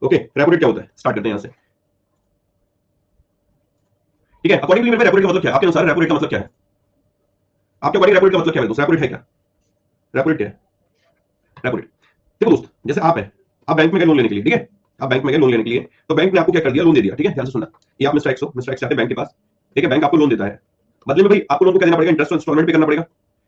Okay, repo rate क्या होता है, स्टार्ट करते हैं यहां से। ठीक है, अकॉर्डिंगली मेरे रेपो रेट का मतलब क्या है आपके अनुसार? रेपो रेट का मतलब क्या है आपके अकॉर्डिंग? रेपो रेट का मतलब क्या है दोस्त? रेपो रेट है क्या? रेपो रेट क्या है? रेपो रेट, देखो दोस्त, जैसे आप है, आप बैंक में गए लोन लेने के लिए, ठीक है, आप बैंक में गए लोन लेने के लिए, तो बैंक ने आपको क्या कर दिया, लोन दे दिया। ठीक है, ध्यान से सुनना, ये आप मिस्टर एक्स हो, मिस्टर एक्स आते हैं बैंक के पास, ठीक है, बैंक आपको लोन देता है, बदले में भाई आपको लोन को क्या देना पड़ेगा? इंटरेस्ट इंस्टॉलमेंट पे करना पड़ेगा,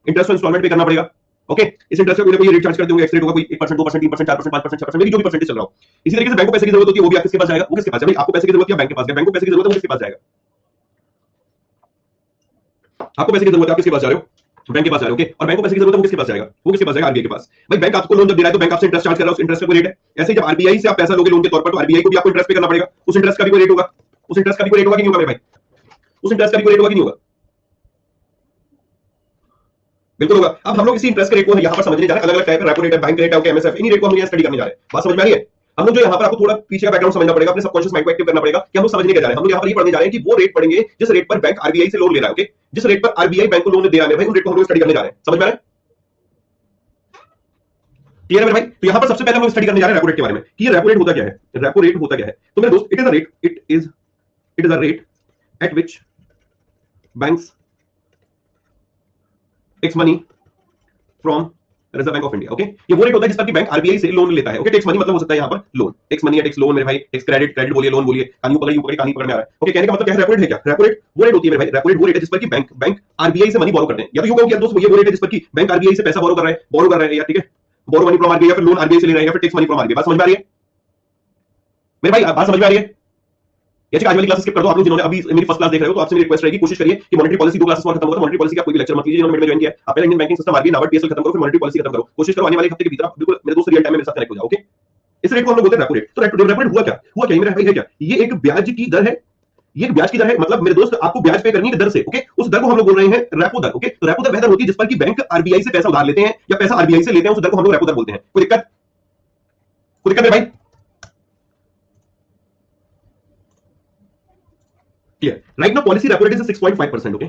इंटरेस्ट इंस्टॉलमेंट पे करना पड़ेगा। ओके, इस इंटरेस्ट पे कोई रेट चार्ज करते होंगे, एक्स रेट होगा, कोई 1%, 2%, 3%, 4%, 5%, 6%, मेरी जो भी परसेंटेज चल रहा हो। इसी तरीके से बैंक को पैसे की जरूरत होती है, वो भी आप किसके पास जाएगा? वो किसके पास है भाई? आपको पैसे की जरूरत है, बैंक के पास गए, बैंक को पैसे की जरूरत है, वो किसके पास जाएगा? आपको पैसे की जरूरत है, आप किसके पास जा रहे हो? बैंक के पास जा रहे हो। ओके, और बैंक को पैसे की जरूरत है, वो किसके पास जाएगा? वो किसके पास जाएगा? आरबीआई के पास। भाई बैंक आपको लोन जब दे रहा है तो बैंक आपसे इंटरेस्ट चार्ज कर रहा है, उस इंटरेस्ट का कोई रेट है। ऐसे ही जब आरबीआई से आप पैसा लोगे लोन के तौर पर, तो आरबीआई को भी आपको इंटरेस्ट पे करना पड़ेगा, उस इंटरेस्ट का भी कोई रेट होगा, उस इंटरेस्ट का भी कोई रेट होगा कि नहीं होगा मेरे भाई? उस इंटरेस्ट का भी कोई रेट होगा कि नहीं होगा? बिल्कुल होगा। अब हम लोग इसी इंटरेस्ट के रेट को यहाँ पर समझने जा रहे हैं, अलग अलग टाइप है, रेपो रेट है, बैंक रेट है, एमएसएफ, इन्हीं रेट को हम यहाँ स्टडी करने जा रहे हैं। बात समझ में आ रही है? हम लोग जो यहाँ पर आपको थोड़ा पीछे का बैकग्राउंड समझना पड़ेगा, अपने सबकॉन्शियस माइंड को एक्टिव करना पड़ेगा कि हम लोग समझने के जा रहे हैं। हम लोग यहाँ पर ये पढ़ने जा रहे हैं कि वो रेट पढ़ेंगे जिस रेट पर बैंक आरबीआई से लोन ले रहा है। ओके, जिस रेट पर आरबीआई बैंक को लोन दे रहा है भाई, उन रेट को हम लोग स्टडी करने जा रहे हैं। समझ में आ रहा है? क्लियर है मेरे भाई? तो यहाँ पर सबसे पहले हम स्टडी करने जा रहे हैं रेपो रेट के बारे में कि ये रेपो रेट होता क्या है। रेपो रेट होता क्या है? तो मेरे दोस्त, it is a rate, it is a rate at which banks takes money from reserve bank of India. Okay, ये वो रेट होता है जिस पर कि बैंक आरबीआई से लोन लेता है। ओके, टेक्स मनी मतलब हो सकता है यहाँ पर लोन, टेक्स मनी या टेक्स लोन मेरे भाई, टेक्स क्रेडिट, क्रेडिट बोलिए, लोन बोलिए, कहानी पकड़ कहानी पकड़ में आ रहा है। ओके, कहने का मतलब क्या है? रेपो रेट है क्या? रेपो रेट वो रेट होती है मेरे भाई, रेपो रेट वो रेट है जिस पर कि बैंक आरबीआई से मनी बोरो करते हैं, या तो यूं कहो कि दोस्त ये वो रेट है जिस पर कि बैंक आरबीआई से पैसा बोरो कर रहा है, या ठीक है, बोरो मनी फ्रॉम आरबीआई, या फिर लोन आरबीआई से ले रहा है, या फिर टेक्स मनी फ्रॉम आरबीआई। बात समझ में आ रही है मेरे भाई? बात समझ में आ रही है? ये आज वाली क्लास स्किप कर दो। आप लोग जिन्होंने अभी मेरी फर्स्ट क्लास देख रहे हो, तो आपसे मेरी रिक्वेस्ट रहेगी, कोशिश करिए कि मॉनेटरी पॉलिसी 2 क्लासेस में खत्म होगा, मॉनेटरी पॉलिसी का कोई भी लेक्चर मत लीजिए जिन्होंने ज्वाइन किया। आप पहले Indian banking system RBI NABARD PSL खत्म करो, फिर मॉनेटरी पॉलिसी खत्म करो। कोशिश करो आने वाले हफ्ते के भीतर आप बिल्कुल मेरे दोस्त रियल टाइम में मेरे साथ कनेक्ट हो जाओ। ओके, इस रेट को हम लोग बोलते हैं रेपो रेट। तो रेपो रेट हुआ क्या? हुआ क्या मेरा भाई है क्या? ये एक ब्याज की दर है, ये एक ब्याज की दर है, मतलब मेरे दोस्त आपको ब्याज पे करनी है दर से। ओके, उस दर को हम लोग बोल रहे हैं रेपो दर। ओके, तो रेपो दर वह दर होती है जिस पर कि बैंक आरबीआई से पैसा उधार लेते हैं या पैसा आरबीआई से लेते हैं, उस दर को हम लोग रेपो दर बोलते हैं। कोई दिक्कत? कोई दिक्कत है भाई? Clear? Right now policy repo rate is 6.5%। Okay,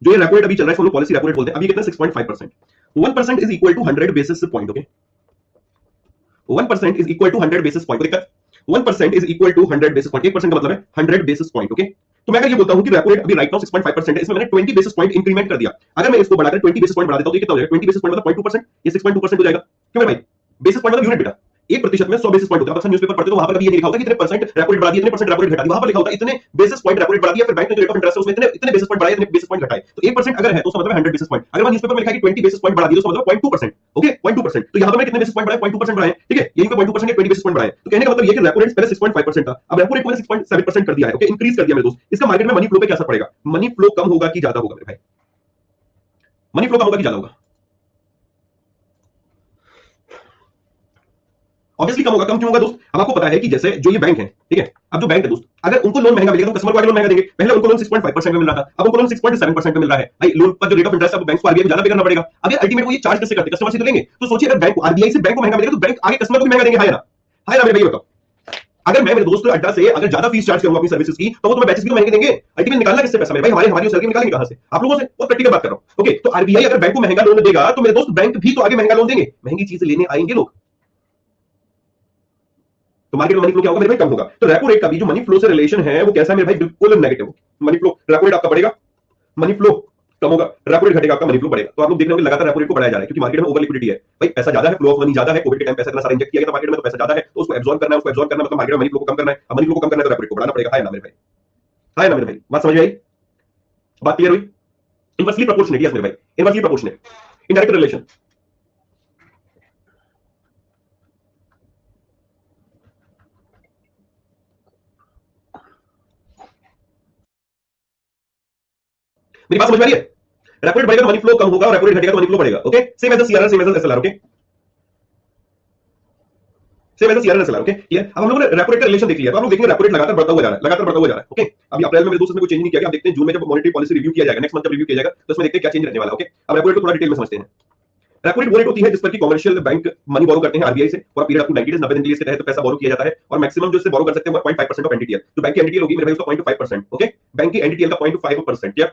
जो ये रेपो रेट अभी चल रहा है इसको हम लोग पॉलिसी रेपो रेट बोलते हैं। अभी कितना? 6.5%। 1% is equal to 100 basis point. Okay, 1% is equal to 100 basis point. दिक्कत? 1% is equal to 100 basis point, 1% का मतलब है 100 बेसिस पॉइंट। ओके, तो मैं अगर ये बोलता हूं कि रेपो रेट अभी राइट नाउ 6.5% है, इसमें मैंने 20 बेसिस पॉइंट इंक्रीमेंट कर दिया, अगर मैं इसको बढ़ाकर 20 बेसिस पॉइंट बढ़ा देता हूं तो ये कितना हो जाएगा? 20 बेसिस पॉइंट मतलब 0.2%, ये 6.2% हो जाएगा। क्यों भाई? बेसिस पॉइंट मतलब यूनिट बेटा, 1% में 100 बेसिस पॉइंट होता है। अक्सर न्यूज़पेपर पढ़ते तो वहां पर कभी ये नहीं लिखा होता कि इतने परसेंट रेपो रेट बढ़ा दिया, इतने परसेंट रेपो रेट घटा दिया, वहां पर लिखा होता है इतने बेसिस पॉइंट रेपो रेट बढ़ा दिया, फिर बैंक ने जो रेट ऑफ इंटरेस्ट है उसमें इतने इतने बेसिस पॉइंट बढ़ाए, इतने बेसिस पॉइंट घटाए। तो 1% अगर है तो उसका मतलब है 100 बेसिस पॉइंट। अगर मैं न्यूज़पेपर में लिखा है कि 20 बेसिस पॉइंट बढ़ा दिया तो उसका मतलब 0.2%। ओके, 0.2%। तो यहां पर मैं कितने बेसिस पॉइंट बढ़ाए? 0.2% बढ़ाए। ठीक है, यहीं पे 0.2% के 20 बेसिस पॉइंट बढ़ाए। तो कहने का मतलब ये कि रेपो रेट पहले 6.5% था, अब रेपो रेट को मैंने 6.7% कर दिया है। ओके, इंक्रीज कर दिया मेरे दोस्त। इसका मार्केट में मनी फ्लो पे क्या असर पड़ेगा? मनी फ्लो कम होगा कि ज्यादा होगा मेरे भाई? मनी फ्लो कम होगा कि ज्यादा होगा? ऑब्वियसली कम होगा। कम क्यों होगा दोस्त? अब आपको पता है कि जैसे जो ये बैंक है, ठीक है, अब जो बैंक है दोस्त, अगर उनको लोन महंगा मिलेगा तो कस्टमर को आगे लोन महंगा देंगे। पहले उनको लोन 6.5% में मिल रहा था, अब उनको लोन 6.7% में मिल रहा है। भाई लोन पर जो रेट ऑफ इंटरेस्ट है वो बैंक को आरबीआई में ज्यादा पे करना पड़ेगा। अब ये अल्टीमेट वो ये चार्ज कैसे करते? कस्टमर से तो लेंगे। तो सोचिए अगर बैंक आरबीआई से बैंक को महंगा मिलेगा तो बैंक आगे कस्टमर को भी महंगा देंगे। हाय ना? हाय ना मेरे भाई? बताओ, अगर मैं मेरे दोस्त अड्डा से अगर ज्यादा फीस चार्ज करूंगा अपनी सर्विसेज की, तो वो तुम्हें बैचेस भी तो महंगे देंगे। अल्टीमेट निकालना किससे पैसा? मेरे भाई हमारी हमारी सैलरी निकालेंगे कहां से? आप लोगों से। और प्रैक्टिकल बात कर रहा हूं। ओके, तो आरबीआई अगर बैंक को महंगा लोन देगा तो मेरे दोस्त बैंक भी तो आगे महंगा लोन देंगे, महंगी चीजें लेने आएंगे लोग, तो मार्केट में मनी फ्लो क्या होगा मेरे भाई? कम होगा। तो रेपो रेट का भी जो मनी फ्लो से रिलेशन है वो कैसा है मेरे भाई? बिल्कुल negative. Money flow, repo rate आपका बढ़ेगा, मनी फ्लो कम होगा, रेपो रेट घटेगा, आपका मनी फ्लो बढ़ेगा। तो आप लोग देख रहे हो कि लगातार रेपो रेट को बढ़ाया जा रहा है क्योंकि मार्केट में ओवर लिक्विडिटी है। भाई पैसा ज्यादा है, फ्लो ऑफ मनी ज्यादा है, कोविड के टाइम पैसा इतना सारा इंजेक्ट किया गया था मार्केट में, तो पैसा ज्यादा है, तो उसको एब्जॉर्ब करना है, उसको एब्जॉर्ब करना मतलब मार्केट में मनी फ्लो को कम करना है। अब मनी फ्लो को कम करना है तो रेपो रेट को बढ़ाना पड़ेगा। हाय ना मेरे भाई? हाय ना मेरे भाई? बात समझ में आई? बात क्लियर हुई? इनवर्सली प्रोपोर्शनेट, यस मेरे भाई, इनवर्सली प्रोपोर्शनेट, इनडायरेक्ट रिलेशन। मेरी बात समझ में आ रही है? रेपो रेट बढ़ेगा तो मनी फ्लो कम होगा, और रेपो रेट घटेगा तो मनी फ्लो बढ़ेगा। Okay, same as CRR, same as SLR. Okay, same as CRR SLR. Okay, clear? अब हम लोगों ने रेपो रेट का रिलेशन देख लिया, तो हम लोग देखेंगे रेपो रेट लगातार बढ़ता हुआ जा रहा है, लगातार बढ़ता हुआ जा रहा है। ओके, अभी अप्रैल में मेरे दोस्त ने कोई चेंज नहीं किया, आप देखते हैं जून में जब मॉनेटरी पॉलिसी रिव्यू किया जाएगा, नेक्स्ट मंथ जब रिव्यू किया जाएगा तो उसमें देखते हैं क्या चेंज रहने वाला है। ओके, अब रेपो रेट को थोड़ा डिटेल में समझते हैं। रेपो रेट वो रेट होती है जिस पर कि कमर्शियल बैंक मनी बोरो करते हैं आरबीआई से, और पीरियड अप टू 90 डेज, 90 दिन के लिए इसके तहत पैसा बोरो किया जाता है, और मैक्सिमम जो इससे बोरो कर सकते हैं वो 0.5% ऑफ एनडीटीएल। तो बैंक की एनडीटीएल होगी मेरे भाई उसका 0.5%। ओके, बैंक की एनडीटीएल का 0.5%। क्या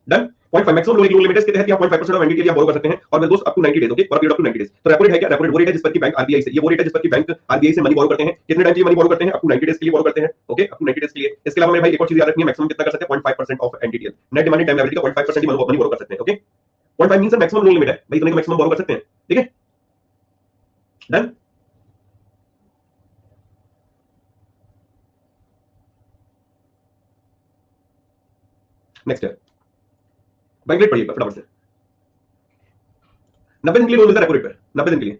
डन? 0.5 मैक्सिमम लोन लिमिट के तहत आप 0.5% ऑफ एनडीटीएल बोरो कर सकते हैं और मेरे दोस्त up to 90 days, okay, for period up to 90 days. तो रेपो रेट है क्या? रेपो रेट वो रेट है जिस पर की बैंक आरबीआई से, ये वो रेट है जिस पर की बैंक आरबीआई से मनी बोरो करते हैं। कितने टाइम के लिए मनी बोरो करते हैं? अप टू 90 डेज के लिए बोरो करते हैं, ओके, अप टू 90 डेज के लिए। इसके अलावा मेरे भाई एक और चीज याद रखनी है, मैक्सिमम कितना कर सकते हैं? 0.5% of NDTL, net demand time liability का 0.5% ही मनी बोरो कर सकते हैं, okay. 0.5 means maximum loan limit है भाई, इतने का मैक्सिमम बोरो कर सकते हैं, ठीक है, डन। नेक्स्ट है बैंक रेट, पढ़िए फटाफट से। 90 दिन के लिए लोन मिलता है रेपो रेट पे, 90 दिन के लिए।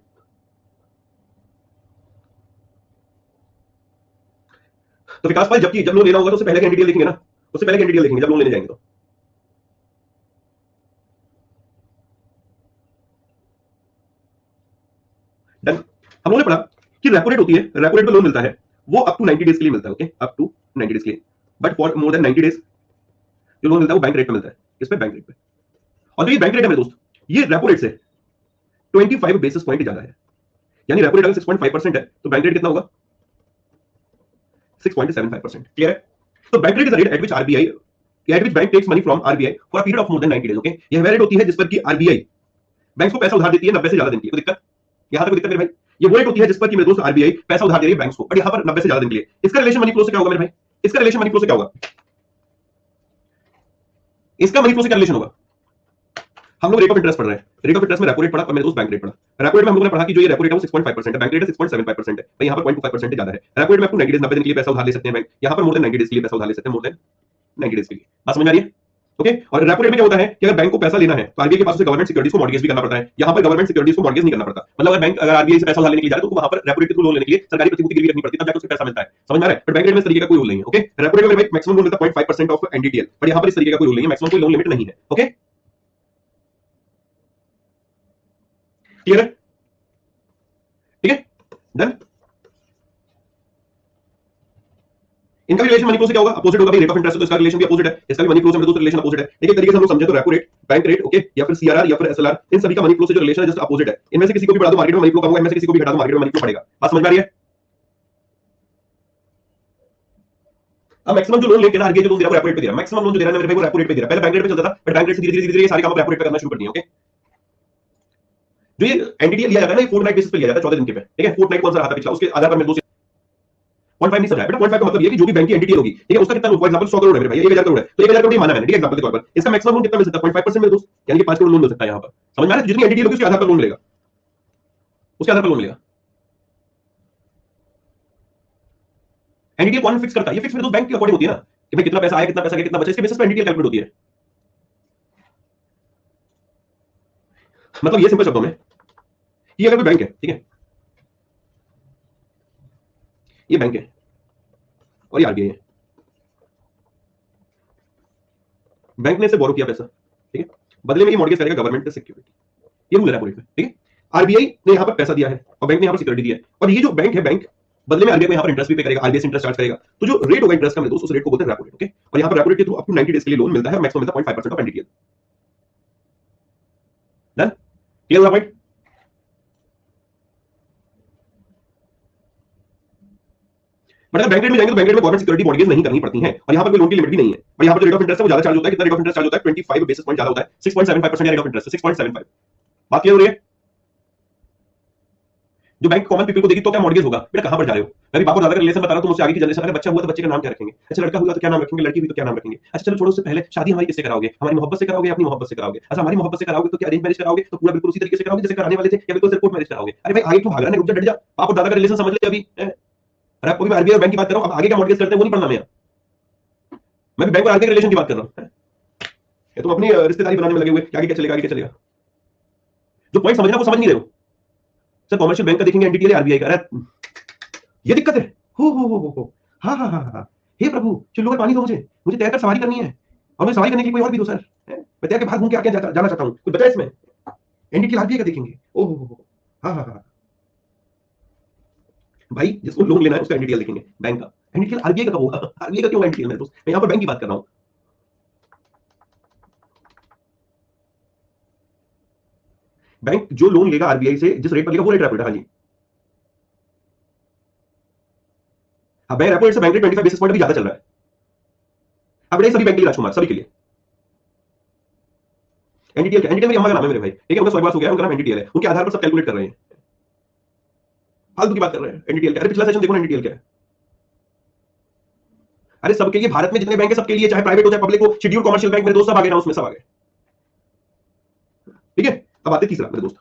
तो विकास भाई जब लोन लेना होगा तो उससे पहले की एनडीटीएल देखेंगे ना, उससे पहले की एनडीटीएल देखेंगे जब लोन लेने जाएंगे तो। डन। हम लोगों ने पढ़ा कि रेपो रेट होती है, रेपो रेट पे लोन मिलता है वो अप टू 90 डेज के लिए मिलता है, ओके, अप टू 90 डेज के लिए। But for more than 90 days जो लोन मिलता है वो बैंक रेट पे मिलता है, इस पे बैंक रेट पे। और जो ये बैंक रेट है मेरे दोस्त, ये रेपो रेट से 25 बेसिस पॉइंट ज्यादा है। यानी रेपो रेट अगर 6.5% है तो बैंक रेट कितना होगा? 6.75%। क्लियर है? तो bank rate is the rate at which RBI, at which bank takes money from RBI for a period of more than 90 days, okay. यह वह रेट होती है जिस पर की आरबीआई बैंक को पैसा उधार देती है 90 से ज्यादा दिन के लिए। कोई दिक्कत? यहां तक कोई दिक्कत मेरे भाई? ये वो रेट होती है जिस पर की मेरे दोस्त आरबीआई पैसा उधार दे रही है बैंक्स को, और यहां पर 90 से ज्यादा दिन के लिए। इसका रिलेशन मनी फ्लो से क्या होगा मेरे भाई? इसका रिलेशन मनी फ्लो से क्या होगा? इसका मनी फ्लो से क्या रिलेशन होगा? हम लोग रेट ऑफ इंटरेस्ट पढ़ रहे हैं, रेट ऑफ इंटरेस्ट में रेपो रेट पढ़ा और मेरे दोस्त बैंक रेट पढ़ा। रेपो रेट में हम लोगों ने पढ़ा कि जो ये रेपो रेट है वो 6.5% है, बैंक रेट है 6.75% है, भाई यहां पर 0.25% ज्यादा है। रेपो रेट में आपको 90 डेज 90 दिन के लिए पैसा उधार ले सकते हैं बैंक, यहां पर मोर देन 90 डेज के लिए पैसा उधार ले सकते हैं, मोर देन 90 डेज के लिए। बात समझ आ रही है? ओके। और रेपो रेट में क्या होता है कि अगर बैंक को पैसा लेना है तो आरबीआई के पास उसे गवर्नमेंट सिक्योरिटीज को मॉर्गेज भी करना पड़ता है, यहां पर गवर्नमेंट सिक्योरिटीज को मॉर्गेज नहीं करना पड़ता। मतलब अगर बैंक अगर आरबीआई से पैसा उधार लेने के लिए जा रहा है तो वहां पर रेपो रेट के थ्रू लोन लेने के लिए सरकारी प्रतिभूति गिरवी रखनी पड़ती है, तब जाकर उसे पैसा मिलता है। समझ में आ रहा है? बट बैंक रेट में इस तरीके का कोई रूल नहीं है, ओके। रेपो रेट में भाई मैक्सिमम लोन मिलता है 0.5% ऑफ एनडीटीएल, बट यहां पर इस तरीके का कोई रूल नहीं है, मैक्सिमम कोई लोन लिमिट नहीं है, ओके। क्लियर है? ठीक है, डन। इनका भी रिलेशन मनी फ्लो से क्या होगा? अपोजिट होगा भाई, रेट ऑफ इंटरेस्ट तो इसका रिलेशन भी अपोजिट है, इसका भी मनी फ्लो से मेरे दोस्त रिलेशन अपोजिट है। एक तरीके से हम लोग समझे तो repo rate, bank rate, okay, या फिर सीआरआर या फिर एसएलआर, इन सभी का मनी फ्लो से जो रिलेशन है जस्ट अपोजिट है। इनमें से किसी को भी बढ़ा दो मार्केट में मनी फ्लो कम होगा, इनमें से किसी को भी घटा दो मार्केट में मनी फ्लो बढ़ेगा। बात समझ में आ रही है? अब मैक्सिमम जो लोन लेके ना आरबीआई जो लोन दे रहा है वो रेपो रेट पे दे रहा है, मैक्सिमम लोन जो दे रहा है मेरे भाई वो रेपो रेट पे दे रहा है। पहले बैंक रेट पे चलता था, बट बैंक रेट से धीरे धीरे ये सारे काम रेपो रेट पे करना शुरू कर दिए, ओके। जो ये एनडीटीएल लिया जाता है ना, ये फोर्टनाइट बेसिस पे लिया जाता है, 14 दिन के पे, ठीक है। फोर्टनाइट कौन सा रहा था पिछला, उसके आधार पर मैं 0.5 नहीं समझा बेटा। 0.5 का मतलब ये कि जो भी बैंक की एंटिटी होगी, ठीक है, उसका कितना लोन, फॉर एग्जांपल 100 करोड़ है मेरे भाई, 1000 करोड़ है, तो 1000 करोड़ ही माना मैंने, ठीक है, एग्जांपल के तौर पर। इसका मैक्सिमम लोन कितना मिल सकता है? 0.5% मेरे दोस्त, यानी कि 5 करोड़ लोन मिल सकता है यहां पर। समझ में आ रहा है? जितनी एंटिटी होगी उसके आधार पर लोन मिलेगा, उसके आधार पर लोन मिलेगा। एंटिटी कौन फिक्स करता है? ये फिक्स मेरे दोस्त बैंक के अकॉर्डिंग होती है ना, कि भाई कितना पैसा आया, कितना पैसा गया, कितना बचा, इसके बेसिस पे एंटिटी कैलकुलेट होती है। मतलब ये सिंपल शब्दों में, ये अगर कोई बैंक है, ठीक है, ये बैंक है और ये आरबीआई है, बैंक ने इसे बोरो किया पैसा, ठीक है, बदले में ये मॉर्गेज करेगा गवर्नमेंट से सिक्योरिटी, ये रूल है रेपो रेट में, ठीक है। आरबीआई ने यहां पर पैसा दिया है और बैंक ने यहां पर सिक्योरिटी दिया है, और ये जो बैंक है, बैंक बदले में आरबीआई को यहां पर इंटरेस्ट भी पे करेगा, आरबीआई से इंटरेस्ट चार्ज करेगा। तो जो रेट होगा इंटरेस्ट का मेरे दोस्त, उस रेट को बोलते हैं रेपो रेट, ओके। और यहां पर रेपो रेट के थ्रू अप टू 90 डेज के लिए लोन मिलता है, मैक्सिमम मिलता है 0.5% ऑफ एनडीटीएल। डन? क्लियर हुआ पॉइंट? बट अगर बैंक रेट में जाएंगे तो बैंक रेट में गवर्नमेंट सिक्योरिटी मॉर्गेज नहीं करनी पड़ती है, और यहां पर कोई लोन की लिमिट भी नहीं है। और यहां पर जो रेट ऑफ इंटरेस्ट है वो ज्यादा चार्ज होता है। कितना रेट ऑफ इंटरेस्ट चार्ज होता है? 25 बेसिस पॉइंट ज्यादा होता है, 6.75% रेट ऑफ इंटरेस्ट, 6.75। बात क्लियर हो रही है? जो बैंक कॉमन पीपल को देगी तो क्या मॉर्गेज होगा? बेटा कहां पर जा रहे हो? मैं भी बाप और दादा का रिलेशन बता रहा हूं, तुम मुझसे आगे की जनरेशन, अगर बच्चा हुआ तो बच्चे का नाम क्या रखेंगे? अच्छा लड़का हुआ तो क्या नाम रखेंगे? लड़की हुई तो क्या नाम रखेंगे? अच्छा चलो छोड़ो, उससे पहले शादी हमारी किससे कराओगे? हमारी मोहब्बत से कराओगे, अपनी मोहब्बत से कराओगे? अच्छा हमारी मोहब्बत से कराओगे तो क्या अरेंज मैरिज कराओगे? तो पूरा बिल्कुल उसी तरीके से कराओगे जैसे कराने वाले थे, या बिल्कुल सिर्फ कोर्ट मैरिज कराओगे? अरे भाई आगे क्यों भाग रहा है? रुक जा, डट जा, बाप और दादा का रिलेशन समझ ले अभी। अरे आपको भी आरबीआई और बैंक की बात कर रहा हूं, अब आगे क्या मॉर्गेज करते हैं वो नहीं पढ़ना मैं बैंक और आरबीआई के रिलेशन की बात कर रहा हूं। तुम अपनी रिश्तेदारी बनाने में लगे हुए, आगे क्या चलेगा, आगे क्या चलेगा? जो पॉइंट समझना वो समझ नहीं रहे हो। सर कॉमर्शियल बैंक का देखेंगे एनडीटीएल आरबीआई का, अरे ये दिक्कत है। हो हाँ हाँ हाँ हाँ, हे प्रभु चुल्लू में पानी दो, मुझे मुझे तैरकर सवारी करनी है, और मैं सवारी करने के लिए कोई और भी दो सर, मैं तैर के बाहर घूम के आके जाना चाहता हूँ, कुछ बचा इसमें? एनडीटीएल आरबीआई का देखेंगे, ओहो हाँ हाँ हाँ भाई, जिसको लोन लेना है उसका एनडीटीएल देखेंगे बैंक का। एनडीटीएल आरबीआई का कब होगा? आरबीआई का क्यों एनडीटीएल? मेरे दोस्त मैं यहाँ पर बैंक की बात कर रहा हूँ। बैंक जो लोन लेगा आरबीआई से, जिस रेट पर लेगा वो रेट रेपो रेट। हाँ जी, अब रेपो रेट से बैंक रेट 25 बेसिस पॉइंट भी ज्यादा चल रहा है। अब सभी बैंक के लिए राजकुमार, सभी के लिए एनडीटीएल क्या? एनडीटीएल यहां का नाम है मेरे भाई, ठीक है, उनका स्वर्गवास हो गया, उनका नाम एनडीटीएल है, उनके आधार पर सब कैलकुलेट कर रहे हैं, फालतू की बात कर रहे हैं। एनडीटीएल क्या? अरे पिछला सेशन देखो ना, एनडीटीएल क्या है। अरे सबके लिए, भारत में जितने बैंक है सबके लिए, चाहे प्राइवेट हो चाहे पब्लिक हो, शेड्यूल कमर्शियल बैंक, मेरे दोस्त सब आ गए ना उसमें, सब आ गए, ठीक है। अब आते तीसरा मेरे दोस्त,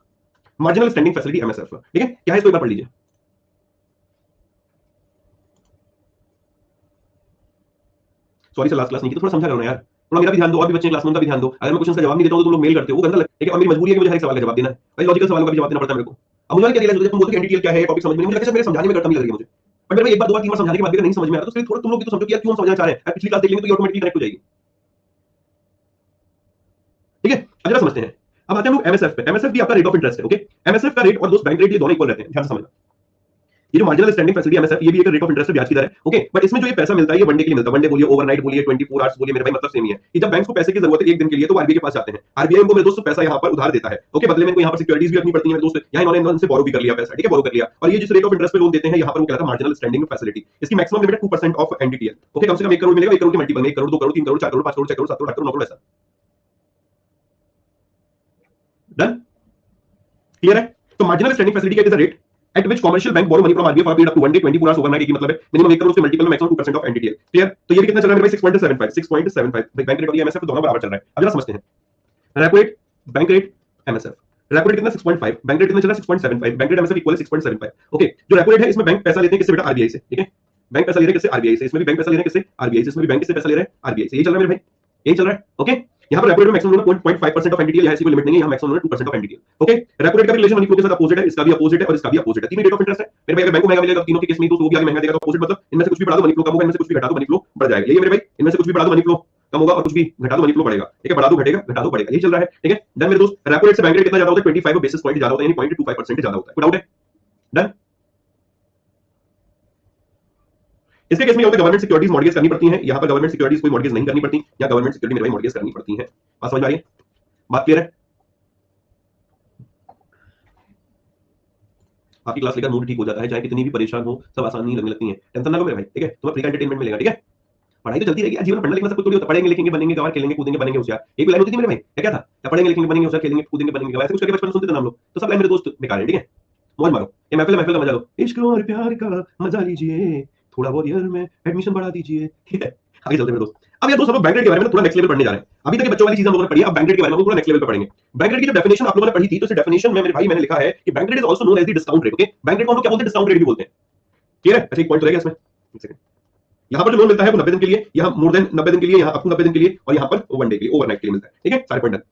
मार्जिनल स्टैंडिंग फैसिलिटी एमएसएफ, ठीक है, क्या है इसको एक बार पढ़ लीजिए। सॉरी सर लास्ट क्लास नहीं की, तो थोड़ा समझा करो ना यार, थोड़ा मेरा भी ध्यान दो, और भी बच्चे क्लास में उनका भी ध्यान दो। अगर मैं क्वेश्चन का जवाब नहीं देता हूं तो तुम लोग मेल करते हो, वो गंदा लगता है, ठीक है। और मेरी मजबूरी है कि मुझे हर एक सवाल का जवाब देना है भाई, लॉजिकल सवालों का भी जवाब देना पड़ता है मेरे को। अब मुझे क्या रियलाइज होता है, तुम बोलते हो एनडीटीएल क्या है, टॉपिक समझ में नहीं, मुझे लगता है मेरे समझाने में गड़बड़ लग रही है मुझे, बट मेरे एक बार दो बार तीन बार समझाने के बाद भी नहीं समझ में आ रहा, तो फिर थोड़ा तुम लोग भी तो समझो कि यार क्यों हम समझना चाह रहे हैं, पिछली क्लास देख लेंगे तो ये ऑटोमेटिकली कनेक्ट हो जाएगी, ठीक है। अगला समझते हैं, अब आते हैं हम लोग एमएसएफ पे। एमएसएफ भी आपका रेट ऑफ इंटरेस्ट है, ओके। एमएसएफ का रेट और दोस्त बैंक रेट ये दोनों इक्वल रहते हैं, ध्यान से समझना। ये जो मार्जिनल स्टैंडिंग फैसिलिटी एमएसएफ, ये भी एक रेट ऑफ इंटरेस्ट ब्याज की दर है, ओके। बट इसमें जो ये पैसा मिलता है ये वन डे के लिए मिलता है, वन डे बोलिए, ओवरनाइट बोलिए, 24 आवर्स बोलिए, मेरे भाई मतलब सेम ही है कि जब बैंक को पैसे की जरूरत है एक दिन के लिए तो आरबीआई के पास जाते हैं, आरबीआई उनको मेरे दोस्त पैसा यहाँ पर उधार देता है, ओके। बदले में इनको यहाँ पर सिक्योरिटीज भी रखनी पड़ती है मेरे दोस्त, यहाँ इन्होंने इनसे बोरो भी कर लिया पैसा, ठीक है, बोरो कर लिया। और ये जिस रेट ऑफ इंटरेस्ट पे लोन देते हैं यहाँ पर वो कहता है मार्जिनल स्टैंडिंग फैसिलिटी, इसकी maximum limit 2% of NDTL, okay. कम से कम 1 करोड़ मिलेगा, 1 करोड़ के मल्टीपल में 1 करोड़, 2 करोड़, 3 करोड़, 4 करोड़, 5 करोड़, 6 करोड़, 7 करोड़, 8 करोड़, 9 करोड़, ऐसा। डन, क्लियर है। तो मार्जिनल स्टैंडिंग फैसिलिटी क्या है? Rate at which commercial bank borrow money from RBI for a period up to 1 day, 24 hours overnight, एक ही मतलब है, मिनिमम 1 करोड़ उसके मल्टीपल में मैक्सिमम 2% ऑफ एनडीटीएल, क्लियर। तो ये भी कितना चल रहा है मेरे भाई? 6.75, 6.75 भाई, बैंक रेट और एमएसएफ दोनों बराबर चल रहा है। अब जरा समझते हैं, repo rate, bank rate, MSF. Repo rate कितना? 6.5, बैंक रेट कितना चल रहा है? 6.75, बैंक रेट एमएसएफ इक्वल है 6.75, ओके। जो रेपो रेट है इसमें बैंक पैसा लेते हैं किससे बेटा? आरबीआई से, ठीक है। बैंक पैसा ले रहे हैं किससे? आरबीआई से। इसमें भी बैंक पैसा ले रहे हैं किससे? आरबीआई से। इसमें भी बैंक किससे पैसा ले रहे हैं? आरबीआई से। यही चल रहा है मेरे भाई, यही चल रहा है, ओके। यहाँ पर रेपो रेट में मैक्सिमम 0.5% ऑफ एनडीटीएल है, इसकी कोई लिमिट नहीं है, यहाँ maximum 2% of NDTL, okay. Repo rate का रिलेशन मनी फ्लो के साथ अपोजिट है, इसका भी अपोजिट है और इसका भी अपोजिट है, तीनों रेट ऑफ इंटरेस्ट है मेरे भाई। अगर बैंक को महंगा मिलेगा तीनों के केस में तो वो भी आगे महंगा देगा, तो अपोजिट मतलब इनमें से कुछ भी बढ़ा दो मनी फ्लो कम होगा, इनमें से कुछ भी घटा दो मनी फ्लो बढ़ जाएगा, यही मेरे भाई। इनमें से कुछ भी बढ़ा दो मनी फ्लो कम होगा और कुछ भी घटा दो मनी फ्लो बढ़ेगा, ठीक है। बढ़ा दो घटेगा, घटा दो बढ़ेगा, यही चल रहा है, ठीक है। डन मेरे दोस्त, रेपो रेट से बैंक रेट कितना ज्यादा होता है? 25 बेसिस पॉइंट ज्यादा होता है, यानी 0.25% ज्यादा होता है, कोई डाउट है? डन। इसके केस में होता है गवर्नमेंट सिक्योरिटीज मॉर्गेज करनी पड़ती है, यहाँ पर गवर्नमेंट सिक्योरिटीज कोई मॉर्गेज नहीं करनी पड़ती, यहाँ गवर्नमेंट सिक्योरिटी मेरे भाई मॉर्गेज करनी पड़ती है। बात समझ आ रही है? बात क्लियर है? आपकी क्लास लेकर मूड ठीक हो जाता है, चाहे कितनी भी परेशान हो, सब आसानी लगने लगती है, टेंशन ना लो मेरे भाई, ठीक है। तुम्हें फ्री का एंटरटेनमेंट मिलेगा, ठीक है। पढ़ाई तो चलती रहेगी, जीवन में पढ़ना लिखना सब कुछ थोड़ी होता है, पढ़ेंगे लिखेंगे बनेंगे गवार, खेलेंगे कूदेंगे बनेंगे होशियार, एक लाइन होती थी मेरे भाई, क्या था? क्या पढ़ेंगे लिखेंगे बनेंगे होशियार, खेलेंगे कूदेंगे बनेंगे गवार, ऐसे कुछ करके बचपन में सुनते थे ना हम लोग, तो सब लाइन मेरे दोस्त बेकार है, ठीक है। मौज मारो, ये महफिल महफिल का मजा लो, इश्क और प्यार का मजा लीजिए, थोड़ा बहुत ईयर में एडमिशन बढ़ा दीजिए, ठीक है। आगे चलते मेरे दोस्त। अब यार दोस्त हम लोग बैंक रेट के बारे में थोड़ा नेक्स्ट लेवल पढ़ने जा रहे हैं, अभी तक ये बच्चों वाली चीजें हम लोगों ने पढ़ी, अब बैंक रेट के बारे में थोड़ा नेक्स्ट लेवल पे पढ़ेंगे। बैंक रेट की जब डेफिनेशन आप लोगों ने पढ़ी थी तो इस डेफिनेशन में मेरे भाई मैंने लिखा है कि bank rate is also known as the discount rate, okay. Bank rate को हम लोग क्या बोलते हैं? डिस्काउंट रेट भी बोलते हैं, क्लियर है? अच्छा एक पॉइंट तो रहेगा इसमें, एक सेकंड। यहाँ पर जो लोन मिलता है वो 90 दिन के लिए, यहाँ मोर देन 90 दिन के लिए, यहाँ अप टू 90 दिन के लिए, और यहाँ पर वन डे के लिए, ओवरनाइट के लिए मिलता है, ठीक है। सारे पॉइंट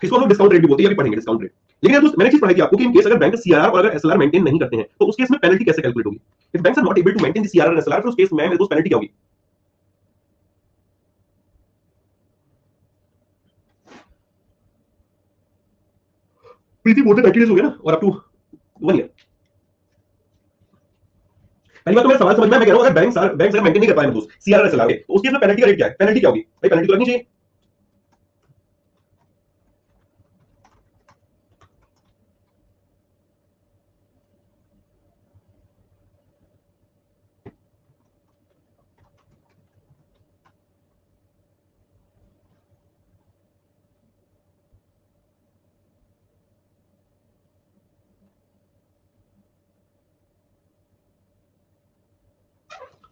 इसको हम लोग डिस्काउंट रेट भी बोलते हैं, अभी पढ़ेंगे डिस्काउंट रेट। लेकिन दोस्त मैंने चीज पढ़ाई थी आपको कि इन केस अगर बैंक सीआरआर और अगर एसएलआर मेंटेन नहीं करते हैं तो उस केस में पेनल्टी कैसे कैलकुलेट होगी? If banks are not able to maintain the CRR and SLR, फिर उस केस में मेरे दोस्त पेनल्टी क्या होगी? प्रीति मोर देन 90 डेज हो गया ना, और अप टू 1 ईयर। पहली बात तो मेरा सवाल समझ में, मैं कह रहा हूं अगर बैंक अगर मेंटेन नहीं कर पाए दोस्त सीआरआर एसएलआर, तो उस केस में पेनल्टी का रेट क्या है? पेनल्टी क्या होगी भाई? पेनल्टी तो लगनी चाहिए।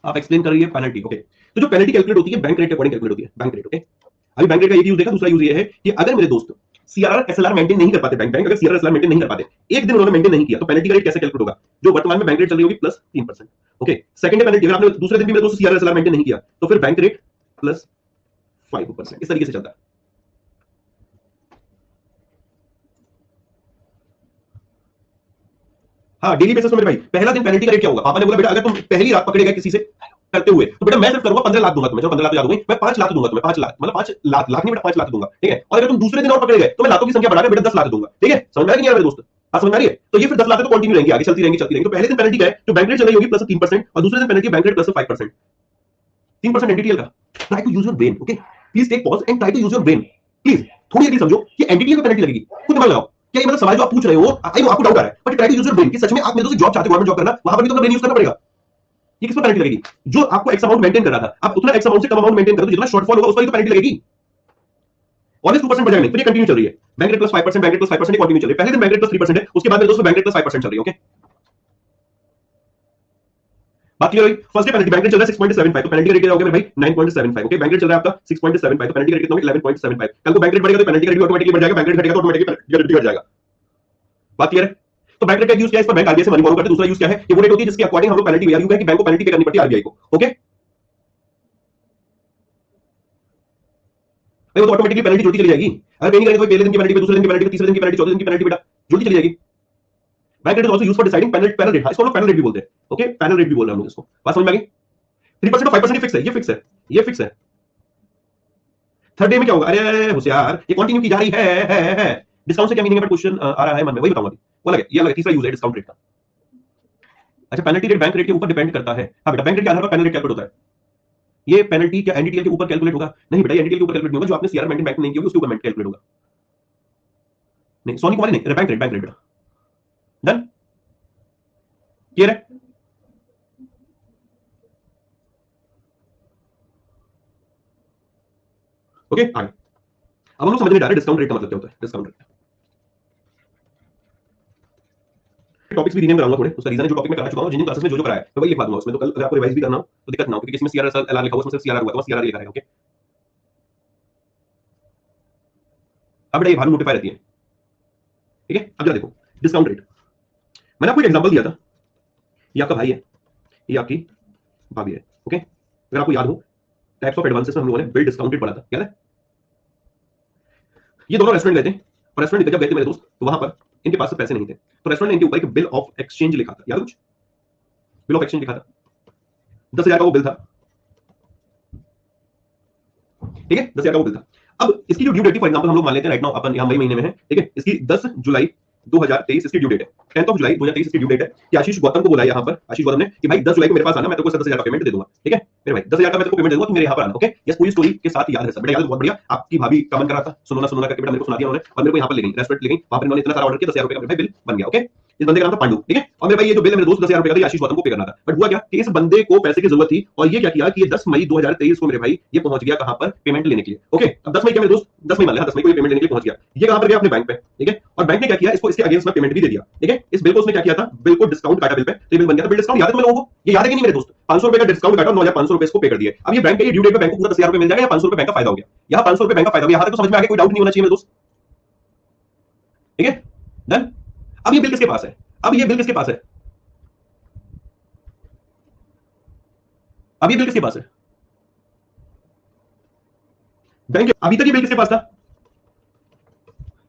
आप एक्सप्लेन कर रही है पेनल्टी, ओके। तो जो पेनल्टी कैलकुलेट होती है बैंक रेट के अकॉर्डिंग कैलकुलेट होती है, बैंक रेट, ओके। अभी बैंक रेट का एक यूज देखा, दूसरा यूज ये है कि अगर मेरे दोस्त सीआरआर एसएलआर मेंटेन नहीं कर पाते, बैंक अगर सीआरआर एसएलआर मेंटेन नहीं कर पाते, एक दिन उन्होंने मेंटेन नहीं किया, तो पेनल्टी का रेट कैसे कैलकुलेट होगा? जो वर्तमान में बैंक रेट चल रही होगी प्लस 3%, ओके। सेकंड पेनल्टी, अगर आपने दूसरे दिन भी मेरे दोस्त सीआरआर एसएलआर मेंटेन नहीं किया तो फिर बैंक रेट प्लस 5%, इस तरीके से चलता है। हाँ डेली बेसिस में मेरे भाई पहला दिन पेनल्टी का रेट क्या होगा? पापा ने बोला बेटा अगर तुम पहली रात पकड़े गए किसी से करते हुए तो बेटा मैं सिर्फ करूंगा 15 लाख दूंगा तुम्हें, चलो 15 लाख याद हो गई, मैं 5 लाख दूंगा तुम्हें, 5 लाख मतलब 5 लाख लाख नहीं बेटा 5 लाख दूंगा, ठीक है। और अगर तुम दूसरे दिन और पकड़े गए तो मैं लाखों की संख्या बढ़ाकर बेटा 10 लाख दूंगा, ठीक है। समझ में आ रही है मेरे दोस्त? हाँ समझ में आ रही है? तो ये फिर 10 लाख तो कंटिन्यू रहेंगी, आगे चलती रहेंगी चलती रहेंगी। तो पहले दिन पेनल्टी क्या है? जो बैंक रेट चल रही होगी प्लस 3%, और दूसरे दिन penalty bank rate plus 5%, 3% NDTL का। Try to use your brain, okay. Please take pause and try to use your brain, please. थोड़ी देर समझो कि एनडीटीएल को पेनल्टी लगेगी, खुद दिमाग लगाओ। क्या ये मतलब सवाल जो आप पूछ रहे हो, आई नो आपको डाउट आ रहा है, but try to use your brain कि सच में आप मेरे दोस्त जॉब चाहते हो, गवर्नमेंट जॉब करना, वहां पर भी तो ब्रेन यूज करना पड़ेगा। ये किस पर पेनल्टी लगेगी? जो आपको एक्स अमाउंट मेंटेन कर रहा था, आप उतना एक्स अमाउंट से कम अमाउंट मेंटेन करो तो जितना शॉर्टफॉल होगा उस पर ही तो पेनल्टी लगेगी। ऑलवेज 2% बढ़ जाएगा नहीं, तो ये कंटिन्यू चल रही है। Bank rate plus 5%, bank rate plus 5% continue चल रही है। पहले दिन बैंक रेट प्लस 3% है, उसके बाद मेरे दोस्तों बैंक रेट प्लस 5% चल रही है। ओके, बात क्लियर हुई? First day penalty bank rate चल रहा है 6.75, तो पेनल्टी रेट क्या हो गया मेरे भाई 9.75। ओके, बैंक रेट चल रहा है आपका 6.75, तो पेनल्टी रेट कितना होगा 11.75। कल को बैंक रेट बढ़ेगा तो पेनल्टी रेट भी ऑटोमेटिकली बढ़ जाएगा, बैंक रेट घटेगा तो ऑटोमेटिकली पेनल्टी रेट घट जाएगा। बात क्लियर है? तो बैंक रेट का यूज क्या है? इस पर बैंक आरबीआई से मनी बोरो करते हैं। दूसरा यूज क्या है? ये वो रेट होती है जिसके अकॉर्डिंग हम लोग पेनल्टी वैल्यू है कि बैंक को पेनल्टी पे करनी पड़ती है आरबीआई को। ओके भाई, वो तो ऑटोमेटिकली पेनल्टी जुड़ती चली जाएगी। अगर पे नहीं करेंगे तो पहले दिन की पेनल्टी, दूसरे दिन की पेनल्टी, तीसरे दिन की पेनल्टी, चौथे दिन की पेनल्टी, बेटा जुड़ती चली जाएगी। Bank rate is also used for deciding panel rate. इसको हम लोग पैनल रेट भी बोलते हैं। ओके, पैनल रेट भी बोल रहे हैं हम लोग इसको। बात समझ में आ गई? 3% और 5% फिक्स है, ये फिक्स है, ये फिक्स है। थर्ड डे में क्या होगा? अरे होशियार, ये कंटिन्यू की जा रही है। डिस्काउंट से क्या मीनिंग है? क्वेश्चन आ रहा है मन में, वही बताऊंगा अभी। वो लगे, ये लगे तीसरा यूज है डिस्काउंट रेट का। अच्छा, पेनल्टी रेट बैंक रेट के ऊपर डिपेंड करता है। हाँ बेटा, बैंक रेट के आधार पर पेनल्टी रेट कैलकुलेट होता है। ये पेनल्टी क्या एनडीटीएल के ऊपर कैलकुलेट होगा? नहीं बेटा, एनडीटीएल के ऊपर कैलकुलेट नहीं होगा। जो आपने सीआर मेंटेन बैंक नहीं की होगी उसके ऊपर कैलकुलेट होगा। नहीं सोनी कुमारी नहीं, बैंक रेट बेटा। डन, क्लियर है? ओके, आगे अब हम लोग समझने जा रहे हैं डिस्काउंट रेट का मतलब क्या होता है। डिस्काउंट रेट टॉपिक्स भी रीनेम कराऊंगा थोड़े, उसका रीजन है जो टॉपिक में करा चुका हूं, जिन क्लासेस में जो कराया है मैं वही लिखवा दूंगा उसमें। तो कल अगर आपको रिवाइज भी करना हो तो दिक्कत ना हो, क्योंकि इसमें सीआर एलआर लिखा हुआ, उसमें सीआर हुआ, तो सीआर लिखा रहेगा। ओके, अब बेटा ये वैल्यू नोटिफाई रहती है। ठीक है, अब जरा देखो डिस्काउंट रेट। मैंने आपको एक एग्जांपल दिया था, ये आपका भाई है, ये आपकी भाभी है। ओके, अगर आपको याद हो टाइप्स ऑफ एडवांसेस में हम लोगों ने बिल डिस्काउंट रेट पढ़ा था, याद है? ये दोनों रेस्टोरेंट गए थे, और रेस्टोरेंट जब गए थे मेरे दोस्त, तो वहां पर इनके पास पैसे नहीं थे, तो रेस्टोरेंट ने इनके ऊपर एक बिल ऑफ एक्सचेंज लिखा था। याद है कुछ? बिल ऑफ एक्सचेंज लिखा था, 10,000 का वो बिल था। ठीक है, 10,000 का वो बिल था। अब इसकी जो ड्यू डेट थी, फॉर एग्जांपल हम लोग मान लेते हैं राइट नाउ अपन यहां मई महीने में है। ठीक है, इसकी 10 जुलाई 2023 इसकी ड्यू डेट है, 10 जुलाई 2023 इसकी ड्यू डेट है। कि आशीष गौतम को बुलाया यहां पर, आशीष गौतम ने कि भाई 10 जुलाई को मेरे पास आना, मैं तेरे को 10,000 का पेमेंट दे दूंगा। ठीक है मेरे भाई, 10,000 का मैं तेरे को पेमेंट दे दूंगा, तुम मेरे यहां पर आना। ओके, ये पूरी स्टोरी के साथ याद है सब बेटा? याद है? बहुत बढ़िया। आपकी भाभी का मन कर रहा था सुनो ना करके, बेटा मेरे को सुना दिया उन्होंने, और मेरे को यहां पर ले गई, रेस्टोरेंट ले गई, वहां पर इन्होंने इतना सारा ऑर्डर किया, 10,000 रुपए का भाई बिल बन गया। ओके, इस बंदे का नाम था पांडु। ठीक है, और मेरे भाई ये जो बिल है मेरे दोस्त 10,000 रुपए का था, आशीष गौतम को पे करना था। बट हुआ क्या कि इस बंदे को पैसे की जरूरत थी, और ये क्या किया कि ये 10 मई 2023 को मेरे भाई ये पहुंच गया कहां पर? पेमेंट लेने के लिए। ओके, अब 10 मई क्या मेरे दोस्त, 10 मई मान लिया, 10 मई को ये पेमेंट लेने के लिए पहुंच गया। ये कहां पर गया? अपने बैंक पे। ठीक है, और बैंक ने क्या किया, इसको इसके अगेंस्ट में पेमेंट भी दे दिया। ठीक है, इस बिल को उसने क्या किया था? बिल को डिस्काउंट काटा बिल पे, तो बिल बन गया था। बिल डिस्काउंट याद है तुम लोगों को? ये याद है कि नहीं मेरे दोस्त? 500 रुपए का डिस्काउंट काटा, 9,500 रुपए इसको पे कर दिए। अब ये बैंक के ड्यू डेट पे बैंक को पूरा 10,000 रुपए मिल जाएगा, या 500 रुपए बैंक का फायदा हो गया? यहाँ 500 रुपए बैंक का फायदा हो गया। यहाँ तक तो समझ में आ गया, कोई डाउट नहीं होना चाहिए मेरे दोस्त। ठीक है, डन। अब ये बिल किसके पास है? अब ये बिल किसके पास है? अब ये बिल किसके पास है? बैंक। अभी तक ये बिल किसके पास था?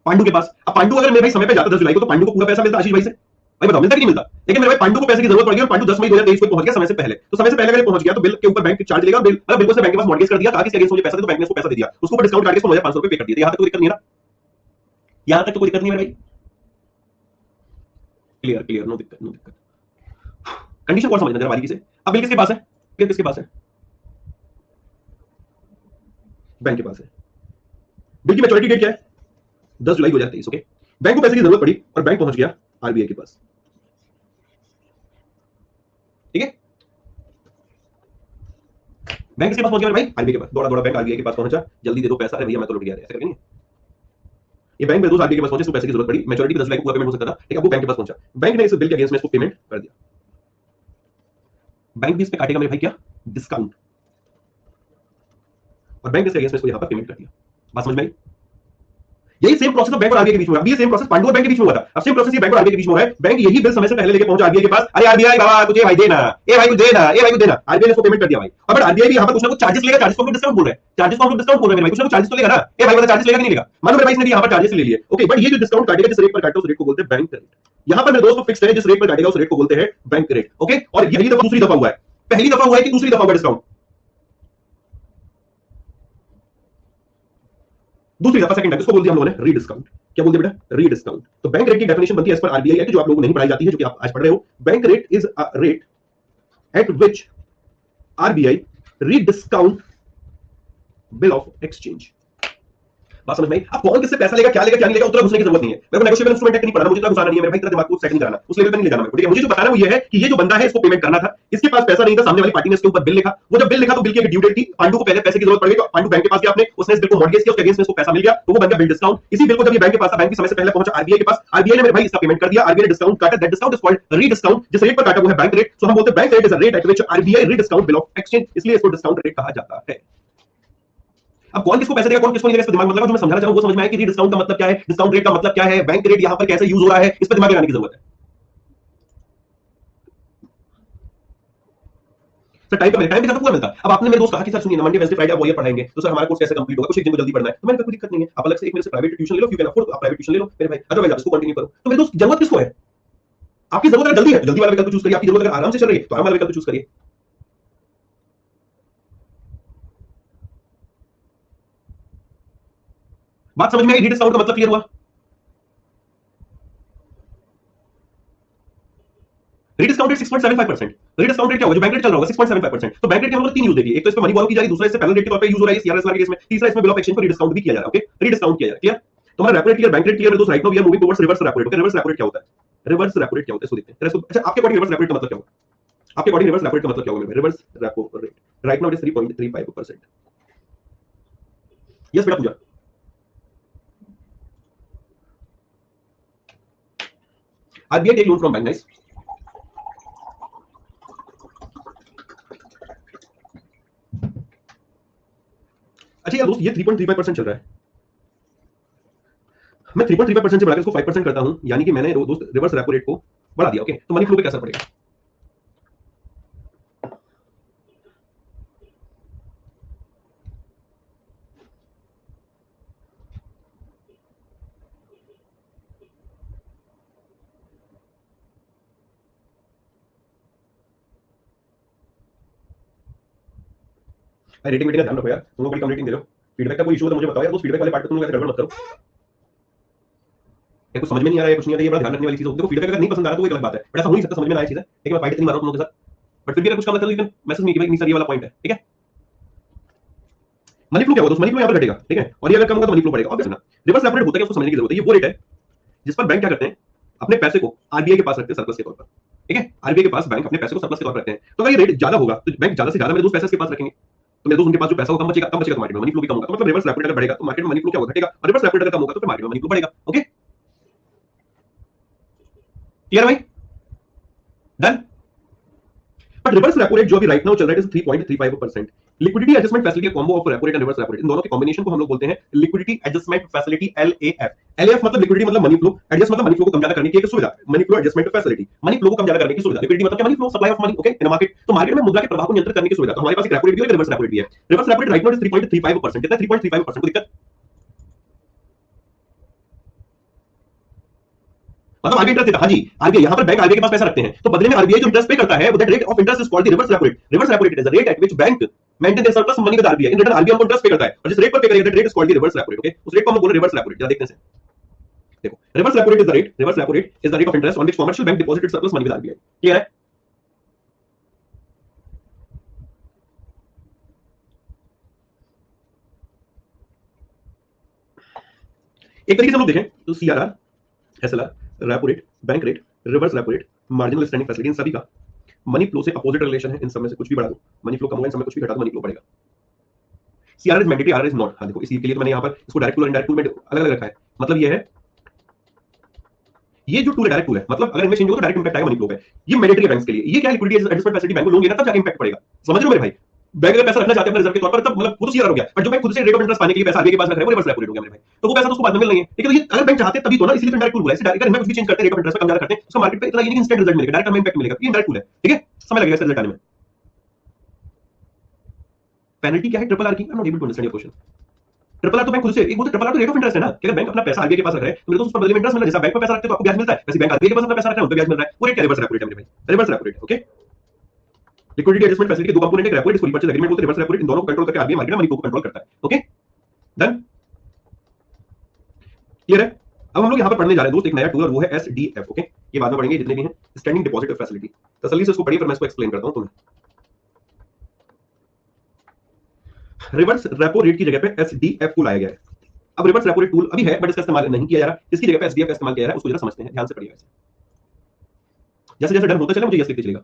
पांडु के पास। अब पांडु अगर मेरे भाई समय पे जाता 10 जुलाई को, तो पांडु को पूरा पैसा मिलता आशीष भाई से। भाई बताओ मिलता कि नहीं मिलता? लेकिन मेरे भाई पांडु को पैसे की जरूरत पड़ गई, और पांडु 10 मई 2023 को पहुंच गया समय से पहले। तो समय से पहले अगर पहुंच गया तो बिल के ऊपर बैंक चार्ज लेगा। बिल मतलब बिल को से बैंक के पास मॉर्गेज कर दिया, कहा कि इसके अगेंस्ट मुझे पैसा दे, तो बैंक ने उसको पैसा दे दिया, उसको ऊपर डिस्काउंट काट के इसको 9,500 रुपए पे कर दिए। यहां तक कोई दिक्कत नहीं है ना? यहां तक तो कोई दिक्कत नहीं है मेरे भाई? क्लियर क्लियर, नो दिक्कत नो दिक्कत। कंडीशन कौन समझना जरा बारीकी से। अब बिल किसके पास है? बिल किसके पास है? बैंक के पास है। बिल की मैच्योरिटी डेट क्या है? 10 जुलाई 2023। ओके, बैंक को पैसे की जरूरत पड़ी और बैंक पहुंच गया आरबीआई के पास। ठीक है, बैंक किसके पास पहुंच गया भाई? आरबीआई के पास। दौड़ा दौड़ा बैंक आरबीआई के पास पहुंचा, जल्दी दे दो पैसा। अरे भैया मैं तो लुट गया, ऐसे करके नहीं। ये बैंक मेरे दोस्त आरबीआई के पास पहुंचे, इसको पैसे की जरूरत पड़ी, मैच्योरिटी 10 जुलाई को पूरा पेमेंट हो सकता था। ठीक है, वो बैंक के पास पहुंचा, बैंक ने इस बिल के अगेंस्ट में इसको पेमेंट कर दिया। बैंक भी इस पे काटेगा मेरे भाई क्या? डिस्काउंट। और बैंक इसके अगेंस्ट में इसको यहां पर पेमेंट कर दिया। बात समझ में आई? यही सेम प्रोसेस बैंक और आरबीआई के बीच में हुआ। ये सेम प्रोसेस पांडु और बैंक के बीच में हुआ था। अब सेम प्रोसेस ये बैंक और आरबीआई के बीच में हो रहा है। बैंक यही बिल समय से पहले लेके पहुंचा आरबीआई के पास। अरे आरबीआई बाबा तुझे भाई देना, ए भाई कुछ देना, ए भाई कुछ देना। आरबीआई ने इसको पेमेंट कर दिया भाई। अब आरबीआई भी यहां पर कुछ ना कुछ चार्जेस लेगा। चार्जेस को डिस्काउंट बोल रहे हैं, चार्जेस को डिस्काउंट बोल रहे हैं भाई, कुछ ना कुछ चार्जेस तो लेगा ना। ए भाई वाला चार्जेस लेगा कि नहीं लेगा? मानो मेरे भाई इसने यहां पर चार्जेस ले लिए। ओके, बट ये जो डिस्काउंट काटेगा, जिस रेट पर काटेगा उस रेट को बोलते हैं बैंक रेट। यहां पर मेरे दोस्तों फिक्स है, जिस रेट पर काटेगा उस रेट को बोलते हैं बैंक रेट। ओके, और यही दफा दूसरी दफा हुआ है। पहली दफा हुआ है कि दूसरी दफा हुआ डिस्काउंट? दूसरी दफा, सेकंड टाइम। इसको बोल दिया हम लोगों ने री डिस्काउंट। क्या बोलते हैं बेटा? री डिस्काउंट। तो बैंक रेट की डेफिनेशन बनती है एज पर आरबीआई एक्ट, जो आप लोगों को नहीं पढ़ाई जाती है, जो कि आप आज पढ़ रहे हो। Bank rate is a rate at which RBI री डिस्काउंट बिल ऑफ एक्सचेंज। बात समझ में आई? अब कौन किससे पैसा लेगा, क्या नहीं लेगा, उतना घुसने की जरूरत नहीं है। मेरे को नेगोशिएबल इंस्ट्रूमेंट नहीं पढ़ना, मुझे इतना घुसाना नहीं है मेरे भाई, इतना दिमाग को सेट नहीं कराना, उस लेवल पे नहीं ले जाना मेरे को, ठीक है? मुझे जो बताना वो ये है कि ये जो बंदा है इसको पेमेंट करना था, इसके पास पैसा नहीं था, सामने वाली पार्टी ने इसके ऊपर बिल लिखा, वो जब बिल लिखा तो बिल की एक ड्यू डेट थी, पांडु को पहले पैसे की जरूरत पड़ गई, तो पांडु बैंक के पास गया, अपने उसने इस बिल को मॉर्गेज किया, उसके अगेंस्ट में इसको पैसा मिल गया, तो वो बन गया बिल डिस्काउंट। इसी बिल को जब ये बैंक के पास था, बैंक की समय से पहले पहुंचा आरबीआई के पास, आरबीआई ने मेरे भाई इसका पेमेंट कर दिया, आरबीआई ने डिस्काउंट काटा, that discount is called rediscount, जिस रेट पर काटा वो है बैंक रेट, सो हम बोलते हैं bank rate is a rate at which RBI rediscount bill of exchange, इसलिए इसको डिस्काउंट रेट कहा जाता है। अब कौन किसको पैसे देगा, कौन किसको नहीं देगा, इस पर दिमाग मतलब जो मैं समझाना चाहूं वो समझ में आया कि डिस्काउंट का मतलब क्या है, डिस्काउंट रेट का मतलब क्या है, बैंक रेट यहां पर कैसे यूज हो रहा है, इस पर दिमाग लगाने की जरूरत है। सर टाइम पे टाइम के साथ पूरा मिलता। अब आपने मेरे दोस्त कहा कि सर सुनिए ना, मंडे वेडनेसडे फ्राइडे वो ये पढ़ाएंगे, तो सर हमारा कोर्स कैसे कंप्लीट होगा, कुछ एक दिन को जल्दी पढ़ना है, तो मैंने कहा कोई दिक्कत नहीं है, आप अलग से एक मेरे से प्राइवेट ट्यूशन ले लो, यू कैन अफोर्ड, आप प्राइवेट ट्यूशन ले लो मेरे भाई, अदरवाइज आप इसको कंटिन्यू करो। तो मेरे दोस्त जरूरत किसको है, आपकी जरूरत अगर जल्दी है जल्दी वाला विकल्प चूज करिए, आपकी जरूरत अगर आराम से चल रही है तो आराम वाला विकल्प चूज करिए। बात समझ में आई? रीडिस्काउंट का मतलब क्लियर हुआ? रीडिस्काउंट रेट 6.75%, रीडिस्काउंट रेट क्या होगा, जो बैंक रेट चल रहा होगा 6.75%, तो बैंक रेट के हम लोग तीन यूज देगी, एक तो इस पे मनी बॉरो की जा रही है, दूसरा इससे पैनल रेट के तौर पे यूज हो रहा है सीआरएस के केस में, तीसरा इसमें बिल ऑफ एक्सचेंज पर रीडिस्काउंट भी किया जा रहा है। ओके, रीडिस्काउंट किया जा रहा है, क्लियर? तो हमारा repo rate clear, bank rate clear है दोस्त, right now we are moving towards reverse repo rate. Okay, reverse repo rate क्या होता है, रिवर्स रेपो रेट क्या होता है इसको देखते हैं। अच्छा आपके अकॉर्डिंग रिवर्स रेपो रेट का मतलब क्या होगा, आपके अकॉर्डिंग रिवर्स रेपो रेट का मतलब क्या होगा? Reverse repo rate right now it is 3.35%। Yes बेटा Pooja, RBI take loan from bank, nice. अच्छा यार दोस्त ये 3.35% चल रहा है, मैं 3.35% से बढ़ाकर इसको 5% करता हूं, यानी कि मैंने दोस्त रिवर्स रेपो रेट को बढ़ा दिया। ओके, तो मनी फ्लो पे क्या असर पड़ेगा? रेटिंग वेटिंग का ध्यान रखो यार, तुम लोग बड़ी कम रेटिंग दे रहे हो। फीडबैक का कोई इशू है तो मुझे बताओ यार, उस फीडबैक वाले पार्ट पे तुम लोग ऐसे गड़बड़ मत करो। या कुछ समझ में नहीं आ रहा है, कुछ नहीं आ रहा है, ये बड़ा ध्यान रखने वाली चीज है। देखो फीडबैक अगर नहीं पसंद आ रहा तो वो एक अलग बात है, बट ऐसा हो नहीं सकता समझ में ना आए चीज है, लेकिन मैं फाइट नहीं मार रहा हूं तुम लोगों के साथ, बट फिर भी अगर कुछ काम कर लो मैसेज नहीं कि भाई नहीं सर ये वाला पॉइंट है, ठीक है? मनी फ्लो क्या होगा दोस्त, मनी फ्लो यहां पर घटेगा, ठीक है? और ये अगर कम होगा तो मनी फ्लो बढ़ेगा। ऑब्वियस ना, रिवर्स रेपो रेट होता है, उसको समझने की जरूरत है। ये वो रेट है जिस पर बैंक क्या करते हैं, अपने पैसे को आरबीआई के पास रखते हैं सरप्लस के तौर पर, ठीक है? आरबीआई के पास बैंक अपने पैसे को सरप्लस के तौर पर रखते हैं, तो अगर ये रेट ज्यादा होगा तो बैंक ज्यादा से ज्यादा मेरे दोस्त पैसे के पास रखेंगे, तो मेरे दोस्त उनके पास जो पैसा होगा कम बचेगा तो मार्केट में मनी फ्लो भी कम होगा। तो मतलब रिवर्स रेपो रेट अगर बढ़ेगा तो मार्केट में मनी फ्लो क्या होगा, घटेगा, और रिवर्स रेपो रेट अगर कम होगा तो फिर मार्केट में मनी फ्लो बढ़ेगा। ओके क्लियर भाई, done? But reverse repo rate जो अभी राइट नाउ चल रहा है 3.35%। Liquidity adjustment facility combo of repo rate and reverse repo rate, इन दोनों के कॉम्बिनेशन को हम लोग बोलते हैं liquidity adjustment facility, LAF. LAF मतलब लिक्विडिटी मतलब मनी फ्लो, एडजस्ट मतलब मनी फ्लो को कम ज्यादा करने की एक सुविधा, money flow adjustment facility, money flow को कम ज्यादा करने की सुविधा। लिक्विडिटी मतलब क्या, money flow, supply of money, okay, in market. तो मार्केट में मुद्रा के प्रवाह को नियंत्रित करने की सुविधा, तो हमारे पास एक रेपो रेट भी है, रिवर्स रेपो रेट भी है। Reverse repo rate right now 3.35%, कितना 3.35%, कोई दिक्कत? मतलब आरबीआई इंटरेस्ट देता, हाँ जी, आरबीआई यहां पर बैंक आरबीआई के पास पैसा रखते हैं, तो बदले में आरबीआई जो इंटरेस्ट पे करता है वो that rate of interest is called the reverse repo rate. Reverse repo rate is the rate at which bank maintain their surplus money with RBI, in return RBI हमको इंटरेस्ट पे करता है, और जिस रेट पर पे करेगा that rate is called the reverse repo rate. Okay, उस रेट को हम बोल रहे हैं रिवर्स रेपो रेट। जरा देखते हैं, देखो reverse repo rate is the rate, reverse repo rate is the rate of interest on which commercial bank deposited surplus money with RBI. Clear है? एक तरीके से हम लोग देखें तो CRR, SLR, repo rate, bank rate, reverse repo rate, marginal standing facility, इन सभी का मनी फ्लो से अपोजिट रिलेशन है। इन सब में से कुछ भी बढ़ा दो मनी फ्लो कम होगा, इन सब में कुछ भी घटा दो मनी फ्लो बढ़ेगा। CRR is mandatory, RR is not. हाँ देखो, इसी के लिए तो मैंने यहाँ पर इसको डायरेक्ट टूल और इनडायरेक्ट टूल में अलग अलग रखा है। मतलब ये है, ये जो टूल है डायरेक्ट टूल है, मतलब अगर इनमें चेंज हो तो डायरेक्ट इंपैक्ट आएगा मनी फ्लो पे। ये मैंडेटरी बैंक के लिए, ये क्या लिक्विडिटी एडजस्टमेंट फैसिलिटी बैंक को लोन लेना तब जाके इंपैक्ट पड़ेगा। समझ रहे हो मेरे भाई? बैंक अगर पैसा रखना चाहते हैं अपने रिजर्व के तौर पर तब मतलब वो तो सीआरआर हो गया, बट जो बैंक खुद से रेट ऑफ इंटरेस्ट पाने के लिए पैसा आरबीआई के पास रख रहा है वो रिवर्स रेपो रेट हो गया मेरे भाई। तो वो पैसा तो उसको बाद में मिलना ही है, ठीक है? तो ये अगर बैंक चाहते तभी तो ना, इसलिए डायरेक्ट टूल बोला। इससे डायरेक्ट इनमें कुछ भी चेंज करते हैं, रेट ऑफ इंटरेस्ट कम ज्यादा करते हैं, उसका मार्केट पे इतना ये नहीं इंस्टेंट रिजल्ट मिलेगा, डायरेक्ट इंपैक्ट मिलेगा। ये डायरेक्ट टूल है, ठीक है? समय लगेगा इसका रिजल्ट आने में। पेनल्टी क्या है ट्रिपल आर की? I am not able to understand your question. Triple R तो बैंक खुद से, एक वो तो ट्रिपल आर तो रेट ऑफ इंटरेस्ट है ना, कि अगर बैंक अपना पैसा आरबीआई के पास रख रहा है तो मेरे को उस पर बदले में इंटरेस्ट मिल रहा है। जैसा बैंक पर पैसा रखते हो तो आपको ब्याज मिलता है, वैसे बैंक आरबीआई के पास अपना पैसा रख रहा है उन पे ब्याज मिल रहा है। वो रेट क्या, रिवर्स रेपो रेट है मेरे भाई, reverse repo rate. Okay, liquidity adjustment facility के दो कंपोनेंट है, रेपो रेट, इसको रीपर्चेज एग्रीमेंट बोलते हैं, रिवर्स रेपो रेट। इन दोनों को कंट्रोल करके आरबीआई मार्केट में मनी फ्लो को कंट्रोल करता है। ओके डन, क्लियर है? अब हम लोग यहाँ पर पढ़ने जा रहे हैं दोस्त एक नया टूल, और वो है एसडीएफ। ओके, ये बाद में पढ़ेंगे जितने भी हैं, स्टैंडिंग डिपॉजिट फैसिलिटी। तसल्ली से इसको पढ़िए, फिर मैं इसको एक्सप्लेन करता हूँ तुम्हें। रिवर्स रेपो रेट की जगह पे एसडीएफ को लाया गया है। अब रिवर्स रेपो रेट टूल अभी है बट इसका इस्तेमाल नहीं किया जा रहा, इसकी जगह पे एसडीएफ का इस्तेमाल किया जा रहा है, उसको जरा समझते हैं, ध्यान से पढ़िएगा। जैसे जैसे डन होता चले मुझे यस लिखते चलेगा।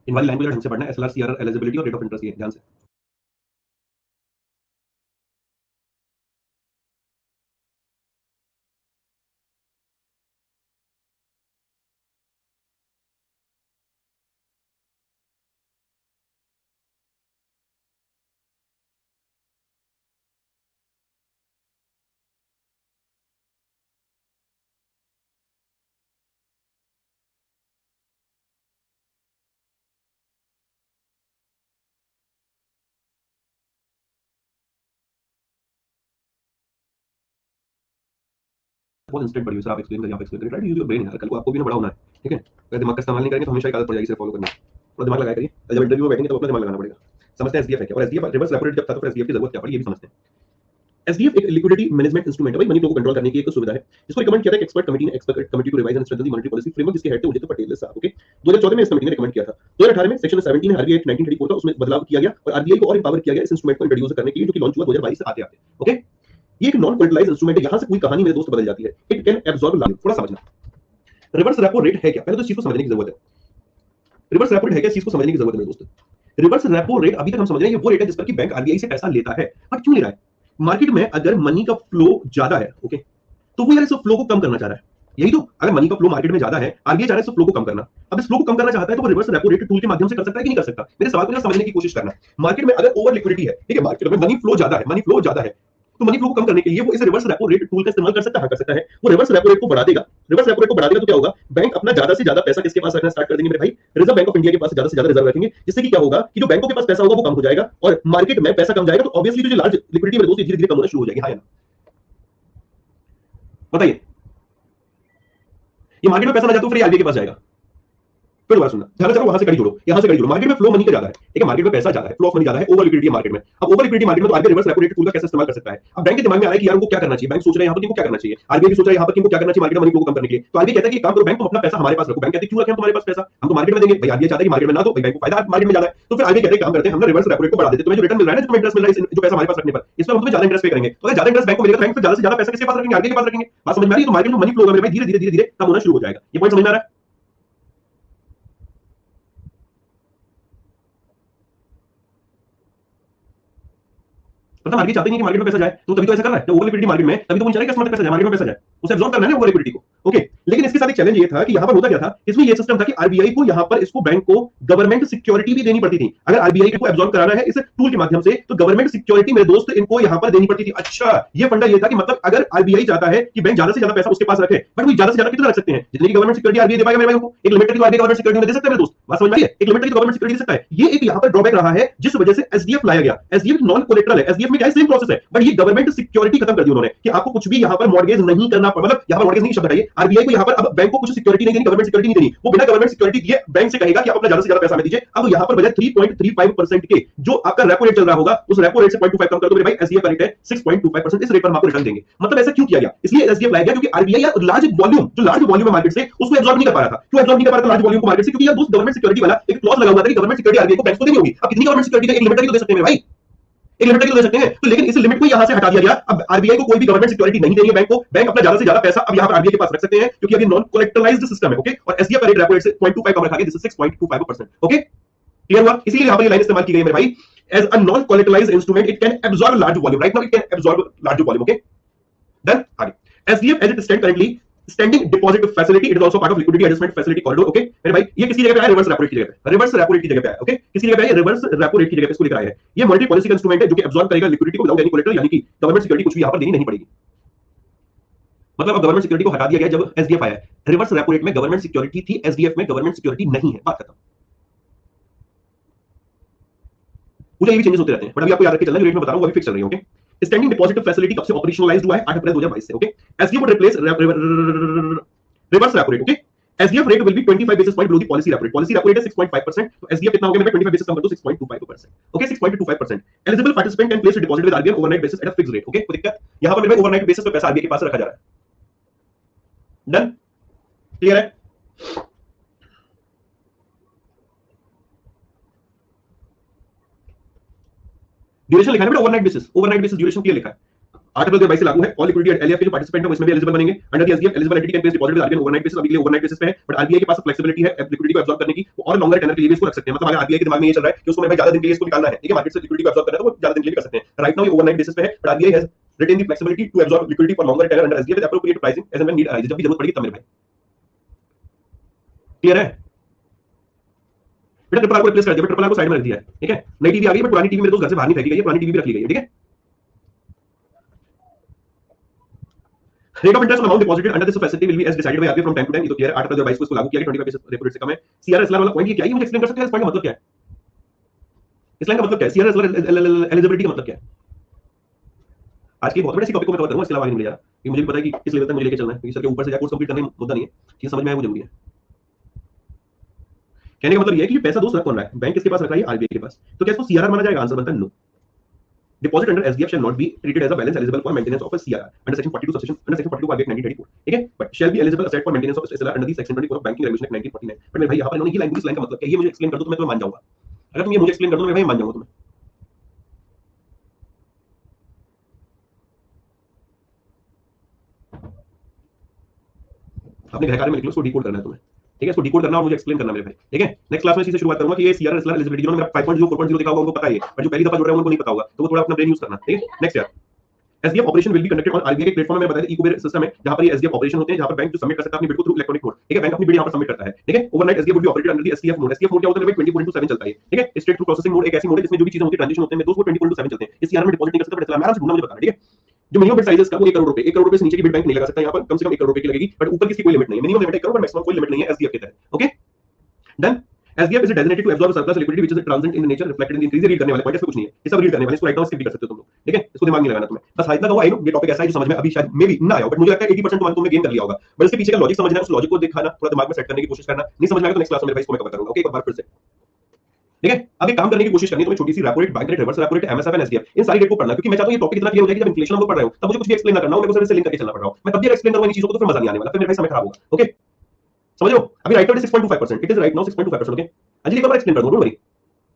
इन वाली लाइन को ढंग से पढ़ना है, एसएलआर सीआरआर एलिजिबिलिटी और रेट ऑफ इंटरेस्ट, ये ध्यान से। बहुत इंस्टेंट पढ़िए सर, आप एक्सप्लेन करिए, आप एक्सप्लेन करिए, राइट, यूज योर ब्रेन यार, कल को आपको भी ना बड़ा होना है, ठीक है। अगर दिमाग का इस्तेमाल नहीं करेंगे तो हमेशा एक आदत पड़ जाएगी सिर्फ फॉलो करना, थोड़ा दिमाग लगाया करिए, जब इंटरव्यू में बैठेंगे तो अपना दिमाग लगाना पड़ेगा। समझते हैं एसडीएफ है क्या, और एसडीएफ रिवर्स रेपो रेट जब था तो एसडीएफ की जरूरत क्या पड़ी, ये भी समझते हैं। एसडीएफ एक लिक्विडिटी मैनेजमेंट इंस्ट्रूमेंट है भाई, मनी फ्लो को कंट्रोल करने की एक सुविधा है, जिसको रिकमेंड किया था एक्सपर्ट कमेटी ने, expert committee to revise and strengthen the monetary policy framework, जिसके हेड थे उदित पटेल साहब, ओके। 2014 में इस कमेटी ने रिकमेंड किया था। 2018 में सेक्शन 17 है आरबीआई एक्ट 1934 का, उसमें बदलाव किया गया और आरबीआई को और एम्पावर किया गया इस इंस्ट्रूमेंट को इंट्रोड्यूस करने के लिए, जो कि लॉन्च हुआ 2022 से आते आते, ओके। ये एक नॉन पोलिटिकलाइज्ड इंस्ट्रूमेंट है, यहां से पूरी कहानी मेरे दोस्त बदल जाती है। इट कैन एब्सॉर्ब लाइफ, थोड़ा समझना। रिवर्स रेपो रेट है क्या, पहले तो इस चीज को समझने की जरूरत है। रिवर्स रेपो रेट है क्या, इस चीज को समझने की जरूरत है मेरे दोस्त। रिवर्स रेपो रेट अभी तक हम समझ रहे हैं ये वो रेट है जिस पर कि बैंक आरबीआई से पैसा लेता है, बट क्यों ले रहा है? मार्केट में अगर मनी का फ्लो ज्यादा है, ओके, तो वो यार इस फ्लो को कम करना चाह रहा है, यही तो। अगर मनी का फ्लो मार्केट में ज्यादा है, आरबीआई चाह रहा है इस फ्लो को कम करना। अब इस फ्लो को कम करना चाहता है तो वो रिवर्स रेपो रेट टूल के माध्यम से कर सकता है कि नहीं कर सकता? मेरे सवाल को समझने की कोशिश करना। मार्केट में अगर ओवर लिक्विडिटी है, ठीक है, मार्केट में मनी फ्लो ज्यादा है, मनी फ्लो ज्यादा है, तो मनी फ्लो को कम करने के लिए वो इस रिवर्स रेपो रेट टूल का इस्तेमाल कर सकता है, कर सकता है। वो रिवर्स रेपो रेट को बढ़ा देगा, रिवर्स रेपो रेट को बढ़ा देगा तो क्या होगा? बैंक अपना ज्यादा से ज्यादा पैसा किसके पास रखना स्टार्ट कर देंगे मेरे भाई? रिजर्व बैंक ऑफ इंडिया के पास ज्यादा से ज्यादा रिजर्व रखेंगे, जिससे कि क्या होगा कि जो बैंकों के पास पैसा होगा वो कम हो जाएगा और मार्केट में पैसा कम जाएगा, तो ऑब्वियसली जो लार्ज लिक्विडिटी मेरे दोस्त धीरे धीरे कम होना शुरू हो जाएगी। हाँ या ना, बताइए। ये मार्केट में पैसा ना जाए तो फिर आरबीआई के पास जाएगा। फिर दोबारा सुनना, ध्यान से वहां से कड़ी जोड़ो, यहां से कड़ी जोड़ो। मार्केट में फ्लो मनी का ज्यादा है, ठीक है, मार्केट में पैसा ज्यादा है, फ्लो ऑफ मनी ज्यादा है, ओवर लिक्विडिटी है मार्केट में। अब ओवर लिक्विडिटी मार्केट में तो RBI reverse repo rate tool का कैसे इस्तेमाल कर सकता है? अब बैंक के दिमाग में आ रहा है कि यार उनको क्या करना चाहिए, बैंक सोच रहे हैं यहां पर किनको क्या करना चाहिए, आरबीआई सोच रहा है यहां पर किनको क्या करना चाहिए मार्केट में मनी फ्लो को कम करने के लिए। तो आरबीआई कहता है कि काम करो बैंक, तुम अपना पैसा हमारे पास रखो। बैंक कहते हैं क्यों रखें हम तुम्हारे पास पैसा, हम तो मार्केट में देंगे। भाई आरबीआई चाहता है कि मार्केट में ना दो, भाई बैंक को फायदा मार्केट में ज्यादा है, तो फिर आरबीआई कहते हैं काम करते हैं हम रिवर्स रेपो रेट को बढ़ा देते हैं, तुम्हें जो रिटर्न मिल रहा है ना, जो इंटरेस्ट मिल रहा है जो पैसा हमारे पास रखने पर, इस पर हम तुम्हें ज्यादा इंटरेस्ट पे करेंगे। तो अगर ज्यादा इंटरेस्ट बैंक को मिलेगा तो बैंक फिर ज्यादा से ज्यादा पैसा किसके पास रखेंगे? आरबीआई के पास रखेंगे। बात समझ में आ रही है? तो मार्केट में मनी फ्लो होगा मेरे भाई धीरे धीरे धीरे धीरे कम होना शुरू हो जाएगा। ये पॉइंट समझ में आ रहा है? मतलब मार्केट चाहते नहीं कि मार्केट में पैसा जाए, तो तभी तो ऐसा कर रहा है। तो ओवर लिक्विडिटी मार्केट में तभी तो वो चाह रहा है कस्टमर तक पैसा जाए, मार्केट में पैसा जाए, उसे एब्जॉर्ब करना है ना ओवर लिक्विडिटी को, ओके। लेकिन इसके साथ एक चैलेंज ये था कि यहां पर होता क्या था, इसमें ये सिस्टम था कि आरबीआई को यहां पर इसको बैंक को गवर्नमेंट सिक्योरिटी भी देनी पड़ती थी। अगर आरबीआई को एब्जॉर्ब कराना है इस टूल के माध्यम से, तो गवर्नमेंट सिक्योरिटी मेरे दोस्त इनको यहां पर देनी पड़ती थी। अच्छा, ये फंडा ये था कि मतलब अगर आरबीआई चाहता है कि बैंक ज्यादा से ज्यादा पैसा उसके पास रखे, बट वो ज्यादा से ज्यादा कितना रख सकते हैं? जितनी गवर्नमेंट सिक्योरिटी आरबीआई दे पाएगा मेरे भाई को, एक लिमिट तक आरबीआई गवर्नमेंट सिक्योरिटी दे सकता है मेरे दोस्त। बात समझ में आई है? एक लिमिट तक गवर्नमेंट सिक्योरिटी दे सकता है। ये एक यहां पर ड्रॉबैक रहा है, जिस वजह से एसडीएफ लाया गया। एसडीएफ नॉन कोलेटरल है, एसडीएफ में क्या सेम प्रोसेस है, बट ये गवर्नमेंट सिक्योरिटी खत्म कर दी उन्होंने कि आपको कुछ भी यहां पर मॉर्गेज नहीं करना, मतलब यहां पर मॉर्गेज नहीं शब्द है, आरबीआई को यहाँ पर अब बैंक को कुछ सिक्योरिटी नहीं देनी, गवर्नमेंट सिक्योरिटी नहीं देनी, वो बिना गवर्नमेंट सिक्योरिटी दिए बैंक से कहेगा कि आप अपना ज्यादा से ज्यादा पैसा हमें दीजिए। अब यहाँ पर बजाय 3.35% के जो आपका रेपो रेट चल रहा होगा उस रेपो रेट से 0.25 कम कर दो मेरे भाई, एसडीएफ का रेट है 6.25%, इस रेट पर हम आपको रिटर्न देंगे। मतलब ऐसा क्यों किया गया? इसलिए एसडीएफ लाया गया क्योंकि आरबीआई या लार्ज वॉल्यूम, जो लार्ज वॉल्यूम है मार्केट से, उसको एब्जॉर्ब नहीं कर पा रहा था। क्यों एब्जॉर्ब नहीं कर पा रहा था लार्ज वॉल्यूम को मार्केट से? क्योंकि यार दोस्त गवर्नमेंट सिक्योरिटी वाला एक क्लॉज लगा हुआ था कि गवर्नमेंट सिक्योरिटी आरबीआई को बैंक को देनी होगी। अब कितनी गवर्नमेंट सिक्योरिटी का एक लिमिट तो दे सकते हैं मेरे भाई, एक लिमिट तो दे सकते हैं। तो लेकिन इस लिमिट को यहां से हटा दिया गया। अब आरबीआई को कोई भी गवर्नमेंट सिक्योरिटी नहीं देनी है बैंक को, बैंक अपना ज्यादा से ज्यादा पैसा अब यहां पर आरबीआई के पास रख सकते हैं क्योंकि अभी नॉन कोलेक्टराइज्ड सिस्टम है। ओके, और एसडीएफ का रेट रेपो रेट से 0.25 कम रखा गया, दिस इज 6.25%। ओके, क्लियर हुआ? इसीलिए यहां पर ये लाइन इस्तेमाल की गई है मेरे भाई, as a non collateralized instrument it can absorb large volume. Right now it can absorb large volume. Okay, then आगे SDF as it stands currently standing deposit facility, it is also part of liquidity adjustment facility corridor. Okay मेरे भाई, ये किसी जगह पे है, reverse repo rate की जगह पे, रिवर्स रेपो रेट की जगह पे है। ओके, किसी जगह पे है, रिवर्स रेपो रेट की जगह पे इसको लेकर आए हैं। ये मॉनेटरी पॉलिसी का इंस्ट्रूमेंट है जो कि एब्जॉर्ब करेगा लिक्विडिटी को विदाउट एनी कोलेटरल, यानी कि गवर्नमेंट सिक्योरिटी कुछ भी यहां पर देनी नहीं पड़ेगी। मतलब अब गवर्नमेंट सिक्योरिटी को हटा दिया गया जब एसडीएफ आया है। रिवर्स रेपो रेट में गवर्नमेंट सिक्योरिटी थी, एसडीएफ में गवर्नमेंट सिक्योरिटी नहीं है, बात खत्म। मुझे ये भी चेंजेस होते रहते हैं, बट अभी आपको याद रख के चलना है, रेट में बता रहा हूं, वो अभी फिक्स चल रही है। ओके, स्टैंडिंग डिपॉजिट फैसिलिटी कब से ऑपरेशनलाइज्ड हुआ है? 8 अप्रैल 2022 से। Okay, SDF would replace reverse repo rate. Okay, SDF rate will be 25 basis point below the policy repo rate. Policy repo rate है 6.5%, तो एसडीएफ कितना हो गया? मैं 25 बेसिस कम कर दूं, 6.25%। Okay, 6.25%। Eligible participant can place deposit with RBI overnight basis at a fixed rate. Okay, कोई दिक्कत? यहां पर मेरे ओवरनाइट बेसिस पे पैसा आरबीआई के पास रखा जा रहा है। डन, क्लियर है? ड्यूरेशन लिखा है बेटा, ओवरनाइट बेसिस ड्यूरेशन क्लियर लिखा है। 8 अप्रैल 2022 से लागू है। ऑल लिक्विडिटी एलएफ के जो पार्टिसिपेंट है उसमें भी एलिजिबल बनेंगे। Under the SDF eligible entity can place deposit with RBI overnight basis, अभी के लिए ओवरनाइट बेसिस पे है, बट आरबीआई के पास फ्लेक्सिबिलिटी है लिक्विडिटी को एब्जॉर्ब करने की, वो और लॉन्गर टेनर के लिए भी इसको रख सकते हैं। मतलब अगर आरबीआई के दिमाग में ये चल रहा है कि उसको मैं ज्यादा दिन के लिए इसको निकालना है, ठीक है, मार्केट से लिक्विडिटी को एब्जॉर्ब करना है, तो वो ज्यादा दिन के लिए कर सकते हैं। राइट नाउ ये ओवरनाइट बेसिस पे है, but RBI has retained the flexibility to absorb liquidity for longer tenor under SDF with appropriate pricing as and when need arise, जब भी जरूरत पड़ेगी तब मेरे भाई। क्लियर है बेटा? ट्रिपल आर को रिप्लेस कर दिया, ट्रिपल आर को साइड में रख दिया है, ठीक है। नई टीवी आ गई, बट पुरानी टीवी मेरे दोस्त घर से बाहर नहीं फेंकी गई है, पुरानी टीवी भी रख ली गई है, ठीक है। Rate of interest amount deposited under this facility will be as decided by RBI from time to time. ये तो क्लियर है, 8 अप्रैल 2022 को इसको लागू किया गया, 25 बेसिस रेपो रेट से कम है। सीआरएसएलआर वाला पॉइंट ये क्या है? मुझे एक्सप्लेन कर सकते हैं इस पॉइंट का मतलब क्या है? इस लाइन का मतलब क्या है? सीआरएसएलआर एलिजिबिलिटी का मतलब क्या है? आज के बहुत बड़े टॉपिक को मैं कवर करूंगा, इसके अलावा आगे नहीं ले जा रहा, क्योंकि मुझे भी पता है कि किस लेवल तक मुझे लेके चलना है, क्योंकि सर के ऊपर से जाकर कोर्स कंप्लीट करने मुद्दा नहीं है, चीज समझ में आए वो जरूरी है। कहने का मतलब ये है कि पैसा दोस्त रख कौन रहा है? बैंक किसके पास रख रहा है? आरबीआई के पास। तो क्या इसको सीआरआर माना जाएगा? आंसर बनता है no. Deposit under SDF shall not be treated as a balance eligible for maintenance of a CRR under section 42 subsection under section 42 of Act 1934, ठीक है, but shall be eligible asset for maintenance of SLR under the section 24 of Banking Regulation Act 1949। But मेरे भाई यहाँ पर इन्होंने ये line, इस line का मतलब क्या है? ये मुझे एक्सप्लेन कर दो तो मैं तुम्हें मान जाऊंगा। अगर तुम ये मुझे एक्सप्लेन कर दो तो मैं भाई मान जाऊंगा तुम्हें। अपने घर कार्य में लिख लो, इसको डिकोड करना है तुम्हें, ठीक है, इसको डिकोड करना और मुझे एक्सप्लेन करना मेरे भाई, ठीक है। नेक्स्ट क्लास में इसी से शुरुआत करूंगा कि ये सीआरआर एसएलआर एलिजिबिलिटी, जिन्होंने मेरा 5.0 4.0 देखा होगा उनको पता है, बट जो पहली दफा जुड़ रहे हैं उनको नहीं पता होगा, तो वो थोड़ा अपना ब्रेन यूज करना, ठीक है। नेक्स्ट यार, SDF operation will be conducted on RBI के प्लेटफॉर्म में बताया इकोबेर सिस्टम है, जहां पर ये एसडीएफ ऑपरेशन होते हैं, जहां पर बैंक जो सबमिट कर सकता है अपनी बिड को थ्रू इलेक्ट्रॉनिक मोड, ठीक है, बैंक अपनी बिड यहां पर सबमिट करता है, ठीक है। Overnight SDF would be operated under the STF mode. STF mode क्या होता है? 24/7 चलता है, ठीक है। स्ट्रेट थ्रू प्रोसेसिंग मोड एक ऐसी मोड है जिसमें जो भी चीजें होती है, ट्रांजैक्शन होते हैं, दोस्तों 24/7 चलते हैं। इस सीआरआर में डिपॉजिट नहीं कर सकते, बट मैं आराम से ढूंढना, मुझे बताना, ठीक है। जो मिनिमम बिड साइज का वो 1 करोड़ रुपए, 1 करोड़ रुपए से नीचे की बिड बैंक नहीं लगा सकता, यहाँ पर कम से कम 1 करोड़ रुपए की लगेगी, बट ऊपर किसी कोई लिमिट नहीं है। Minimum limit 1 crore, but maximum कोई लिमिट नहीं है एसडीएफ के तहत, okay done. SDF is designated to absorb surplus liquidity which is transient in nature reflected in the increase। Read करने वाले पॉइंट इसमें कुछ नहीं है, ये सब रीड करने वाले, इसको राइट डाउन स्किप भी कर सकते हो तुम लोग, ठीक है, इसको दिमाग नहीं लगाना तुम्हें, बस इतना कहो आई नो ये टॉपिक ऐसा है जो समझ में अभी शायद मे भी ना आया हो, बट मुझे लगता है 80% तुमने गेन कर लिया होगा। बट इसके पीछे का लॉजिक समझना है, उस लॉजिक को दिखाना, थोड़ा दिमाग में सेट करने की कोशिश करना। नहीं समझ में आएगा तो नेक्स्ट क्लास में मेरे भाई इसको मैं कवर करूंगा, ओके, एक बार फिर से, ठीक है। अब एक काम करने की कोशिश करनी है तुम्हें, छोटी सी repo rate, bank rate, reverse repo rate, MSF and SDF, इन सारी रेट को पढ़ना, क्योंकि मैं चाहता हूं ये टॉपिक इतना क्लियर हो जाए कि जब इन्फ्लेशन हम लोग पढ़ रहे हो तब मुझे कुछ भी एक्सप्लेन ना करना हो, मेरे को सिर्फ लिंक करके चलना पड़ रहा हो, मैं तब भी एक्सप्लेन करूंगा इन चीजों को, तो फिर मजा नहीं आने वाला, फिर मेरे भाई समय खराब होगा, ओके, समझ लो। अभी right now 6.25%, it is right now 6.25%, okay. Anjali एक बार एक्सप्लेन कर दो, डोंट वरी,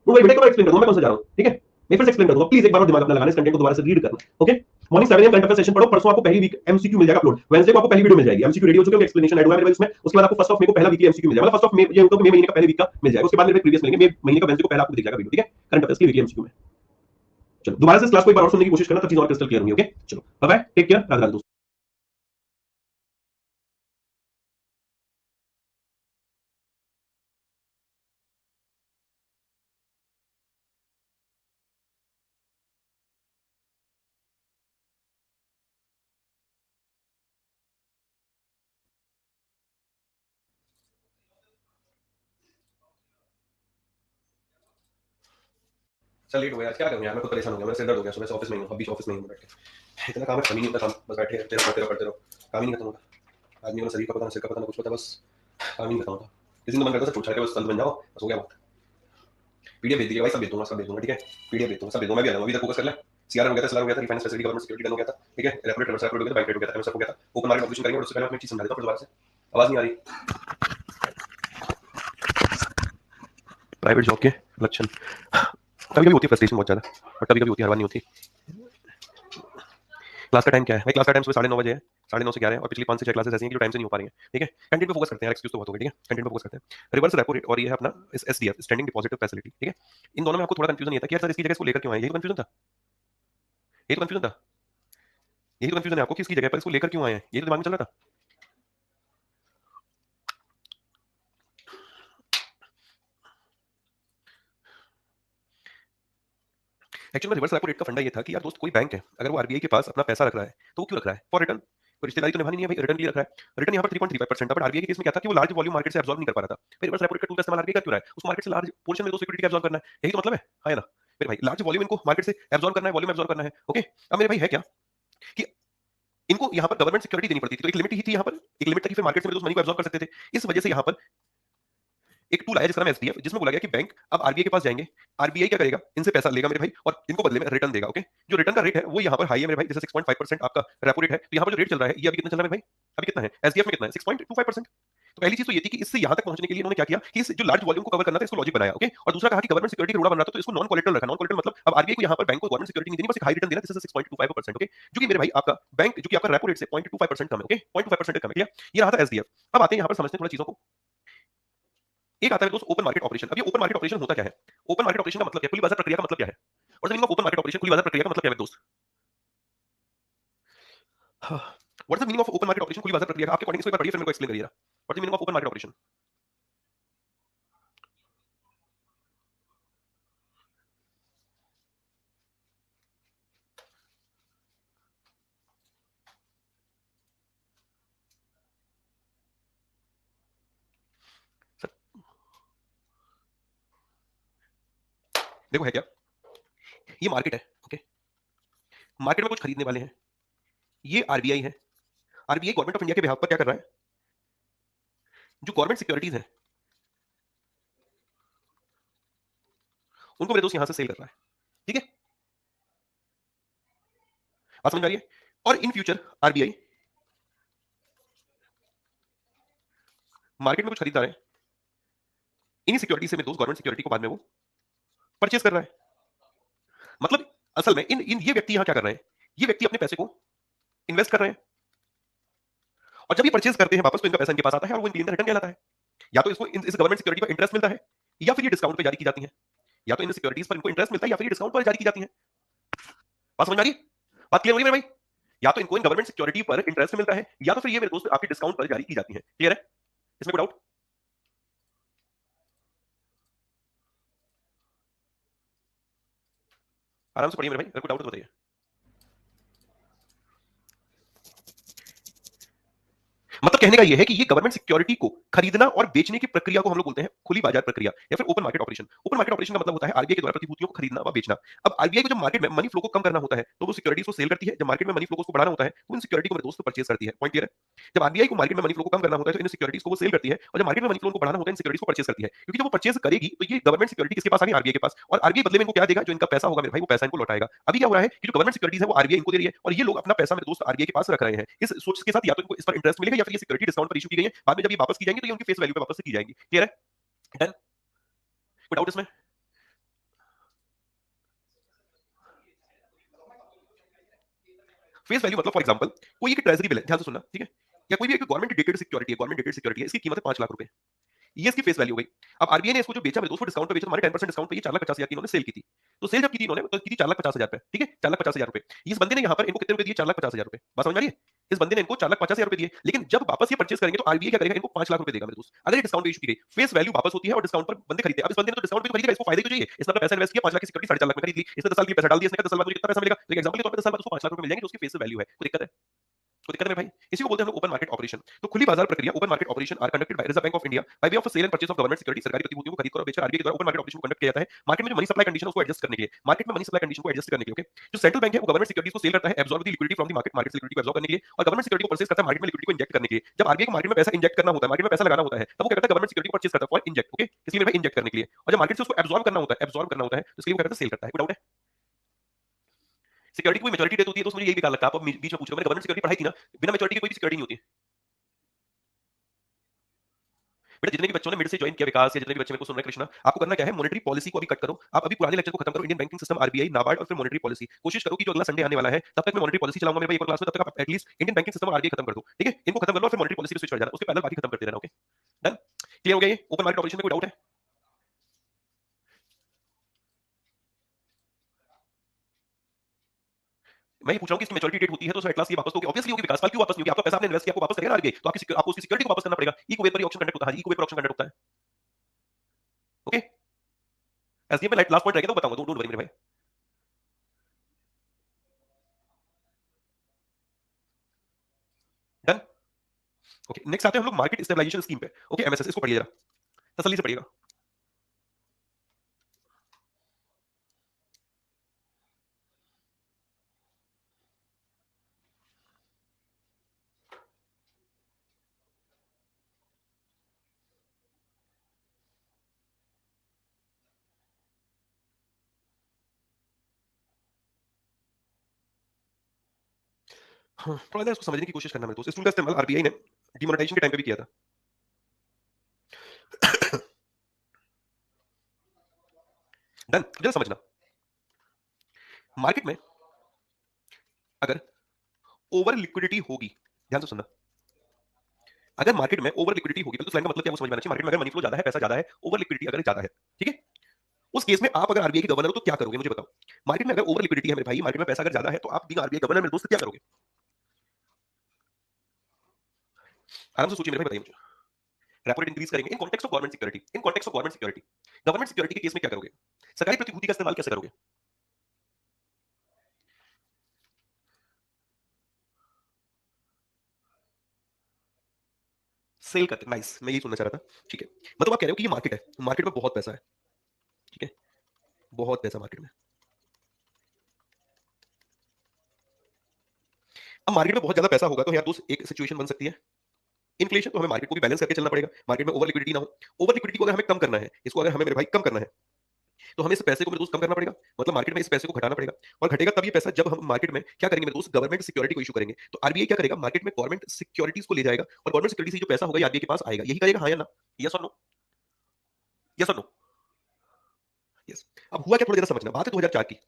वो बेटे को एक्सप्लेन करूंगा, मैं कौन सा जा रहा हूं, ठीक है, मैं फिर से एक्सप्लेन करूंगा, प्लीज एक बार और दिमाग अपना लगाना, इस कंटेंट को दोबारा से रीड करना, okay. Morning 7 AM current affair session पढ़ो, परसों आपको पहली वीक एमसीक्यू मिल जाएगा अपलोड, वेडनेसडे को आपको पहली वीडियो मिल जाएगी, एमसीक्यू रेडी हो चुके हैं, एक्सप्लेनेशन ऐड हुआ है मेरे इसमें, उसके बाद आपको फर्स्ट ऑफ मे को पहला वीकली एमसीक्यू मिल जाएगा, मतलब फर्स्ट ऑफ मे ये होगा कि मे महीने का पहले वीक का मिल जाएगा, उसके बाद मेरे प्रीवियस मिलेंगे, मे महीने का वेडनेसडे को पहला आपको दिख जाएगा वीडियो, ठीक है, करंट अफेयर्स की वीकली एमसीक्यू में। चलो दोबारा से इस क्लास को एक बार और सुनने की कोशिश करना, तब चीज और क्रिस्टल क्लियर होंगी, ओके। चलो bye bye, take care, Radhe Radhe. चल लेट हो गया, क्या करूं यार, मैं खुद परेशान हो गया, मैं सिर दर्द हो गया, सुबह से ऑफिस में ही हूं, अभी ऑफिस में ही हूं बैठ के, इतना काम है, खत्म ही नहीं होता काम, बस बैठे रहते रहो, पढ़ते रहो, काम ही नहीं खत्म होता। आदमी को ना शरीर का पता, ना सिर का पता, ना कुछ पता, बस काम ही नहीं करता होता। किसी दिन मन करता है छोड़ छाड़ के बस संत बन जाओ, बस हो गया बात। पीडीएफ भेज दीजिए भाई, सब भेज दूंगा, सब भेज दूंगा, ठीक है। पीडीएफ भेज दूंगा, सब भेज दूंगा, मैं भी आ जाऊंगा। अभी तक फोकस कर ले। सीआर हो गया था, सलार हो गया था, refinance facility, government security done हो गया था, ठीक है। Repo rate, reverse repo rate हो गया था, बैंक रेट हो गया था, एमएसएफ हो गया था। ओपन मार्केट ऑपरेशन करेंगे, और उससे पहले मैं एक चीज समझा देता हूं फिर दोबारा से। आवाज नहीं आ रही। प्राइवेट जॉब के लक्षण कभी कभी होती है फ्रस्ट्रेशन बहुत ज्यादा, और कभी कभी होती है, हर बार नहीं होती। क्लास का टाइम क्या है भाई? क्लास का टाइम सुबह 9:30 बजे है, 9:30 से 11 है, और पिछली 5 से 6 क्लासेस ऐसी हैं कि जो टाइम से नहीं हो पा रही हैं, ठीक है। कंटेंट पे फोकस करते हैं यार, एक्सक्यूज तो बहुत हो गई, ठीक है। कंटेंट पे फोकस करते हैं। रिवर्स रेपो रेट और ये है अपना एसडीएफ, स्टैंडिंग डिपॉजिट फैसिलिटी, ठीक है। इन दोनों में आपको थोड़ा कंफ्यूजन ये था कि यार सर इसकी जगह इसको लेकर क्यों आए, यही तो कंफ्यूजन था, यही तो कंफ्यूजन था, यही तो कंफ्यूजन है आपको कि इसकी जगह पर इसको लेकर क्यों आए हैं, यही तो दिमाग में चल रहा था। एक्चुअली में रिवर्स रेपो रेट का फंडा ये था कि यार दोस्त, कोई बैंक है अगर वो आरबीआई के पास अपना पैसा रख रहा है तो वो क्यों रख रहा है? For return. कोई रिश्तेदारी तो निभानी नहीं है भाई, रिटर्न के लिए रख रहा है। रिटर्न यहाँ पर 3.35% था, बट आरबीआई के केस में क्या था कि वो लार्ज वॉल्यूम मार्केट से एब्जॉर्ब नहीं कर पा रहा था। फिर रिवर्स रेपो रेट का टूल का इस्तेमाल आरबीआई कर क्यों रहा है? उस मार्केट से लार्ज पोर्शन में तो सिक्योरिटी एब्जॉर्ब करना है, यही तो मतलब है, हाँ या ना? मेरे भाई लार्ज वॉल्यूम इनको मार्केट से एब्जॉर्ब करना है, वॉल्यूम एब्जॉर्ब करना है, ओके। अब मेरे भाई है क्या कि इनको यहाँ पर गवर्नमेंट सिक्योरिटी देनी पड़ती थी, तो एक लिमिट ही थी यहाँ पर, एक लिमिट तक ही फिर मार्केट से मेरे दोस्त मनी को एब्जॉर्ब कर सकते थे। इस वजह से यहाँ पर एक टूल आया जिसका नाम एसडीएफ, जिसमें बोला गया कि बैंक अब आरबीआई के पास जाएंगे, आरबीआई क्या करेगा, इनसे पैसा लेगा मेरे भाई, और इनको बदले में रिटर्न देगा, ओके। जो रिटर्न का रेट है वो यहाँ पर हाई है मेरे भाई, जैसे 6.5% आपका रेपो रेट है, तो यहाँ पर जो रेट चल रहा है ये अभी कितना चल रहा है मेरे भाई, अभी कितना है एसडीएफ में, कितना है 6.25%। तो पहली चीज तो ये थी कि इससे यहाँ तक पहुंचने के लिए इन्होंने क्या किया कि इस जो लार्ज वॉल्यूम को कवर करना था इसको लॉजिक बनाया, ओके। और दूसरा कहा कि गवर्नमेंट सिक्योरिटी का रोड़ा बन रहा था तो इसको नॉन कोलेटरल रखा। नॉन कोलेटरल मतलब अब आरबीआई को यहाँ पर बैंक को गवर्नमेंट सिक्योरिटी नहीं देनी, बस एक हाई रिटर्न देना, दिस इज 6.25%, ओके। जो कि मेरे भाई आपका बैंक जो कि आपका रेपो रेट से 0.25% कम है, ओके, 0.25% कम है, क्लियर। ये रहा था एसडीएफ। अब आते हैं यहाँ पर समझते हैं थोड़ा चीजों को। एक आता है दोस्त ओपन मार्केट ऑपरेशन। अब ये ओपन मार्केट ऑपरेशन होता क्या है? ओपन मार्केट ऑपरेशन का मतलब क्या है? खुली बाजार प्रक्रिया का मतलब क्या है? और meaning of open market operation, खुली बाजार प्रक्रिया का मतलब क्या है दोस्त? What is the meaning of open market operation, खुली बाजार प्रक्रिया? आपके अकॉर्डिंग इसको एक बार पढ़िए, फिर मेरे को एक्सप्लेन करिएगा। What is the meaning of open market operation? Sir देखो है क्या, ये मार्केट है, ओके। मार्केट में कुछ खरीदने वाले हैं, ये आरबीआई है। आरबीआई गवर्नमेंट ऑफ इंडिया के बिहाफ पर क्या कर रहा है? जो गवर्नमेंट सिक्योरिटीज है उनको मेरे दोस्त यहां से सेल कर रहा है, ठीक है। बात समझ में आ रही है? और इन फ्यूचर आरबीआई मार्केट में कुछ खरीद रहा है, इन्हीं सिक्योरिटी से मेरे दोस्त गवर्नमेंट सिक्योरिटी को बाद में वो परचेज कर रहा है। मतलब असल में इन इन ये व्यक्ति यहां क्या कर रहे हैं? ये व्यक्ति अपने पैसे को इन्वेस्ट कर रहे हैं, और जब ये परचेज करते हैं वापस तो इनका पैसा इनके पास आता है, और वो इनके लिए रिटर्न कहलाता है। या तो इसको इस गवर्नमेंट सिक्योरिटी पर इंटरेस्ट मिलता है, या फिर ये डिस्काउंट पे जारी की जाती है। या तो इन सिक्योरिटीज पर इनको इंटरेस्ट मिलता है, या फिर ये डिस्काउंट पर जारी की जाती है। बात समझ में आ रही है? बात क्लियर हो रही है मेरे भाई? या तो इनको इन गवर्नमेंट सिक्योरिटी पर इंटरेस्ट मिलता है, या तो फिर ये मेरे दोस्त आपकी डिस्काउंट पर जारी की जाती है। क्लियर है? इसमें कोई डाउट? आराम से पढ़िए मेरे भाई, अगर कोई डाउट तो बताइए। मतलब कहने का यह है कि ये गवर्नमेंट सिक्योरिटी को खरीदना और बेचने की प्रक्रिया को हम लोग बोलते हैं खुली बाजार प्रक्रिया, या फिर open market operation. Open market operation का मतलब होता है आरबीआई के द्वारा प्रतिभूतियों को खरीदना व बेचना। अब आरबीआई को जब मार्केट में मनी फ्लो को कम करना होता है तो वो सिक्योरिटीज को सेल करती है, जब मार्केट में मनी फ्लो को बढ़ाना होता है तो इन सिक्योरिटी को मेरे दोस्त परचेज करती है। पॉइंट क्लियर है? जब आरबीआई को मार्केट में मनी फ्लो को कम करना होता है तो इन सिक्योरिटीज को वो सेल करती है, और जब मार्केट में मनी फ्लो को बढ़ाना होता है इन सिक्योरिटीज को परचेज करती है। क्योंकि जब वो परचेज करेगी तो ये गवर्नमेंट सिक्योरिटी किसके पास आ गई? आरबीआई के पास। और आरबीआई बदले में इनको क्या देगा? जो इनका पैसा होगा मेरे भाई, वो पैसा इनको लौटाएगा। अभी क्या हो रहा है कि जो गवर्नमेंट सिक्योरिटीज है वो आरबीआई इनको दे रही है, और ये लोग अपना पैसा मेरे दोस्त आरबीआई के पास रख रहे हैं इस सोच के साथ, या तो इनको इस पर इंटरेस्ट मिलेगा, या फिर ये सिक्योरिटी डिस्काउंट पर इशू की गई है, बाद में जब ये वापस की जाएंगी तो ये उनकी फेस वैल्यू पे वापस से की जाएंगी। क्लियर है? डन? कोई डाउट इसमें? फेस वैल्यू मतलब फॉर एग्जांपल कोई एक ट्रेजरी बिल है, ध्यान से सुनना, ठीक है। या कोई भी एक गवर्नमेंट डेटेड सिक्योरिटी है, गवर्नमेंट डेटेड सिक्योरिटी है, इसकी कीमत है 5 लाख रुपए, ये इसकी फेस वैल्यू हो गई। अब आरबीआई ने इसको जो बेचा मेरे दोस्त को डिस्काउंट पे बेचा, हमारे 10% डिस्काउंट पे ये 4,50,000 की इन्होंने सेल की थी। तो सेल जब की थी इन्होंने तो की थी 4,50,000 पे, ठीक है, 4,50,000 रुपए। इस बंदे ने यहाँ पर इनको कितने रुपए दिए? 4,50,000 रुपए। बात समझ में आ रही है? इस बंदे ने इनको 4,50,000 रुपए दिए, लेकिन जब वापस ये परचेज करेंगे तो आरबीआई क्या करेगा? इनको 5 लाख रुपए देगा मेरे दोस्त, अगर ये डिस्काउंट पे इशू की गई। फेस वैल्यू वापस होती है और डिस्काउंट पर बंदे खरीदते हैं। अब इस बंदे ने तो डिस्काउंट पे तो खरीदेगा, इसको फायदा ही तो चाहिए। इसने अपना पैसा इन्वेस्ट किया, 5 लाख की सिक्योरिटी 4.5 लाख में खरीद ली, इसने 10 साल के लिए पैसा डाल दिया, इसने कहा 10 साल बाद मुझे कितना पैसा मिलेगा, तो एग्जांपल के तौर पे 10 साल बाद उसको 5 लाख रुपए मिल जाएंगे, जो उसकी फेस वैल्यू है। कोई दिक्कत है? तो दिक्कत है भाई, इसी को बोलते हैं हम लोग ओपन मार्केट ऑपरेशन। तो खुली बाजार प्रक्रिया open market operation are conducted by reserve bank of India by way of sale and purchase of government security, सरकारी प्रतिभूतियों को खरीद कर और बेचकर आरबीआई के द्वारा ओपन मार्केट ऑपरेशन को कंडक्ट किया जाता है मार्केट में जो मनी सप्लाई कंडीशन है उसको एडजस्ट करने के लिए, मार्केट में मनी सप्लाई कंडीशन को एडजस्ट करने के लिए। ओके, जो सेंट्रल बैंक है वो गवर्नमेंट सिक्योरिटीज को सेल करता है absorb the liquidity from the market, market liquidity को एब्सॉर्ब करने के लिए, और गवर्नमेंट सिक्योरिटी को परचेज करता है मार्केट में लिक्विडिटी को इंजेक्ट करने के लिए। जब आरबीआई को मार्केट में पैसा इंजेक्ट करना होता है, मार्केट में पैसा लगाना होता है, तब वो क्या करता है, गवर्नमेंट सिक्योरिटी को परचेज करता है फॉर इंजेक्ट। ओके, इसलिए मेरे भाई इंजेक्ट करने के लिए, और जब मार्केट से उसको एब्सॉर्ब करना होता है, एब्सॉर्ब करना होता है, तो इसलिए वो क्या करता है, सेल करता है। कोई डाउट है? सिक्योरिटी की मेच्योरिटी डेट होती है, तो मुझे यही बेकार लगता है। आप बीच में पूछ रहे हो, मैंने गवर्नमेंट सिक्योरिटी पढ़ाई थी ना, बिना मेच्योरिटी की कोई भी सिक्योरिटी नहीं होती। बेटा जितने भी बच्चों ने मिड से ज्वाइन किया विकास, या जितने भी बच्चे मेरे को सुन रहे हैं कृष्णा, आपको करना क्या है, मॉनेटरी पॉलिसी को अभी कट करो। आप अभी पुराने लेक्चर को खत्म करो, Indian banking system, RBI, NABARD, और फिर मॉनेटरी पॉलिसी। कोशिश करो कि जो अगला संडे आने वाला है तब तक मैं मॉनेटरी पॉलिसी चलाऊंगा मेरे भाई एक और क्लास में, तब तक आप एटलीस्ट इंडियन बैंकिंग सिस्टम और आरबीआई खत्म कर दो। ठीक है, इनको खत्म कर लो और फिर मॉनेटरी पॉलिसी पे स्विच कर जाना, उसके पहले बाकी खत्म करते रहना। ओके डन, क्लियर हो गया? ये ओपन मार्केट ऑपरेशन में कोई डाउट है? मैं ये पूछ रहा हूँ कि इसकी मेच्योरिटी डेट होती है तो एट लास्ट ये वापस तो ऑब्वियसली होगी, विकास, क्यों वापस नहीं होगी? आपका पैसा आपने इन्वेस्ट किया, आपको वापस करेगा ना आरबीआई, तो आपको उसकी सिक्योरिटी को वापस करना पड़ेगा। इको वेपर ऑप्शन कंडक्ट होता है, इको वेपर ऑप्शन कंडक्ट होता है। ओके, एसडीएम में लास्ट पॉइंट रहेगा तो बताऊंगा, डोंट वरी मेरे भाई। डन। ओके, नेक्स्ट आते हैं हम लोग मार्केट स्टेबलाइजेशन स्कीम पे। ओके, एमएसएस, इसको पढ़िए जरा तसल्ली से पढ़िएगा। हाँ, थोड़ा सा इसको समझने की कोशिश करना मेरे दोस्त। इस टूल का इस्तेमाल आरबीआई ने डिमोनेटाइजेशन के टाइम पे भी किया था। डन, जरा समझना, मार्केट में अगर ओवर लिक्विडिटी होगी, ध्यान से सुनना, अगर मार्केट में ओवर लिक्विडिटी होगी तो लाइन का मतलब क्या वो समझ में आना चाहिए। मार्केट में अगर मनी फ्लो ज्यादा है, पैसा ज्यादा है, ओवर लिक्विडिटी अगर ज्यादा है, ठीक है, उस केस में आप अगर आरबीआई के गवर्नर हो तो क्या करोगे, मुझे बताओ। मार्केट में अगर ओवर लिक्विडिटी है मेरे भाई, मार्केट में पैसा अगर ज्यादा है, तो आप बीइंग आरबीआई गवर्नर मेरे दोस्त क्या करोगे? आराम से सोचिए मेरे भाई, बताइए मुझे। रेपो रेट इंक्रीज करेंगे in context of government security, in context of government security, government security के केस में क्या करोगे? सरकारी प्रतिभूति का इस्तेमाल कैसे करोगे? सेल करते, नाइस, मैं यही सुनना चाह रहा था। ठीक है, मतलब आप कह रहे हो कि ये मार्केट है, मार्केट में बहुत पैसा है, ठीक है, बहुत पैसा मार्केट में। अब मार्केट में बहुत ज्यादा पैसा होगा तो यार दोस्त एक सिचुएशन बन सकती है इन्फ्लेशन, तो हमें मार्केट को भी बैलेंस करके चलना पड़ेगा, मार्केट में ओवर लिक्विडिटी ना हो। ओवर लिक्विडिटी को अगर हमें कम करना है, इसको अगर हमें मेरे भाई कम करना है, तो हमें इस पैसे को मेरे दोस्त कम करना पड़ेगा, मतलब मार्केट में इस पैसे को घटाना पड़ेगा। और घटेगा तब ये पैसा जब हम मार्केट में क्या करेंगे मेरे दोस्त, गवर्नमेंट सिक्योरिटी को इशू करेंगे। तो आरबीआई क्या करेगा, मार्केट में गवर्नमेंट सिक्योरिटीज को ले जाएगा और गवर्नमेंट सिक्योरिटी से जो पैसा होगा आरबीआई के पास आएगा। यही करेगा, हाँ या ना? यस और नो? यस और नो? यस। अब हुआ क्या, थोड़ा जरा समझना, बात है 2004 की।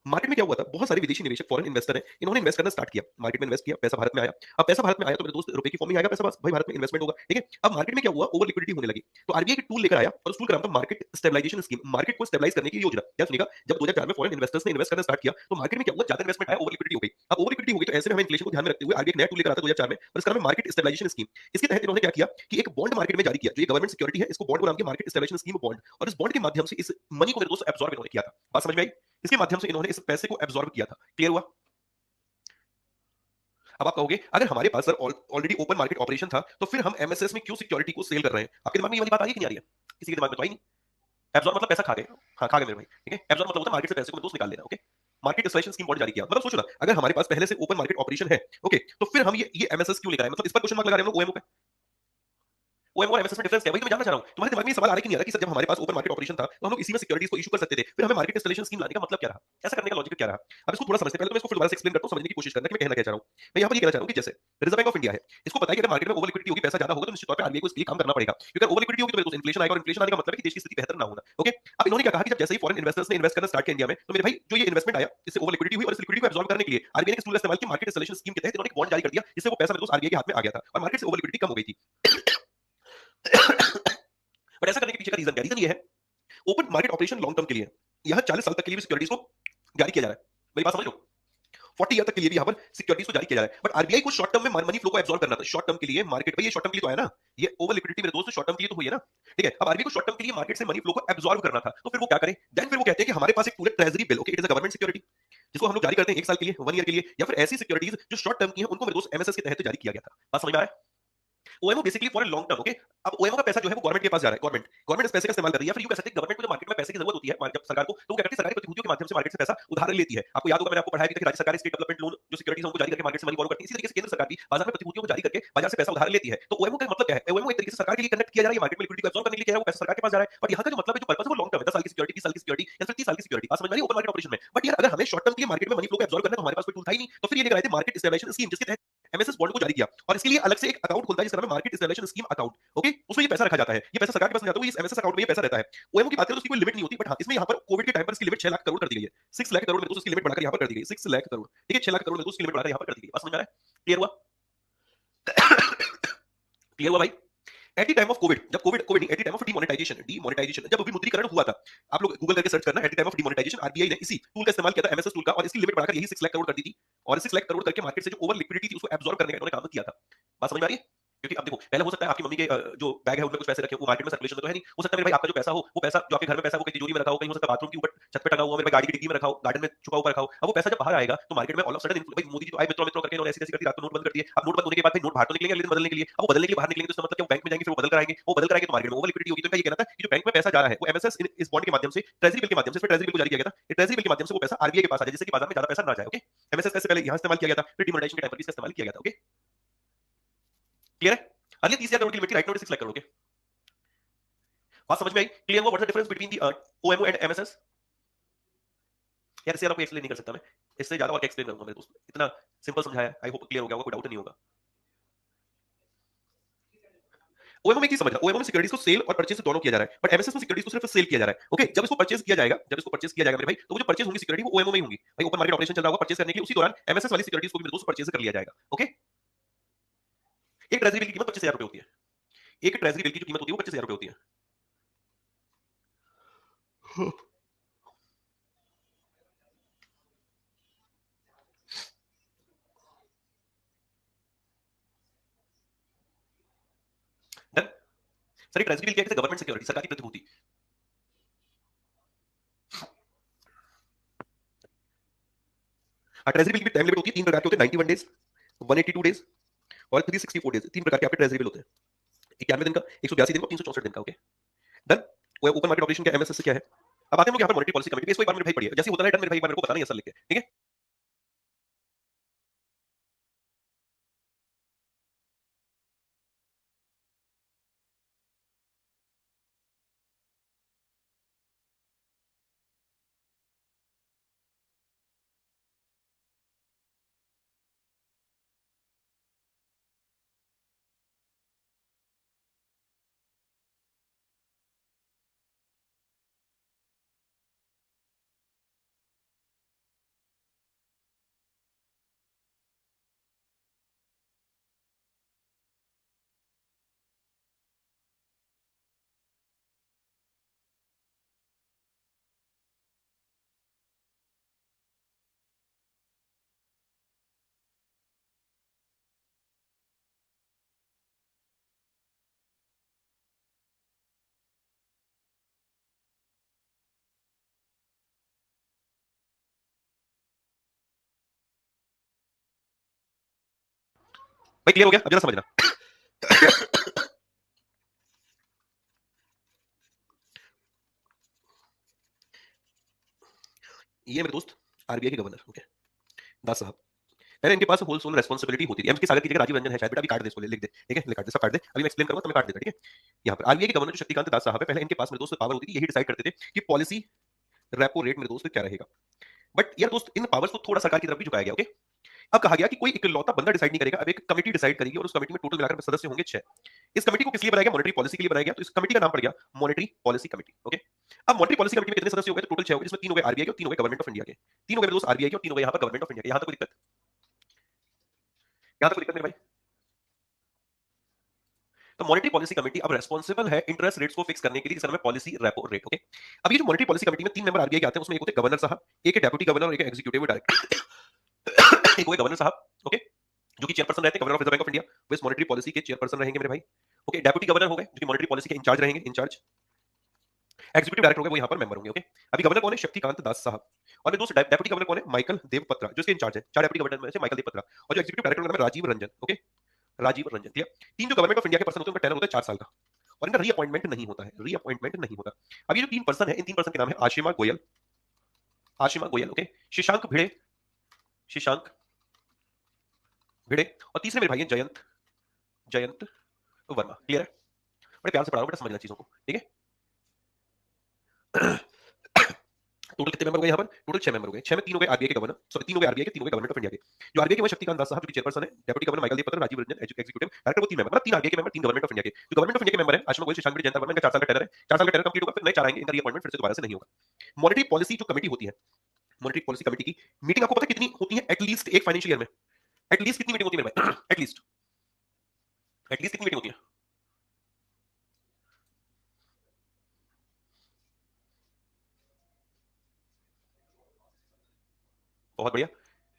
मार्केट में क्या हुआ था, बहुत सारे विदेशी निवेशक, फॉरेन इन्वेस्टर हैं, इन्होंने इन्वेस्ट करना स्टार्ट किया, मार्केट में इन्वेस्ट किया, पैसा भारत में आया। अब पैसा भारत में आया तो मेरे दोस्त रुपए की फॉर्म में आएगा पैसा, बस भाई भारत में इन्वेस्टमेंट होगा। ठीक है, अब मार्केट में क्या हुआ, ओवर लिक्विडिटी होने लगी, तो आरबीआई एक टूल लेकर आया और उस टूल का नाम था मार्केट स्टेबलाइजेशन स्कीम, मार्केट को स्टेबलाइज करने की योजना। क्या सुनिएगा, जब 2004 में फॉरेन इन्वेस्टर्स ने इन्वेस्ट करना स्टार्ट किया तो मार्केट में क्या हुआ, ज्यादा इन्वेस्टमेंट आया, ओवर लिक्विडिटी हो गई। अब ओवर लिक्विडिटी हो गई तो ऐसे में हमें इन्फ्लेशन को ध्यान में रखते हुए आरबीआई एक नया टूल लेकर आता है 2004 में, और इसका नाम है मार्केट स्टेबलाइजेशन स्कीम। इसके तहत इन्होंने क्या किया कि एक बॉन्ड मार्केट में जारी किया, जो ये गवर्नमेंट सिक्योरिटी है, इसको बॉन्ड को नाम दिया मार्केट स्टेबलाइजेशन स्कीम बॉन्ड, और इस बॉन्ड के माध्यम से इस मनी को मेरे दोस्त एब्सॉर्ब इन्होंने किया था। बात समझ में आई? इसके माध्यम से इन्होंने इस पैसे को एब्सॉर्ब किया था। क्लियर हुआ? अब आप कहोगे अगर हमारे पास sir already open market operation था तो फिर हम एमएसएस में क्यों सिक्योरिटी को सेल कर रहे हैं? आपके दिमाग में ये वाली बात आई कि नहीं आ रही है? किसी के दिमाग में तो आई नहीं। एब्जॉर्ब मतलब पैसा खा गए, हाँ खा गए मेरे भाई, ठीक है। एब्जॉर्ब मतलब होता है मार्केट से पैसे को दोस्त निकाल लेना। Okay, market stabilization scheme bond जारी किया, मतलब सोचो ना, अगर हमारे पास पहले से ओपन मार्केट ऑपरेशन है, ओके, तो फिर हम ये एमएसएस क्यों लेकर आए, मतलब इस पर क्वेश्चन मार्क लगा रहे हैं हम लोग ओएमओ पे। ओएमओ और एमएसएस में डिफरेंस क्या है, वही तो मैं जानना चाह रहा हूं। तुम्हारे दिमाग में ये सवाल आ रहा है कि नहीं आ रहा कि सर जब हमारे पास ओपन मार्केट ऑपरेशन था तो हम लोग इसी में सिक्योरिटीज को इशू कर सकते थे, फिर हमें मार्केट इंस्टॉलेशन स्कीम लाने का मतलब क्या रहा, ऐसा करने का लॉजिक क्या रहा? अब इसको थोड़ा समझते हैं, पहले तो मैं इसको फिर दोबारा से एक्सप्लेन करता हूं, समझने की कोशिश करना कि मैं कहना क्या चाह रहा हूं। मैं यहां पर ये कहना चाह रहा हूं कि जैसे रिजर्व बैंक ऑफ इंडिया है, इसको पता है कि अगर मार्केट में ओवर लिक्विडिटी होगी, पैसा ज्यादा होगा, तो निश्चित तौर पे आरबीआई को इसके लिए काम करना पड़ेगा, क्योंकि ओवर लिक्विडिटी होगी तो मेरे इन्फ्लेशन आएगा, और इन्फ्लेशन आने का मतलब है कि देश की स्थिति बेहतर ना होना। ओके, अब इन्होंने क्या कहा कि जब जैसे ही फॉरेन इन्वेस्टर्स ने इन्वेस्ट करना स्टार्ट किया इंडिया में, तो मेरे भाई जो ये इन्वेस्टमेंट आया, इससे ओवर लिक्विडिटी हुई, और इस लिक्विडिटी को एब्सॉर्ब करने के लिए आरबीआई ने इस टूल का इस्तेमाल किया, मार्केट इंस्टॉलेशन स्कीम के तहत इन्होंने एक बॉन्ड जारी कर दिया, जिससे वो पैसा मेरे दोस्त आरबीआई के हाथ में आ गया था और मार्केट से ओवर लिक्विडिटी कम हो गई थी। बट ऐसा करने के पीछे का रीजन क्या, रीजन ये है, open market operation long term के लिए, यहां 40 साल तक के लिए भी सिक्योरिटीज को जारी किया जा रहा है। मेरी बात समझ लो, 40 ईयर तक के लिए भी यहां पर सिक्योरिटीज को जारी किया जा रहा है। बट आरबीआई को शॉर्ट टर्म में मनी फ्लो को एब्सॉर्ब करना था, शॉर्ट टर्म के लिए मार्केट, भाई ये शॉर्ट टर्म के लिए तो आया ना, ये ओवर लिक्विडिटी मेरे दोस्त शॉर्ट टर्म के लिए तो हुई है ना। ठीक है, अब आरबीआई को शॉर्ट टर्म के लिए मार्केट से मनी फ्लो को एब्सॉर्ब करना था, तो फिर वो क्या करें, देन फिर वो कहते हैं कि हमारे पास एक पूरा treasury bill, okay, it is a government security, जिसको हम लोग जारी करते हैं 1 साल के लिए, 1 ईयर के लिए, या फिर ऐसी सिक्योरिटीज जो शॉर्ट टर्म की हैं, उनको मेरे दोस्त एमएसएस के तहत जारी किया गया था। बात समझ में आ रहा है? OMO basically for a long term, okay. अब ओएमओ का पैसा जो है वो गवर्नमेंट के पास जा रहा है, गवर्नमेंट गवर्नमेंट इस पैसे का इस्तेमाल कर रही है, या फिर यूं कह सकते हैं गवर्नमेंट को जो मार्केट में पैसे की जरूरत होती है जब सरकार को, तो वो क्या करती है, सरकारी प्रतिभूतियों के माध्यम से मार्केट से पैसा उधार लेती है। आपको याद होगा मैंने आपको पढ़ाया कि राज्य सरकार स्टेट डेवलपमेंट लोन जो सिक्योरिटीज उनको जारी करके मार्केट से मनी बोरो करती है, इसी तरीके से केंद्र सरकार भी बाजार में प्रतिभूतियों को जारी करके बाजार से पैसा उधार लेती है। तो ओएमओ का मतलब क्या है? ओएमओ एक तरीके से सरकार के लिए कनेक्ट किया जा रहा है, मार्केट में लिक्विडिटी को एब्सॉर्ब करने के लिए किया है, वो पैसा सरकार के पास जा रहा है। बट यहाँ का जो मतलब है, जो पर्पस है, वो लॉन्ग टर्म है, 10 साल की सिक्योरिटी, 20 साल की सिक्योरिटी, या फिर 30 साल की सिक्योरिटी। बात समझ में आ रही है? ओपन मार्केट ऑपरेशन में। बट यार अगर हमें शॉर्ट टर्म के लिए मार्केट में मनी फ्लो को एब्सॉर्ब करना है, तो हमारे पास कोई टूल था ही नहीं, तो फिर ये लेकर आए थे मार्केट स्टेबलाइजेशन स्कीम, जिसके तहत एमएसएस बॉन्ड को जारी किया, और इसके लिए अलग से एक अकाउंट खुलता है जिसका नाम है market stabilization scheme account, okay. उसमें ये पैसा रखा जाता है, ये पैसा सरकार के पास नहीं जाता, वो इस एमएसएस अकाउंट में ये पैसा रहता है। ओएमओ की बात करें तो उसकी कोई लिमिट नहीं होती, बट हाँ, इसमें यहाँ पर कोविड के टाइम पर इसकी लिमिट 6 लाख करोड़ कर दी गई है। 6 लाख करोड़ में तो उसकी लिमिट बढ़ाकर यहाँ पर कर दी गई, 6 लाख करोड़, ठीक है, 6 लाख करोड़ में तो उसकी लिमिट बढ़ाकर यहाँ पर कर दी गई। बात समझ में आ रहा है? क्लियर हुआ? क्लियर हुआ भाई? At the time of covid, जब covid covid at the time of demonetisation, जब विमुद्रीकरण हुआ था, आप लोग गूगल करके सर्च करना, at the time of demonetisation RBI ने इसी टूल का इस्तेमाल किया था, एमएसएस टूल का, और इसकी लिमिट बढ़ाकर यही 6 लाख करोड़ कर दी थी, और 6 लाख करोड़ करके मार्केट से जो ओवर लिक्विडिटी थी उसको एब्सॉर्ब करने का इन्होंने काम किया था। बात समझ में आ रही है? क्योंकि अब देखो, पहले हो सकता है आपकी मम्मी के जो बैग है उनमें कुछ पैसे रखे हो, वो मार्केट में सर्कुलेशन में तो है नहीं, हो सकता है मेरे भाई आपका जो पैसा हो, वो पैसा जो आपके घर में पैसा है, वो कहीं तिजोरी में रखा हो, कहीं हो सकता है बाथरूम के ऊपर छत पे टंगा हुआ, मेरे भाई गाड़ी की डिग्गी में रखा हो, गार्डन में छुपा हुआ रखा हो। अब वो पैसा जब बाहर आएगा तो मार्केट में ऑल ऑफ सडन भाई मोदी जी तो आए मित्रों मित्रों करके, इन्होंने ऐसी ऐसी करती, रात को नोट बंद कर दिए। अब नोट बंद होने के बाद भाई नोट बाहर तो निकलेंगे अगले दिन बदलने के लिए, अब वो बदलने के लिए बाहर निकलेंगे तो इसका मतलब क्या, वो बैंक में जाएंगे, फिर वो बदल कराएंगे, वो बदल कराएंगे तो मार्केट में ओवर लिक्विडिटी होगी। तो इनका ये कहना था कि जो बैंक में पैसा जा रहा है वो एमएसएस इस बॉन्ड के माध्यम से, ट्रेजरी बिल के माध्यम से, फिर ट्रेजरी बिल को जारी किया गया था, ट्रेजरी बिल के माध्यम से वो पैसा आरबीआई के पास आ जाए, जिससे कि बाजार में ज्यादा पैसा ना जाए, ओके। एमएसएस कैसे पहले यहाँ इस्तेमाल किया गया था, फिर डिमोनेटाइजेशन के टाइम पर भी इसका इस्तेमाल किया गया था, ओके। क्लियर है? अर्लियर 30 करोड़ की लिमिट थी, right now 6 lakh crore, okay. बात समझ में आई? क्लियर हुआ? What is the difference between the OMO and MSS? यार इससे आपको एक्सप्लेन नहीं कर सकता मैं, इससे ज्यादा और क्या एक्सप्लेन करूंगा मेरे दोस्त, इतना सिंपल समझाया, आई होप क्लियर हो गया होगा, कोई डाउट नहीं होगा। ओएमओ में की समझ रहा, ओएमओ में सिक्योरिटीज को सेल और परचेज दोनों किया जा रहा है, बट एमएसएस में सिक्योरिटीज को सिर्फ सेल किया जा रहा है, ओके। जब इसको परचेज किया जाएगा, जब इसको परचेज किया जाएगा मेरे भाई, तो वो जो परचेज होंगी सिक्योरिटी, वो ओएमओ में ही होंगी भाई। ओपन मार्केट ऑपरेशन चल रहा होगा परचेज करने के लिए, उसी दौरान एमएसएस वाली सिक्योरिटीज को भी मेरे दोस्त परचेज कर लिया जाएगा, ओके। एक ट्रेजरी बिल की कीमत 25,000 रुपए होती है, एक ट्रेजरी बिल की जो कीमत होती है वो 25,000 रुपए होती है। डन। सर एक ट्रेजरी बिल क्या है? गवर्नमेंट सिक्योरिटी, सरकार की प्रतिभूति। ट्रेजरी बिल की टाइम लिमिट होती है, 3 प्रकार के होते हैं, 91 डेज, 182 डेज और 364 डेज। 3 प्रकार के आपके ट्रेजरी बिल होते हैं, 91 दिन का, 182 दिन का, 364 दिन का, okay. Done. Open market operation का एमएसएस से क्या है? अब आते हैं हम लोग यहाँ पर मॉनेटरी पॉलिसी कमेटी पे, इसको एक बार मेरे भाई पढ़िए, जैसे होता है डन मेरे भाई, मेरे को बताना है सर लिख के, ठीक है। भाई क्लियर हो गया? अब जरा समझना। ये मेरे दोस्त आरबीआई के गवर्नर, ओके, दास साहब। पहले इनके पास होल सोल रेस्पॉन्सिबिलिटी होती थी, एमके सागर की जगह राजीव रंजन है शायद, बेटा अभी काट दे इसको, लिख दे, ठीक है, लिख काट दे, सब काट दे, अभी मैं एक्सप्लेन करूंगा तो मैं काट देता, ठीक है। यहाँ पर आरबीआई के गवर्नर जो शक्तिकांत दास साहब है, पहले इनके पास मेरे दोस्त पावर होती थी, यही डिसाइड करते थे कि पॉलिसी रेपो रेट मेरे दोस्त क्या रहेगा। बट यार दोस्त इन पावर्स को थोड़ा सरकार की तरफ भी झुकाया गया, ओके। अब कहा गया कि कोई इकलौता बंदा डिसाइड नहीं करेगा, अब एक कमेटी डिसाइड करेगी, और उस कमेटी में टोटल मिलाकर सदस्य होंगे 6। इस कमेटी को किस लिए बनाया गया? मॉनेटरी पॉलिसी के लिए बनाया गया, तो इस कमेटी का नाम पड़ गया मॉनेटरी पॉलिसी कमेटी, ओके। अब मॉनेटरी पॉलिसी कमेटी में कितने सदस्य हो गए? तो टोटल 6 हो गए, जिसमें 3 हो गए आरबीआई के और 3 हो गए गवर्नमेंट ऑफ इंडिया के, 3 हो गए दोस्त आरबीआई के और 3 हो गए यहाँ पर गवर्नमेंट ऑफ इंडिया के। यहाँ तक कोई दिक्कत? यहाँ तक कोई दिक्कत मेरे भाई? तो मॉनेटरी पॉलिसी कमेटी अब रेस्पॉन्सिबल है इंटरेस्ट रेट्स को फिक्स करने के लिए, जिसका नाम है पॉलिसी रेपो रेट, ओके। अब ये जो मॉनेटरी पॉलिसी कमेटी में 3 मेंबर आरबीआई के आते हैं, उसमें एक होते हैं गवर्नर साहब, एक है डेप्यूटी गवर्नर और एक है एग्जीक्यूटिव डायरेक्टर। एक हुए गवर्नर साहब, ओके, जो कि चेयरपर्सन रहते हैं, governor of reserve bank of India, वो इस मॉनेटरी पॉलिसी के चेयरपर्सन रहेंगे मेरे भाई, ओके। डेप्यूटी गवर्नर हो गए जो कि मॉनेटरी पॉलिसी के इंचार्ज रहेंगे, इंचार्ज। एग्जीक्यूटिव डायरेक्टर हो गए, वो यहाँ पर मेंबर होंगे, ओके। अभी गवर्नर कौन है? शक्तिकांत दास साहब। और मेरे दोस्त डेप्यूटी गवर्नर कौन है? माइकल देव पत्रा, जो इसके इंचार्ज है। 4 डेप्यूटी गवर्नर में से माइकल देव पत्रा, और जो एग्जीक्यूटिव डायरेक्टर उनका नाम है राजीव रंजन। ओके, राजीव रंजन, ठीक है। 3 जो गवर्नमेंट ऑफ इंडिया के पर्सन होते हैं उनका टेनर होता है 4 साल का, और इनका रीअपॉइंटमेंट नहीं होता है, रीअपॉइंटमेंट नहीं होता। अब ये जो 3 पर्सन है, इन 3 पर्सन के नाम है आशिमा गोयल, आशिमा गोयल, ओके, शशांक भिड़े, शशांक भिड़े, और तीसरे मेरे भाई हैं जयंत, जयंत वर्मा। क्लियर है? बड़े प्यार से पढ़ा रहा हूं बेटा, समझना चीजों को, ठीक है। टोटल कितने मेंबर हो गए यहाँ पर? टोटल 6 मेंबर हो गए। 6 में 3 हो गए आरबीआई के गवर्नर, सॉरी 3 हो गए आरबीआई के, 3 हो गए गवर्नमेंट ऑफ इंडिया के। जो आरबीआई के वो शक्तिकांत दास साहब जो चेयरपर्सन है, डेप्यूटी गवर्नर माइकल देव पत्र, राजीव रंजन एग्जीक्यूटिव डायरेक्टर, वो 3 मेंबर, मतलब 3 आरबीआई के मेंबर, 3 गवर्नमेंट ऑफ इंडिया के। जो गवर्नमेंट ऑफ इंडिया के मेंबर है आशिमा गोयल, शशांक भिड़े, जयंत वर्मा, इनका 4 साल का टेनर है। 4 साल का टेनर कंप्लीट होगा, फिर नए 4 आएंगे, इनका रीअपॉइंटमेंट फिर से दोबारा से नहीं होगा। मॉनेटरी पॉलिसी जो कमेटी होती है, मॉनेटरी पॉलिसी कमेटी की मीटिंग आपको पता है कितनी होती है एटलीस्ट एक फाइनेंशियल ईयर में? एटलीस्ट कितनी मीटिंग होती है मेरे भाई? एटलीस्ट कितनी मीटिंग होती है? बहुत बढ़िया,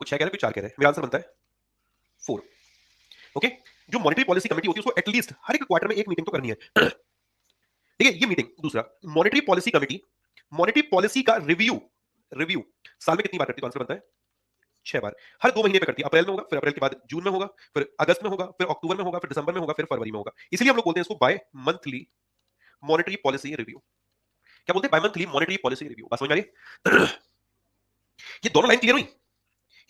कुछ 6 कह रहे हैं, कुछ 4 कह रहे हैं। मेरा आंसर बनता है 4। ओके, जो मॉनेटरी पॉलिसी कमेटी होती है उसको एटलीस्ट हर एक क्वार्टर में एक मीटिंग तो करनी है, ठीक है, ये मीटिंग। दूसरा, monetary policy committee monetary policy का रिव्यू, रिव्यू साल में कितनी बार करती है? तो आंसर बनता है 6 बार। हर 2 महीने पे करती है, अप्रैल में होगा, फिर अप्रैल के बाद जून में होगा, फिर अगस्त में होगा, फिर अक्टूबर में होगा, फिर दिसंबर में होगा, फिर फरवरी में होगा। इसलिए हम लोग बोलते हैं इसको bimonthly monetary policy review. क्या बोलते हैं? Bimonthly monetary policy review. बात समझ में आ रही है? ये दोनों लाइन क्लियर हुई?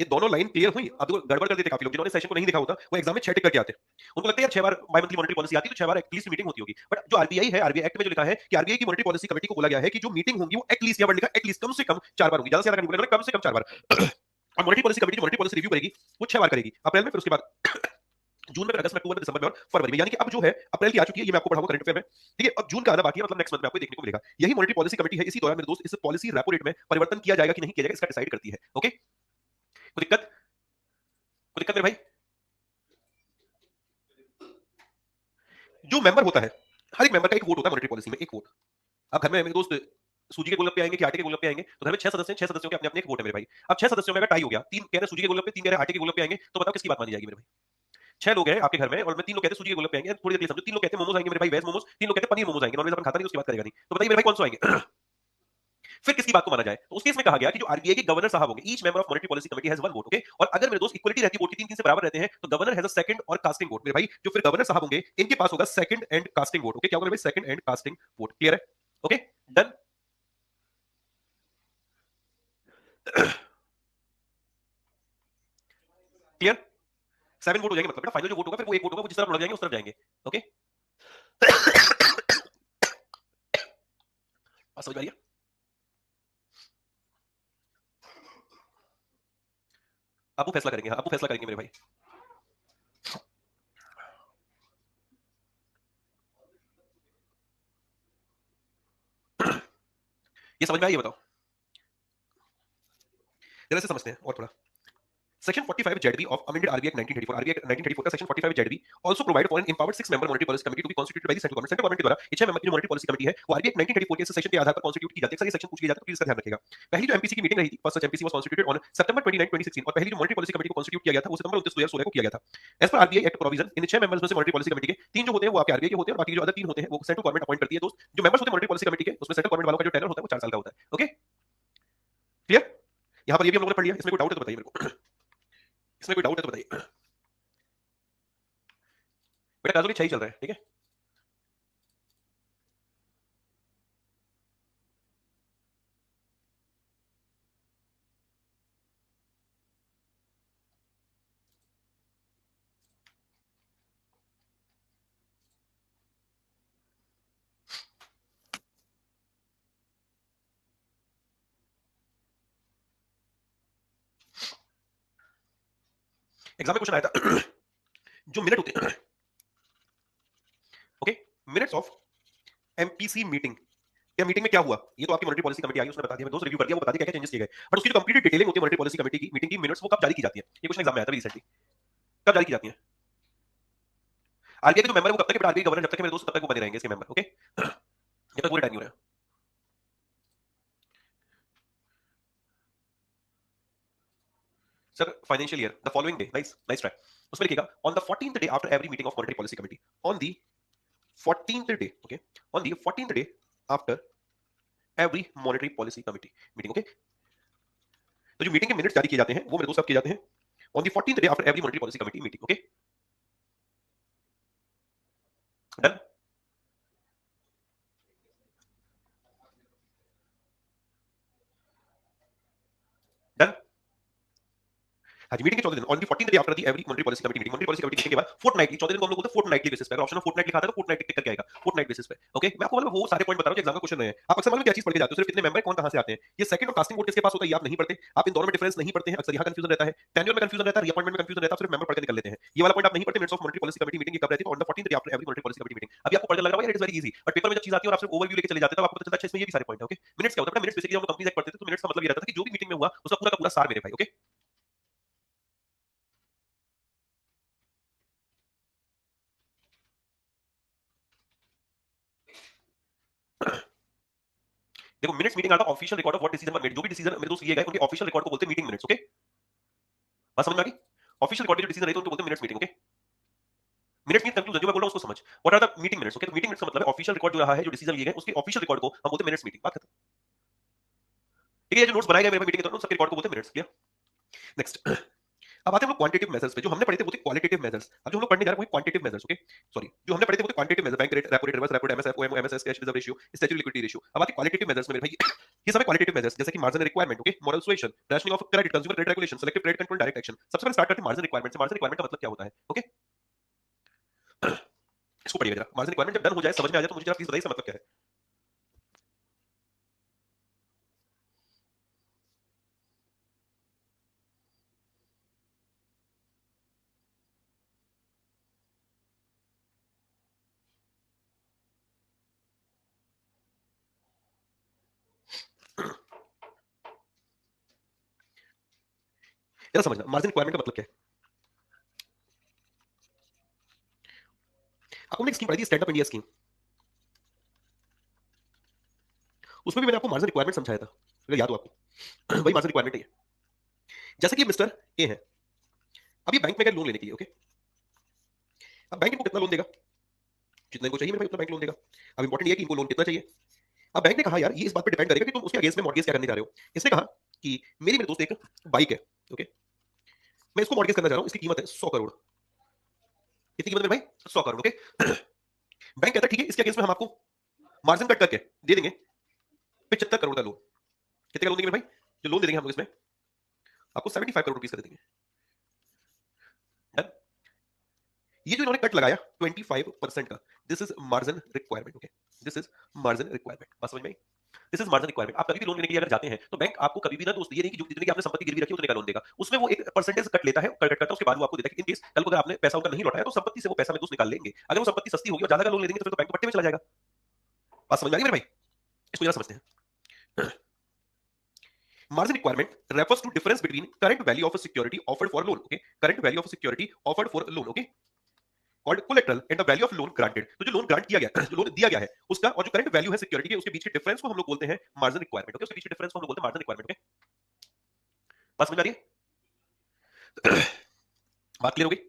ये दोनों लाइन क्लियर हुई? अब तो गड़बड़ कर देते काफी लोग, जिन्होंने सेशन को नहीं देखा होता, वो एग्जाम में 6 टिक करके आते हैं। उनको लगता है यार 6 बार बाय मंथली मॉनेटरी पॉलिसी आती है तो 6 बार एटलीस्ट मीटिंग होती होगी। बट जो आरबीआई है, आरबीआई एक्ट में जो लिखा है कि आरबीआई की मॉनेटरी पॉलिसी कमेटी को बोला गया है कि जो मीटिंग होगी वो एटलीस्ट, या वर्ड लिखा एटलीस्ट, कम से कम 4 बार होगी, ज्यादा से ज्यादा नहीं बोला, कम से कम 4 बार। और monetary policy committee monetary policy review करेगी वो 6 बार करेगी, अप्रैल में, फिर उसके बाद जून में, फिर अगस्त में, अक्टूबर में, दिसंबर में और फरवरी में। यानी कि अब जो है अप्रैल की आ चुकी है, ये मैं आपको पढ़ाऊंगा करंट अफेयर में, ठीक है। अब जून का आना बाकी है, मतलब नेक्स्ट मंथ में आपको देखने को मिलेगा। यही मॉनेटरी पॉलिसी कमेटी है, इसी दौरान मेरे दोस्त इस पॉलिसी रेपो रेट में परिवर्तन किया जाएगा कि नहीं किया जाएगा इसका डिसाइड करती है। ओके, कोई दिक्कत? कोई दिक्कत मेरे भाई? जो मेंबर होता है, हर एक मेंबर का एक वोट होता है मॉनेटरी पॉलिसी में, एक वोट। अब घर में मेरे दोस्त सूजी के गोलगप्पे आएंगे कि आटे के गोलगप्पे आएंगे, तो घर में 6 सदस्य हैं, 6 सदस्यों के अपने अपने एक वोट है मेरे भाई। अब 6 सदस्यों में अगर टाई हो गया, 3 कह रहे हैं सूजी के गोलगप्पे, 3 कह रहे हैं आटे के गोलगप्पे आएंगे, तो बताओ किसकी बात मानी जाएगी मेरे भाई? 6 लोग हैं आपके घर में और मैं 3 लोग कहते हैं सूजी के गोलगप्पे आएंगे, थोड़ी देर के लिए समझो, 3 लोग कहते हैं मोमोज आएंगे मेरे भाई, वेज मोमोज, 3 लोग कहते हैं पनीर मोमोज आएंगे, नॉनवेज अपन खाता नहीं, उसकी बात करेगा नहीं, तो बताइए मेरे भाई कौन से आएंगे? फिर किसकी बात को माना जाए? तो उस केस में कहा गया कि जो आरबीआई के गवर्नर साहब होंगे, each member of monetary policy committee has one vote. Okay, और अगर मेरे दोस्त इक्वलिटी रहती है वोट की, 3-3 से बराबर रहते हैं, तो गवर्नर हैज अ सेकंड और कास्टिंग वोट। मेरे भाई जो फिर गवर्नर साहब होंगे इनके पास होगा second and casting vote. Okay, क्या होगा मेरे भाई? Second and casting vote. Clear है? Okay, done. क्लियर? 7 वोट हो जाएंगे, मतलब बेटा फाइनल जो वोट होगा फिर वो एक वोट होगा, वो जिस तरफ लड़ जाएंगे उस तरफ जाएंगे। ओके, बात समझ में आ रही है? आप वो फैसला करेंगे, आप वो फैसला करेंगे मेरे भाई। ये समझ में आई? ये बताओ जरा से समझते हैं और थोड़ा। Section 45 ZB of amended RBI Act 1934, RBI Act 1934 का Section 45 ZB also provide for an empowered 6-member monetary policy committee to be constituted by the central government. Central government के द्वारा ये 6 मेंबर की जो मॉनेटरी पॉलिसी कमेटी है वो RBI Act 1934 के इस सेक्शन के आधार पर कॉन्स्टिट्यूट की जाती है। अक्सर ये सेक्शन पूछ लिया जाता है तो प्लीज इसका ध्यान रखिएगा। पहली जो एमपीसी की मीटिंग रही थी, first MPC was constituted on सितंबर 29, 2016, और पहली जो मॉनेटरी पॉलिसी कमेटी को कॉन्स्टिट्यूट किया गया था वो सितंबर 29, 2016 को किया गया था। As per RBI act provision, इन 6 मेंबर्स में से मॉनेटरी पॉलिसी कमेटी के 3 जो होते हैं वो आपके आरबीआई के होते हैं, और बाकी जो अदर 3 होते हैं वो सेंट्रल गवर्नमेंट अपॉइंट करती है। दोस्त जो मेंबर्स होते हैं मॉनेटरी पॉलिसी कमेटी के, उसमें सेंट्रल गवर्नमेंट वालों का जो टेनर होता है वो 4 साल का होता है। Okay, clear? यहां पर ये भी हम लोगों ने पढ़ लिया, इसमें कोई डाउट है तो बताइए मेरे को। इसमें कोई डाउट है तो बताइए बेटा, काजोली सही चल रहा है, ठीक है। एग्जाम में क्वेश्चन आया था जो मिनट होते हैं, okay, minutes of MPC meeting, क्या मीटिंग में क्या हुआ, ये तो आपकी मॉनेटरी पॉलिसी कमेटी आई उसने बता दिया, मैं दोस्त रिव्यू कर दिया, वो बता दिया क्या क्या चेंजेस किए गए, बट उसकी जो कंप्लीट डिटेलिंग होती है मॉनेटरी पॉलिसी कमेटी की मीटिंग की मिनट्स, वो कब जारी की जाती है? ये क्वेश्चन एग्जाम में आया था रिसेंटली, कब जारी की जाती है? आरबीआई के जो मेंबर है वो कब तक है? आरबीआई गवर्नर जब तक है मेरे दोस्त तब तक वो बने रहेंगे इसके मेंबर। ओके, जब तक पूरे टाइम नहीं हो रहा है। Sir financial year the following day, nice nice try. उसमें लिखिएगा on the 14th day after every meeting of monetary policy committee, on the 14th day, okay, on the 14th day after every monetary policy committee meeting. Okay, तो जो meeting के minutes जारी किए जाते हैं वो मेरे दोस्त कब किए जाते हैं? On the 14th day after every monetary policy committee meeting. Okay, done. Done. हाँ जी, मीटिंग के 14 दिन on the 14th day after the every monetary policy committee meeting. Monetary policy committee meeting के बाद फोर्टनाइटली 14 दिन को हम लोग बोलते हैं फोर्टनाइटली बेसिस पे। अगर ऑप्शन में फोर्टनाइट लिखा था तो फोर्टनाइट टिक करके आएगा, फोर्टनाइट बेसिस पे। ओके, मैं आपको मतलब वो सारे पॉइंट बता रहा हूं जो एग्जाम का क्वेश्चन रहे हैं। आप अक्सर मालूम है क्या चीज पढ़ के जाते हो, सिर्फ कितने मेंबर कौन कहां से आते हैं, ये सेकंड और कास्टिंग वोट किसके पास होता है ये आप नहीं पढ़ते। आप इन दोनों में डिफरेंस नहीं पढ़ते हैं, अक्सर यहां कंफ्यूजन रहता है, टेन्योर में कंफ्यूजन रहता है, रीअपॉइंटमेंट में कंफ्यूजन रहता है, सिर्फ मेंबर पढ़ के निकल लेते हैं। ये वाला पॉइंट आप नहीं पढ़ते। Minutes of monetary policy committee meeting कब रहती है? On the 14th day after every monetary policy committee meeting. अभी आपको पढ़ के लग रहा है यार it is very easy, but paper में जब चीज आती है और आप सिर्फ ओवरव्यू लेके चले जाते हैं तब आपको पता चलता है अच्छा इसमें ये भी सारे पॉइंट है। ओके, मिनट्स क्या होता है? मिनट्स बेसिकली हम लोग कंपनीज एक्ट पढ़ते थे तो मिनट्स का मतलब ये रहता था कि जो भी मीटिंग में हुआ उसका पूरा का पूरा सार मेरे भाई। ओके, देखो मिनट्स मीटिंग आता है official record of what decision were made. जो भी डिसीजन मेरे दोस्त लिए गए उनके ऑफिशियल रिकॉर्ड को बोलते हैं मीटिंग मिनट्स। ओके, बात समझ में आ गई? ऑफिशियल रिकॉर्ड में जो डिसीजन रहते हैं उनको बोलते हैं minutes meeting. Okay, minutes mean conclusion जो मैं बोल रहा हूं उसको समझ। What are the meeting minutes? Okay, तो मीटिंग मिनट्स का मतलब है ऑफिशियल रिकॉर्ड जो रहा है, जो डिसीजन लिए गए उसके ऑफिशियल रिकॉर्ड को हम बोलते हैं मिनट्स मीटिंग। बात खत्म। ठीक है, ये जो नोट्स बनाए गए मेरे मीटिंग के दौरान सबके रिकॉर्ड को बोलते हैं मिनट्स। क्लियर? नेक्स्ट, अब आते हैं हम लोग क्वांटिटेटिव मेजर्स पे। जो हमने पढ़े थे वो थे क्वालिटेटिव मेजर्स, अब जो हम लोग पढ़ने जा रहे हैं वो है क्वांटिटेटिव मेजर्स। ओके, सॉरी, जो हमने पढ़े थे वो थे quantitative measure, bank rate, repo rate, reverse repo rate, MSF, OMO, MSS, cash reserve ratio, statutory liquidity ratio. अब आते हैं क्वालिटेटिव मेजर्स में मेरे भाई। ये सब है क्वालिटेटिव मेजर्स, जैसे कि margin requirement. Okay, moral suasion, rationing of credit, consumer credit regulation, selective credit control, direct action. सबसे पहले स्टार्ट करते हैं मार्जिन रिक्वायरमेंट से। मार्जिन रिक्वायरमेंट का मतलब क्या होता है? ओके, इसको पढ़िएगा जरा। मार्जिन रिक्वायरमेंट जब डन हो जाए, समझ में आ जाए तो मुझे जरा प्लीज बताइए इसका मतलब क्या है। जरा समझना मार्जिन रिक्वायरमेंट का मतलब क्या है। आपको मैंने एक स्कीम पढ़ाई थी, स्टैंड अप इंडिया स्कीम, उसमें भी मैंने आपको मार्जिन रिक्वायरमेंट समझाया था, अगर याद हो आपको। वही मार्जिन रिक्वायरमेंट है। जैसे कि मिस्टर ए है, अब ये बैंक में गए लोन लेने के लिए। ओके, अब बैंक इनको कितना लोन देगा? जितने को चाहिए मेरे भाई उतना बैंक लोन देगा। अब इंपॉर्टेंट ये है कि इनको लोन कितना चाहिए। अब बैंक ने कहा यार ये इस बात पे डिपेंड करेगा कि तुम उसके अगेंस्ट में मॉर्गेज क्या करने जा रहे हो। इसने कहा कि मेरे दोस्त एक बाइक है। ओके, मैं इसको मॉर्गेज करना चाह रहा हूं, इसकी कीमत है 100 करोड़। कितनी कीमत है मेरे भाई? 100 करोड़। ओके, बैंक कहता है ठीक है, इसके अगेंस्ट में हम आपको मार्जिन कट करके दे देंगे 75 करोड़ का लोन। कितने का लोन देंगे मेरे भाई? जो लोन दे देंगे हम लोग इसमें आपको 75 करोड़ रुपीज का दे देंगे। Done? ये जो इन्होंने कट लगाया 25% का, this is margin requirement. Okay, this is margin requirement. बात समझ में आई? This is margin requirement. आप कभी भी लोन लेने के लिए अगर जाते हैं तो बैंक आपको कभी भी ना दोस्त ये नहीं कि जो जितने की आपने संपत्ति गिरवी रखी है उतने का लोन देगा, उसमें वो एक परसेंटेज कट लेता है, कट करता है, उसके बाद वो आपको देता है कि इन केस कल को अगर आपने पैसा उनका नहीं लौटाया तो संपत्ति से वो पैसा में दोस्त निकाल लेंगे। अगर वो संपत्ति सस्ती होगी और ज्यादा का लोन ले देंगे तो फिर तो बैंक तो पट्टे में चला जाएगा। बात समझ में आ गई मेरे भाई? इसको जरा समझते हैं। Margin requirement refers to difference between current value of a security offered for loan. Okay, current value of a security offered for a loan. Okay, called collateral and the value of loan granted. तो जो loan grant किया गया, जो loan दिया गया है उसका और जो करंट वैल्यू है सिक्योरिटी के उसके बीच के डिफरेंस को हम लोग बोलते हैं मार्जिन रिक्वायरमेंट। ओके, उसके बीच के डिफरेंस को हम लोग बोलते हैं मार्जिन रिक्वायरमेंट। ओके, बात समझ में आ रही है? बात क्लियर हो गई?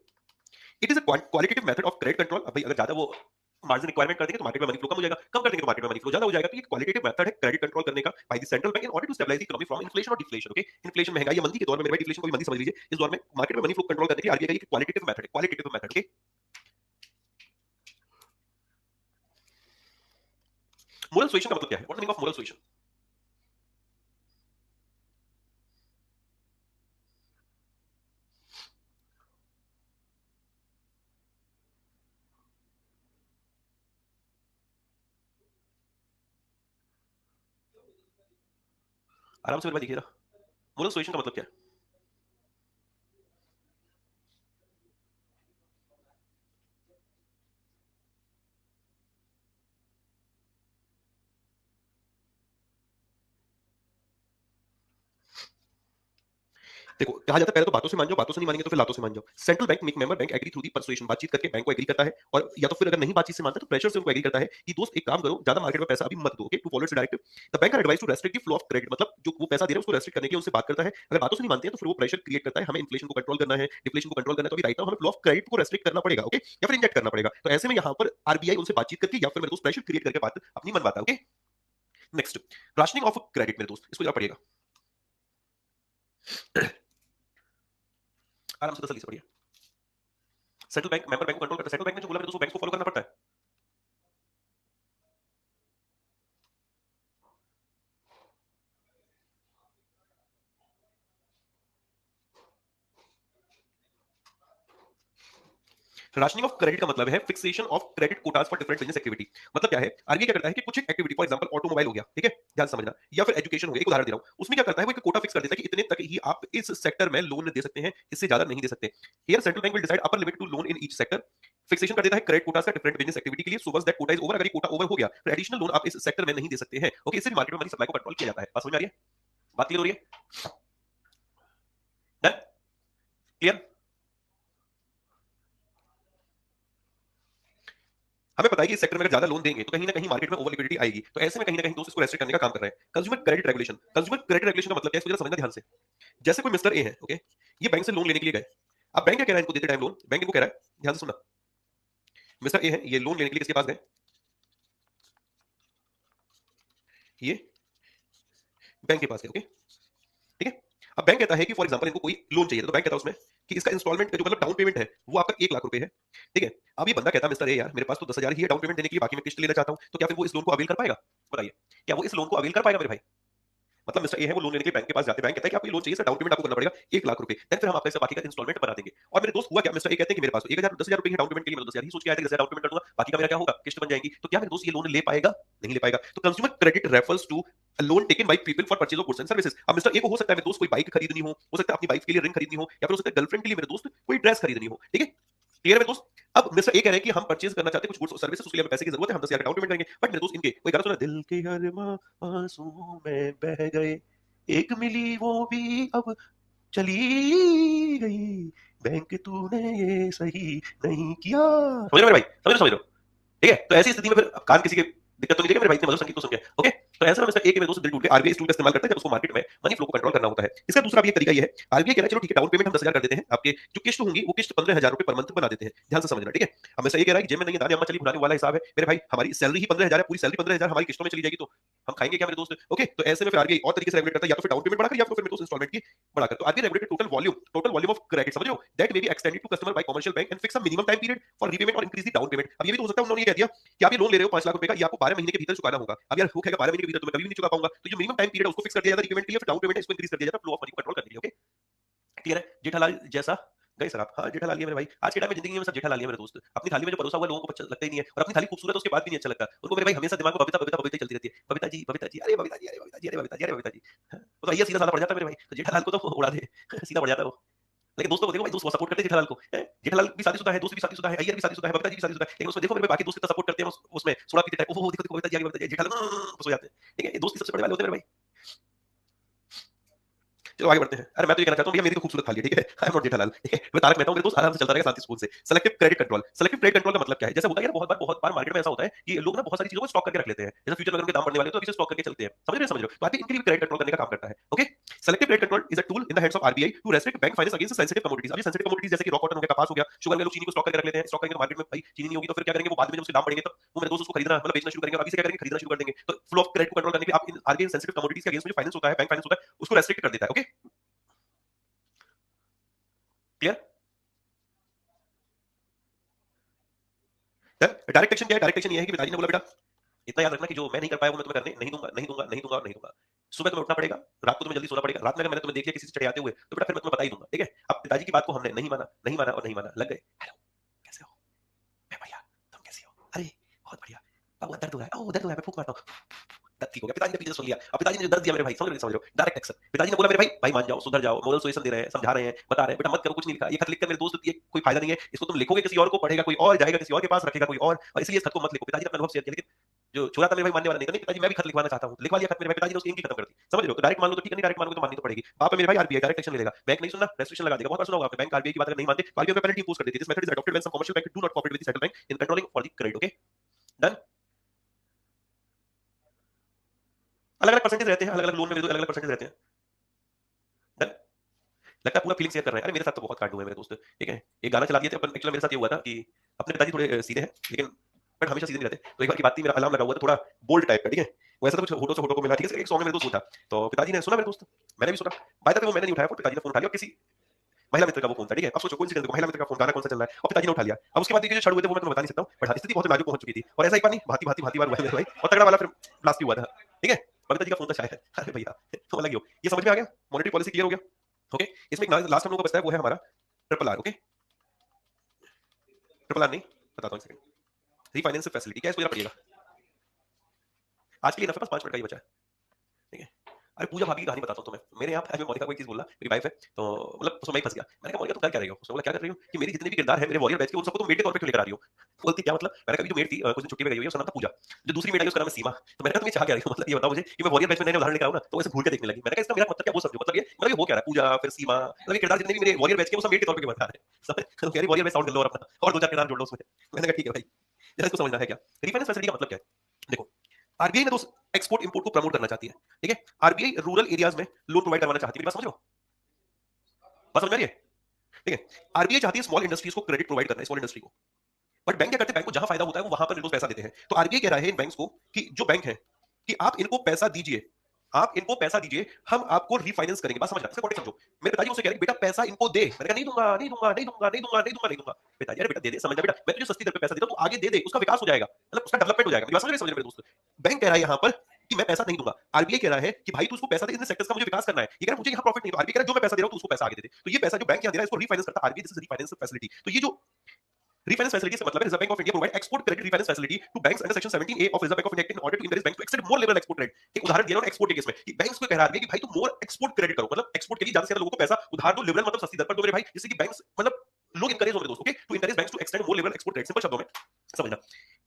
It is a qualitative method of credit control. अब भाई अगर ज्यादा वो मार्जिन रिक्वायरमेंट कर देंगे तो मार्केट में मनी फ्लो कम हो जाएगा, कम कर देंगे तो मार्केट में मनी फ्लो ज्यादा हो जाएगा। तो ये क्वालिटेटिव मेथड है क्रेडिट कंट्रोल करने का by the central bank in order to stabilise the economy from inflation और डिफ्लेशन। ओके, इन्फ्लेशन महंगाई या मंदी के दौर में, मेरे भाई डिफ्लेशन को भी मंदी समझ लीजिए, इस दौर में मार्केट में मनी फ्लो कंट्रोल करने के लिए आरबीआई का ये क्वालिटेटिव मेथड है, qualitative method. Okay, moral suasion का मतलब क्या है? What is the meaning of moral suasion? आराम से मेरे भाई देखिए ना, मोरल सुएशन का मतलब क्या है? देखो कहा जाता है पहले तो बातों से मान जाओ, बातों से नहीं मानेंगे तो फिर लातों से मान जाओ। Central bank make member bank agree through the persuasion, बातचीत करके बैंक को एग्री करता है, और या तो फिर अगर नहीं बातचीत से मानता तो प्रेशर से उनको एग्री करता है कि दोस्त एक काम करो, ज्यादा मार्केट में पैसा अभी मत दो। Okay, to follow its directive. The bank are advise to restrict the flow of credit, मतलब जो वो पैसा दे रहे हैं उसको रेस्ट्रिक्ट करने की उनसे बात करता है। अगर बातों से नहीं मानते हैं तो फिर वो प्रेशर क्रिएट करता है, हमें इन्फ्लेशन को कंट्रोल करना है, डिफ्लेशन को कंट्रोल करना है, तो अभी राइट नाउ हमें फ्लो ऑफ क्रेडिट को रेस्ट्रिक्ट करना पड़ेगा। ओके, या फिर इंजेक्ट करना पड़ेगा। तो ऐसे में यहाँ पर आरबीआई उनसे बातचीत करके या फिर मेरे दोस्त प्रेशर क्रिएट करके बात अपनी मनवाता है। Okay, next, rationing of credit मेरे दोस्त, इसको जरा पढ़िएगा। आराम से तसल्ली से पढ़िए। सेंट्रल बैंक मेंबर बैंक को कंट्रोल करता है। सेंट्रल बैंक ने जो बोला मेरे दोस्तों बैंक को फॉलो करना पड़ता है। राशनिंग ऑफ क्रेडिट का मतलब है fixation of credit quotas for different business activity. मतलब क्या है, आरबीआई क्या करता है कि कुछ एक एक्टिविटी, फॉर एग्जांपल ऑटोमोबाइल हो गया, ठीक है, ध्यान से समझना, या फिर एजुकेशन हो गया, एक उदाहरण दे रहा हूं, उसमें क्या करता है वो एक कोटा फिक्स कर देता है कि इतने तक ही आप इस सेक्टर में लोन दे सकते हैं, इससे ज्यादा नहीं दे सकते। Here central bank will decide upper limit to loan in each sector. Fixation कर देता है क्रेडिट कोटास का डिफरेंट बिजनेस एक्टिविटी के लिए। So once that quota is over, अगर ये कोटा ओवर हो गया फिर एडिशनल लोन आप इस सेक्टर में नहीं दे सकते हैं। ओके, इससे मार्केट में मनी सप्लाई को कंट्रोल किया जाता है। बात समझ में आ रही है? बात क्लियर हो रही है? डन? क्लियर? हमें पता है कि इस सेक्टर में अगर ज्यादा लोन देंगे तो कहीं ना कहीं मार्केट में ओवर लिक्विडिटी आएगी, तो ऐसे में कहीं ना कहीं दोस्त इसको रेस्ट्रिक्ट करने का काम कर रहे हैं। Consumer credit regulation. Consumer credit regulation का मतलब क्या है, इसको जरा समझना ध्यान से। जैसे कोई मिस्टर ए है, ओके, ये बैंक से लोन लेने के लिए गए। अब बैंक क्या कह रहा है इनको देते टाइम लोन, बैंक इनको कह रहा है, ध्यान से सुनना, मिस्टर ए है, ये लोन लेने के लिए किसके पास गए, ये बैंक के पास गए, ओके, ठीक है। अब बैंक कहता है कि फॉर एग्जांपल इनको कोई लोन चाहिए, तो बैंक कहता है उसमें कि इसका इंस्टॉलमेंट जो मतलब डाउन पेमेंट है वो आपका 1 लाख रुपए है, ठीक है। अब ये बंदा कहता है मिस्टर ए, यार मेरे पास तो 10,000 ही है डाउन पेमेंट देने के लिए, बाकी मैं किस्त लेना चाहता हूं, तो क्या फिर वो इस लोन को अवेल कर पाएगा? बताइए, क्या वो इस लोन को अवेल कर पाएगा मेरे भाई? मतलब मिस्टर ए है, वो लोन लेने के लिए बैंक के पास जाते हैं, बैंक कहता है कि आपको लोन चाहिए, सर डाउन पेमेंट आपको करना पड़ेगा 1 लाख रुपए, देन फिर हम आपका बाकी का इंस्टॉलमेंट बना देंगे। और मेरे दोस्त हुआ क्या, मिस्टर ए कहते हैं कि मेरे पास 1,000 10,000 रुपए डाउन पेमेंट के लिए, मैं 10,000 ही सोच के आया था कि 10,000 डाउन पेमेंट कर दूंगा, बाकी का मेरा क्या होगा, किस्त बन जाएगी। तो क्या मेरे दोस्त ये लोन ले पाएगा? नहीं ले पाएगा। तो consumer credit refers to loan taken by people for purchase of goods and services. अब मिस्टर ए को हो सकता है मेरे दोस्त कोई बाइक खरीदनी हो सकता है अपनी वाइफ के लिए रिंग खरीदनी हो, या फिर हो सकता है गर्लफ्रेंड के लिए मेरे दोस्त कोई ड्रेस खरीदनी हो, ठीक है, क्लियर है मेरे दोस्त? अब मिस्टर ए कह रहे हैं कि हम परचेज करना चाहते हैं कुछ गुड्स और सर्विसेज, उसके लिए हमें पैसे की जरूरत है, हम 10,000 डाउन पेमेंट करेंगे। बट मेरे दोस्त इनके कोई गाना सुना, दिल के अरमां आंसू में बह गए, एक मिली वो भी अब चली गई, बैंक तूने ये सही नहीं किया। समझ रहे हो मेरे भाई, समझ रहे हो? ठीक है, तो ऐसी स्थिति में फिर कान किसी के दिक्कत तो नहीं देगा मेरे भाई, इतने मधुर संगीत को सुन के, ओके। तो ऐसे में मिस्टर ए के मेरे दोस्त दिल टूट के आरबीआई टूल का इस्तेमाल करता है जब उसको मार्केट में मनी फ्लो को कंट्रोल करना होता है। इसका दूसरा भी एक तरीका ये है, आरबीआई कह रहा है चलो ठीक है डाउन पेमेंट हम 10,000 कर देते हैं, आपके जो किस्त होंगी वो किस्त 15,000 रुपए पर मंथ बना देते हैं, ध्यान से समझना, ठीक है। अब मिस्टर ए कह रहा है कि जेब में नहीं है दाने अम्मा चली भुनाने वाला हिसाब है मेरे भाई, हमारी सैलरी ही 15,000 है, पूरी सैलरी 15,000 हमारी किस्तों में चली जाएगी, तो हम खाएंगे क्या मेरे दोस्त, ओके। तो ऐसे में फिर आरबीआई और तरीके से रेगुलेट करता है, या तो फिर डाउन पेमेंट बढ़ाकर, या तो फिर मेरे दोस्त इंस्टॉलमेंट की बढ़ाकर। तो RBI regulated total volume of credit, समझ रहे हो, that may be extended to customer by commercial bank and fix a minimum time period for repayment और इंक्रीज द डाउन पेमेंट। अब ये भी तो हो सकता है उन्होंने ये कह दिया कि आप ये लोन ले रहे हो 5 लाख रुपए का, ये आपको 12 महीने के भीतर चुकाना होगा। अब यार हो क्या 12 महीने के भीतर तो मैं कभी भी नहीं चुका पाऊंगा, तो जो मिनिमम टाइम पीरियड है उसको फिक्स कर दिया जाता है रीपेमेंट के लिए, फिर डाउन पेमेंट है इसको इंक्रीज कर दिया जाता है फ्लो ऑफ मनी को कंट्रोल करने के लिए, ओके, क्लियर है? जेठालाल जैसा गए सर आप, हाँ जेठालाल ही है मेरे भाई, आज के टाइम में जिंदगी में सब जेठालाल ही है मेरे दोस्त। अपनी थाली में जो परोसा हुआ लोगों को अच्छा लगता ही नहीं है, और अपनी थाली खूबसूरत है उसके बाद भी नहीं अच्छा लगता उनको मेरे भाई, हमेशा दिमाग में बबीता बबीता बबीता चलती रहती है, बबीता जी बबीता जी, अरे बबीता जी, अरे बबीता जी, अरे बबीता जी, अरे बबीता जी। हाँ, वो तो ये सीधा साधा पड़ जाता है मेरे भाई, तो जेठालाल को तो उड़ा दे सीधा पड़ जाता है वो। लेकिन दोस्तों को देखो भाई, दोस्त सपोर्ट करते हैं जेठालाल को, जेठालाल भी शादीशुदा है, दोस्त भी शादीशुदा है, अय्यर भी शादीशुदा है, बबीता जी भी शादीशुदा है, लेकिन उसमें देखो मेरे बाकी दोस्त कितना सपोर्ट करते हैं, उसमें सोडा पीते टाइप, ओहो देखो देखो बबीता जी आ गई, बबीता जी, जेठालाल खुश हो जाते हैं, ठीक है, ये दोस्त सबसे बड़े वाले होते हैं मेरे भाई। चलो आगे बढ़ते हैं। अरे मैं तो ये कहना चाहता हूँ भैया मेरी तो खूबसूरत थाली है, ठीक है, आई एम नॉट जेठालाल, ठीक है, मैं तारक मेहता हूँ, मेरे दोस्त आराम से चलता रहेगा शांति सुकून से। Selective credit control. Selective credit control का मतलब क्या है, जैसे होता है यार बहुत बार मार्केट में ऐसा होता है कि लोग ना बहुत सारी चीजों को स्टॉक करके रख लेते हैं, जैसे फ्यूचर में उनके दाम बढ़ने वाले तो अभी से स्टॉक करके चलते हैं, समझ रहे हो? तो आरबीआई इनके लिए क्रेडिट कंट्रोल करने का काम करता है, okay. Selective credit control is a tool in the hands of RBI to restrict bank finance against sensitive commodities. अभी सेंसिटिव कमोडिटीज जैसे कि रॉ कॉटन हो गया, कपास हो गया, शुगर में लोग चीनी को स्टॉक करके रख लेते हैं, स्टॉक करेंगे मार्केट में भाई चीनी नहीं होगी तो फिर क्या करेंगे, वो बाद में जब उसके दाम बढ़ेंगे तो वो मेरे दोस्त उसको खरीदना मतलब बेचना शुरू करेंगे, और अभी से क्या करेंगे खरीदना शुरू कर देंगे। तो फ्लो ऑफ क्रेडिट को कंट्रोल करने के लिए आप इन आरबीआई सेंसिटिव कमोडिटीज के अगेंस्ट जो फाइनेंस होता है, बैंक फाइनेंस होता है, उसको रेस्ट्रिक्ट कर देता है, ओके, क्लियर? डायरेक्ट एक्शन क्या है? डायरेक्ट एक्शन ये है कि पिताजी ने बोला बेटा इतना याद रखना कि जो मैं नहीं कर पाया वो मैं तुम्हें करने नहीं दूंगा, नहीं दूंगा, नहीं दूंगा, नहीं दूंगा। सुबह तुम्हें उठना पड़ेगा, रात को तुम्हें जल्दी सोना पड़ेगा। रात में अगर मैंने तुम्हें देख लिया किसी से चढ़े आते हुए तो बेटा फिर मैं तुम्हें बता ही दूंगा, ठीक है। अब पिताजी की बात को हमने नहीं माना, नहीं माना और नहीं माना, लग गए। हेलो कैसे हो? मैं बढ़िया, तुम कैसे हो? अरे बहुत बढ़िया, बाबू दर्द हो रहा है, ओ दर्द हो रहा है, मैं फूंक मारता हूँ, दर्द ठीक हो गया। पिताजी ने पीछे सुन लिया, अब पिताजी ने जो दर्द दिया मेरे भाई, समझ रहे हो? Direct action. पिताजी ने बोला मेरे भाई भाई मान जाओ, सुधर जाओ, मोरल सुजेशन दे रहे हैं, समझा रहे हैं, बता रहे हैं, बेटा मत करो, कुछ नहीं लिखा, ये खत लिखकर मेरे दोस्त ये कोई फायदा नहीं है, इसको तुम लिखोगे किसी और को पढ़ेगा कोई और, जाएगा किसी और के पास रखेगा कोई और इसलिए इस खत को मत लिखो। पिताजी ने अपना अनुभव शेयर किया, लेकिन जो छोरा था मेरे भाई मानने वाला नहीं था, नहीं पिताजी मैं भी खत लिखवाना चाहता हूँ, लिखवा लिया खत मेरे भाई, पिताजी ने उसकी इनकी खत्म कर दी, समझ रहे हो? तो डायरेक्ट मान लो तो ठीक है, नहीं डायरेक्ट मानोगे तो माननी तो पड़ेगी। बाप है मेरे भाई, आरबीआई डायरेक्ट एक्शन ले लेगा, बैंक नहीं सुनना रेस्ट्रिक्शन लगा देगा। बहुत बार सुना होगा आपने, बैंक आरबीआई की बात अगर नहीं मानते तो आरबीआई में पेनल्टी इंपोज कर देती है। This method is adopted when some commercial bank do not cooperate with the central bank in controlling for the credit, okay done. अलग अलग परसेंटेज रहते हैं, अलग अलग लोन में अलग अलग परसेंटेज रहते हैं, डन। लगता है पूरा फीलिंग शेयर कर रहे हैं। अरे मेरे साथ तो बहुत कांड हुए मेरे दोस्त, ठीक है, एक गाना चला दिए थे अपन। एक्चुअली मेरे साथ ये हुआ था कि अपने पिताजी थोड़े सीधे हैं, लेकिन बट हमेशा सीधे नहीं रहते। तो एक बार की बात थी, मेरा अलार्म लगा हुआ था थोड़ा बोल्ड टाइप का, ठीक है, वैसे तो कुछ होटो से होटो को मिला, ठीक है, एक सॉन्ग मेरे दोस्त सुना, तो पिताजी ने सुना, मेरे दोस्त, मैंने भी सुना, बाय द वे वो मैंने नहीं उठाया फोन, पिताजी ने फोन उठा लिया, किसी महिला मित्र का वो फोन था, ठीक है, अब सोचो कोई इंसिडेंट, महिला मित्र का फोन, गाना कौन सा चल रहा है, और पिताजी ने उठा लिया। अब उसके बाद देखिए जो क्षण हुए थे वो मैं तुम्हें बता नहीं सकता हूँ, बट स्थिति बहुत नाजुक पहुंच चुकी थी, और ऐसा एक बार नहीं, भांति भांति भांति बार हुआ है मेरे भाई, और तगड़ा वाला फिर ब्लास्ट भी हुआ था, ठीक है, भगत जी का फोन था शायद, अरे भैया तो अलग ही हो। ये समझ में आ गया, मॉनेटरी पॉलिसी क्लियर हो गया, ओके। इसमें लास्ट हम लोगों को बचता है वो है हमारा triple R, okay, triple R नहीं बताता हूँ, एक सेकंड, रीफाइनेंस फैसिलिटी क्या है, इसको जरा पढ़िएगा, आज के लिए नफे पास 5 मिनट का ही बचा है, ठीक है। अरे पूजा भाभी की कहानी बताता हूँ तुम्हें, मेरे यहाँ आज मैं मोनिका को एक चीज बोला, मेरी वाइफ है, तो मतलब उसमें मैं फंस गया, मैंने कहा मोनिका तुम क्या कर रही हो, उसने बोला क्या कर रही हो कि मेरी जितनी भी किरदार है मेरे वॉरियर बैच के उन सबको तुम मेड के तौर पे क्यों लेकर आ रही हो, बोलती क्या मतलब, मैंने कहा अभी जो मेड थी कुछ दिन छुट्टी पे गई हुई है, उसका नाम था पूजा, जो दूसरी मेड आई उसका नाम है सीमा, तो मैंने कहा तुम ये चाह क्या रही हो, मतलब ये बताओ मुझे कि मैं वॉरियर बैच में नए उदाहरण लेकर आऊँ ना, तो ऐसे घूर के देखने लगी, मैंने कहा इसका मेरा मतलब क्या, वो समझो मतलब ये मतलब ये हो क्या रहा है, पूजा फिर सीमा, मतलब ये किरदार जितने भी मेरे वॉरियर बैच के वो सब मेड के तौर पे क्यों बता रहे हैं, समझ, तो कह रही वॉरियर बैच साउंड कर लो और अपना और दो चार किरदार जोड़ लो उसमें, मैंने कहा ठीक है भाई, जरा इसको समझना है क्या, रिफाइनेंस फैसिलिटी का मतलब क्या है, देखो आरबीआई ने तो एक्सपोर्ट इंपोर्ट को प्रमोट करना चाहती है, ठीक है, आरबीआई रूरल एरियाज में लोन प्रोवाइड करवाना चाहती है, मेरी बात समझ रहे हो, बात समझ में आ रही है, ठीक है, आरबीआई चाहती है स्मॉल इंडस्ट्रीज को क्रेडिट प्रोवाइड करना है, स्मॉल इंडस्ट्री को, बट बैंक क्या करते हैं, बैंक को जहां फायदा होता है वो वहां पर निर्दोष पैसा देते हैं, तो आरबीआई कह रहा है इन बैंक्स को कि जो बैंक है कि आप इनको पैसा दीजिए, आप इनको पैसा दीजिए, हम आपको रिफाइनेंस करेंगे, बात समझना, इसका कॉन्टेक्स्ट समझो, मेरे पिताजी मुझसे कह रहे बेटा पैसा इनको दे, मैंने कहा नहीं दूंगा नहीं दूंगा नहीं दूंगा नहीं दूंगा नहीं दूंगा नहीं दूंगा, पिताजी अरे बेटा दे दे, समझ बेटा मैं तुझे सस्ती दर पे पैसा देता हूं, तू आगे दे दे, उसका विकास हो जाएगा, मतलब उसका डेवलपमेंट हो जाएगा, मेरी बात समझ मेरे दोस्त, बैंक कह रहा है यहां पर कि मैं पैसा नहीं दूंगा, आरबीआई कह रहा है कि भाई तू उसको पैसा दे, इन सेक्टर्स का मुझे विकास करना है, ये कह रहा है मुझे यहां प्रॉफिट नहीं, तो आरबीआई कह रहा है जो मैं पैसा दे रहा हूं तू उसको पैसा आगे दे दे, तो ये पैसा जो बैंक यहां दे रहा है इसको रिफाइनेंस करता है RBI, this is refinance facility, तो ये जो refinance facility से मतलब है reserve bank of India provide export credit refinance facility to banks under section 17A of reserve bank of India in order to encourage banks to extend more level export credit, एक उदाहरण दिया ना export के case में कि banks को कह रहा है कि भाई तुम मोर एक्सपोर्ट क्रेडिट करो, मतलब एक्सपोर्ट के लिए ज्यादा से ज्यादा लोगों को पैसा उधार दो, लिबरल मतलब सस्ती दर पर दो मेरे भाई, जिससे कि बैंक्स मतलब लोग इंकरेज हो मेरे दोस्त, okay, to encourage banks to extend more level export credit, simple शब्दों में समझना,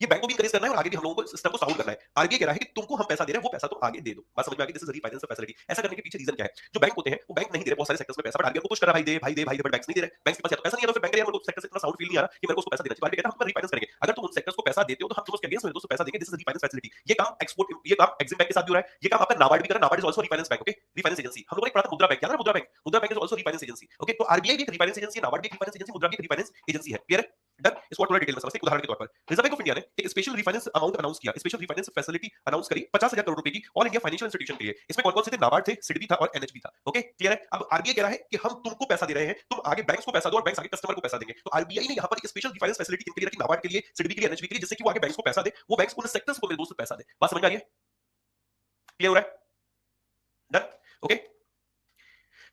ये बैंक को भी इंकरेज करना है और आगे भी हम लोगों को सिस्टम को साउंड करना है, आरबीआई कह रहा है कि तुमको हम पैसा दे रहे हैं वो पैसा तुम आगे दे दो, बात समझ में आ गई, दिस इज रिफाइनेंस फैसिलिटी, ऐसा करने के पीछे रीजन क्या है, जो बैंक होते हैं वो बैंक नहीं दे रहे बहुत सारे सेक्टर्स में पैसा, बट आरबीआई को पुश कर रहा है भाई दे भाई दे भाई दे, बट बैंक्स नहीं दे रहे, बैंक्स के पास या तो पैसा नहीं है तो फिर बैंक यार सेक्टर से इतना साउंड फील नहीं आ रहा कि मेरे को उसको पैसा देना चाहिए, आरबीआई कहता है हम रिफाइनेंस करेंगे, अगर तुम उन सेक्टर्स को पैसा देते हो तो हम तुमको उसके अगेंस्ट में दोस्तों पैसा देंगे, दिस इज रिफाइनेंस फैसिलिटी, ये काम एक्सपोर्ट, ये काम एक्सिम बैंक के साथ भी हो रहा है, ये काम आपका नाबार्ड भी कर रहा है, NABARD is also refinance bank, okay, refinance agency, हम लोगों ने पढ़ा था मुद्रा बैंक, याद है मुद्रा बैंक, मुद्रा bank is also refinance agency, okay, तो आरबीआई भी एक रिफाइनेंस एजेंसी है, नाबार्ड भी एक रिफाइनेंस एजेंसी, मुद्रा भी एक रिफाइनेंस एजेंसी है, क्लियर है, डन, इसको थोड़ा डिटेल में समझते हैं, उदाहरण के तौर पर रिजर्व बैंक ऑफ इंडिया ने एक स्पेशल रिफाइनेंस अमाउंट अनाउंस किया, स्पेशल रिफाइनेंस फैसिलिटी अनाउंस करी 50,000 करोड़ रुपए की ऑल इंडिया फाइनेंशियल इंस्टीट्यूशन के लिए, इसमें कौन कौन से थे, नाबार्ड थे, सिडबी था और एनएचबी था, ओके, क्लियर है, अब आरबीआई कह रहा है कि हम तुमको पैसा दे रहे हैं, तुम आगे बैंक्स को पैसा दो और बैंक्स आगे कस्टमर को पैसा देंगे, तो आरबीआई ने यहां पर एक स्पेशल रिफाइनेंस फैसिलिटी किन के लिए रखी, नाबार्ड के लिए, सिडबी के लिए, एनएचबी के लिए, जिससे कि वो आगे बैंक्स को पैसा दे, वो बैंक्स उन सेक्टर्स को मेरे दोस्त पैसा दे, बात समझ में आ रही है, क्लियर हो रहा है, डन, ओके,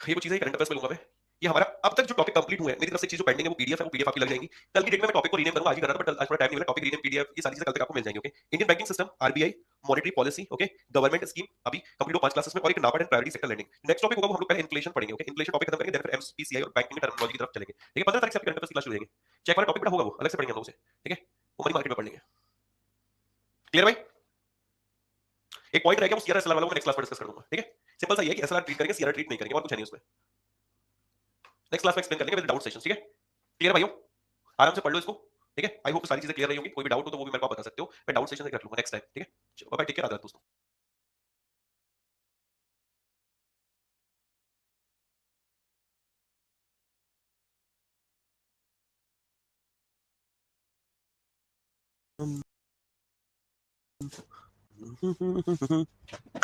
ये वो चीजें करंट अफेयर्स में लूंगा मैं, ये हमारा अब तक जो टॉपिक कंप्लीट हुए हैं, मेरी तरफ से चीज जो पेंडिंग है वो पीडीएफ है, वो पीडीएफ आपकी लग जाएगी, कल की डेट में मैं टॉपिक को रीनेम करूंगा, आज ही कर रहा था बट आज थोड़ा टाइम नहीं मिला, टॉपिक रीनेम पीडीएफ ये सारी चीजें कल तक आपको मिल जाएंगी, okay, Indian banking system, RBI, monetary policy, okay, government scheme अभी कंप्लीट हो 5 क्लासेस में, और एक NABARD and priority sector lending, next topic होगा हम लोग पहले इन्फ्लेशन पढ़ेंगे, ओके, इन्फ्लेशन टॉपिक खत्म करेंगे, देन फिर एमपीसीआई और बैंकिंग टर्मिनोलॉजी की तरफ चलेंगे, ठीक है, 15 तारीख से आपकी करंट अफेयर्स की क्लास शुरू हो जाएगी, चेक वाला टॉपिक पढ़ा होगा वो अलग से पढ़ेंगे हम लोग से, ठीक है, वो मनी मार्केट में पढ़ लेंगे, क्लियर भाई, एक पॉइंट रह गया वो सीआरआर एसएलआर वाला, वो नेक्स्ट क्लास में डिस्कस कर दूंगा, ठीक है, सिंपल सा ये है कि एसएलआर ट्रीट करेंगे, सीआरआर ट्रीट नहीं करेंगे, और कुछ है नहीं उसमें, नेक्स्ट क्लास में एक्सप्लेन करेंगे विद डाउट सेशन, ठीक है, क्लियर भाइयों, आराम से पढ़ लो इसको, ठीक है, आई होप सारी चीजें क्लियर रही होंगी, कोई भी डाउट हो तो वो भी मेरे को आप बता सकते हो, मैं डाउट सेशन से कर लूंगा नेक्स्ट टाइम, ठीक है, चलो बाय, टेक केयर, आदत दोस्तों।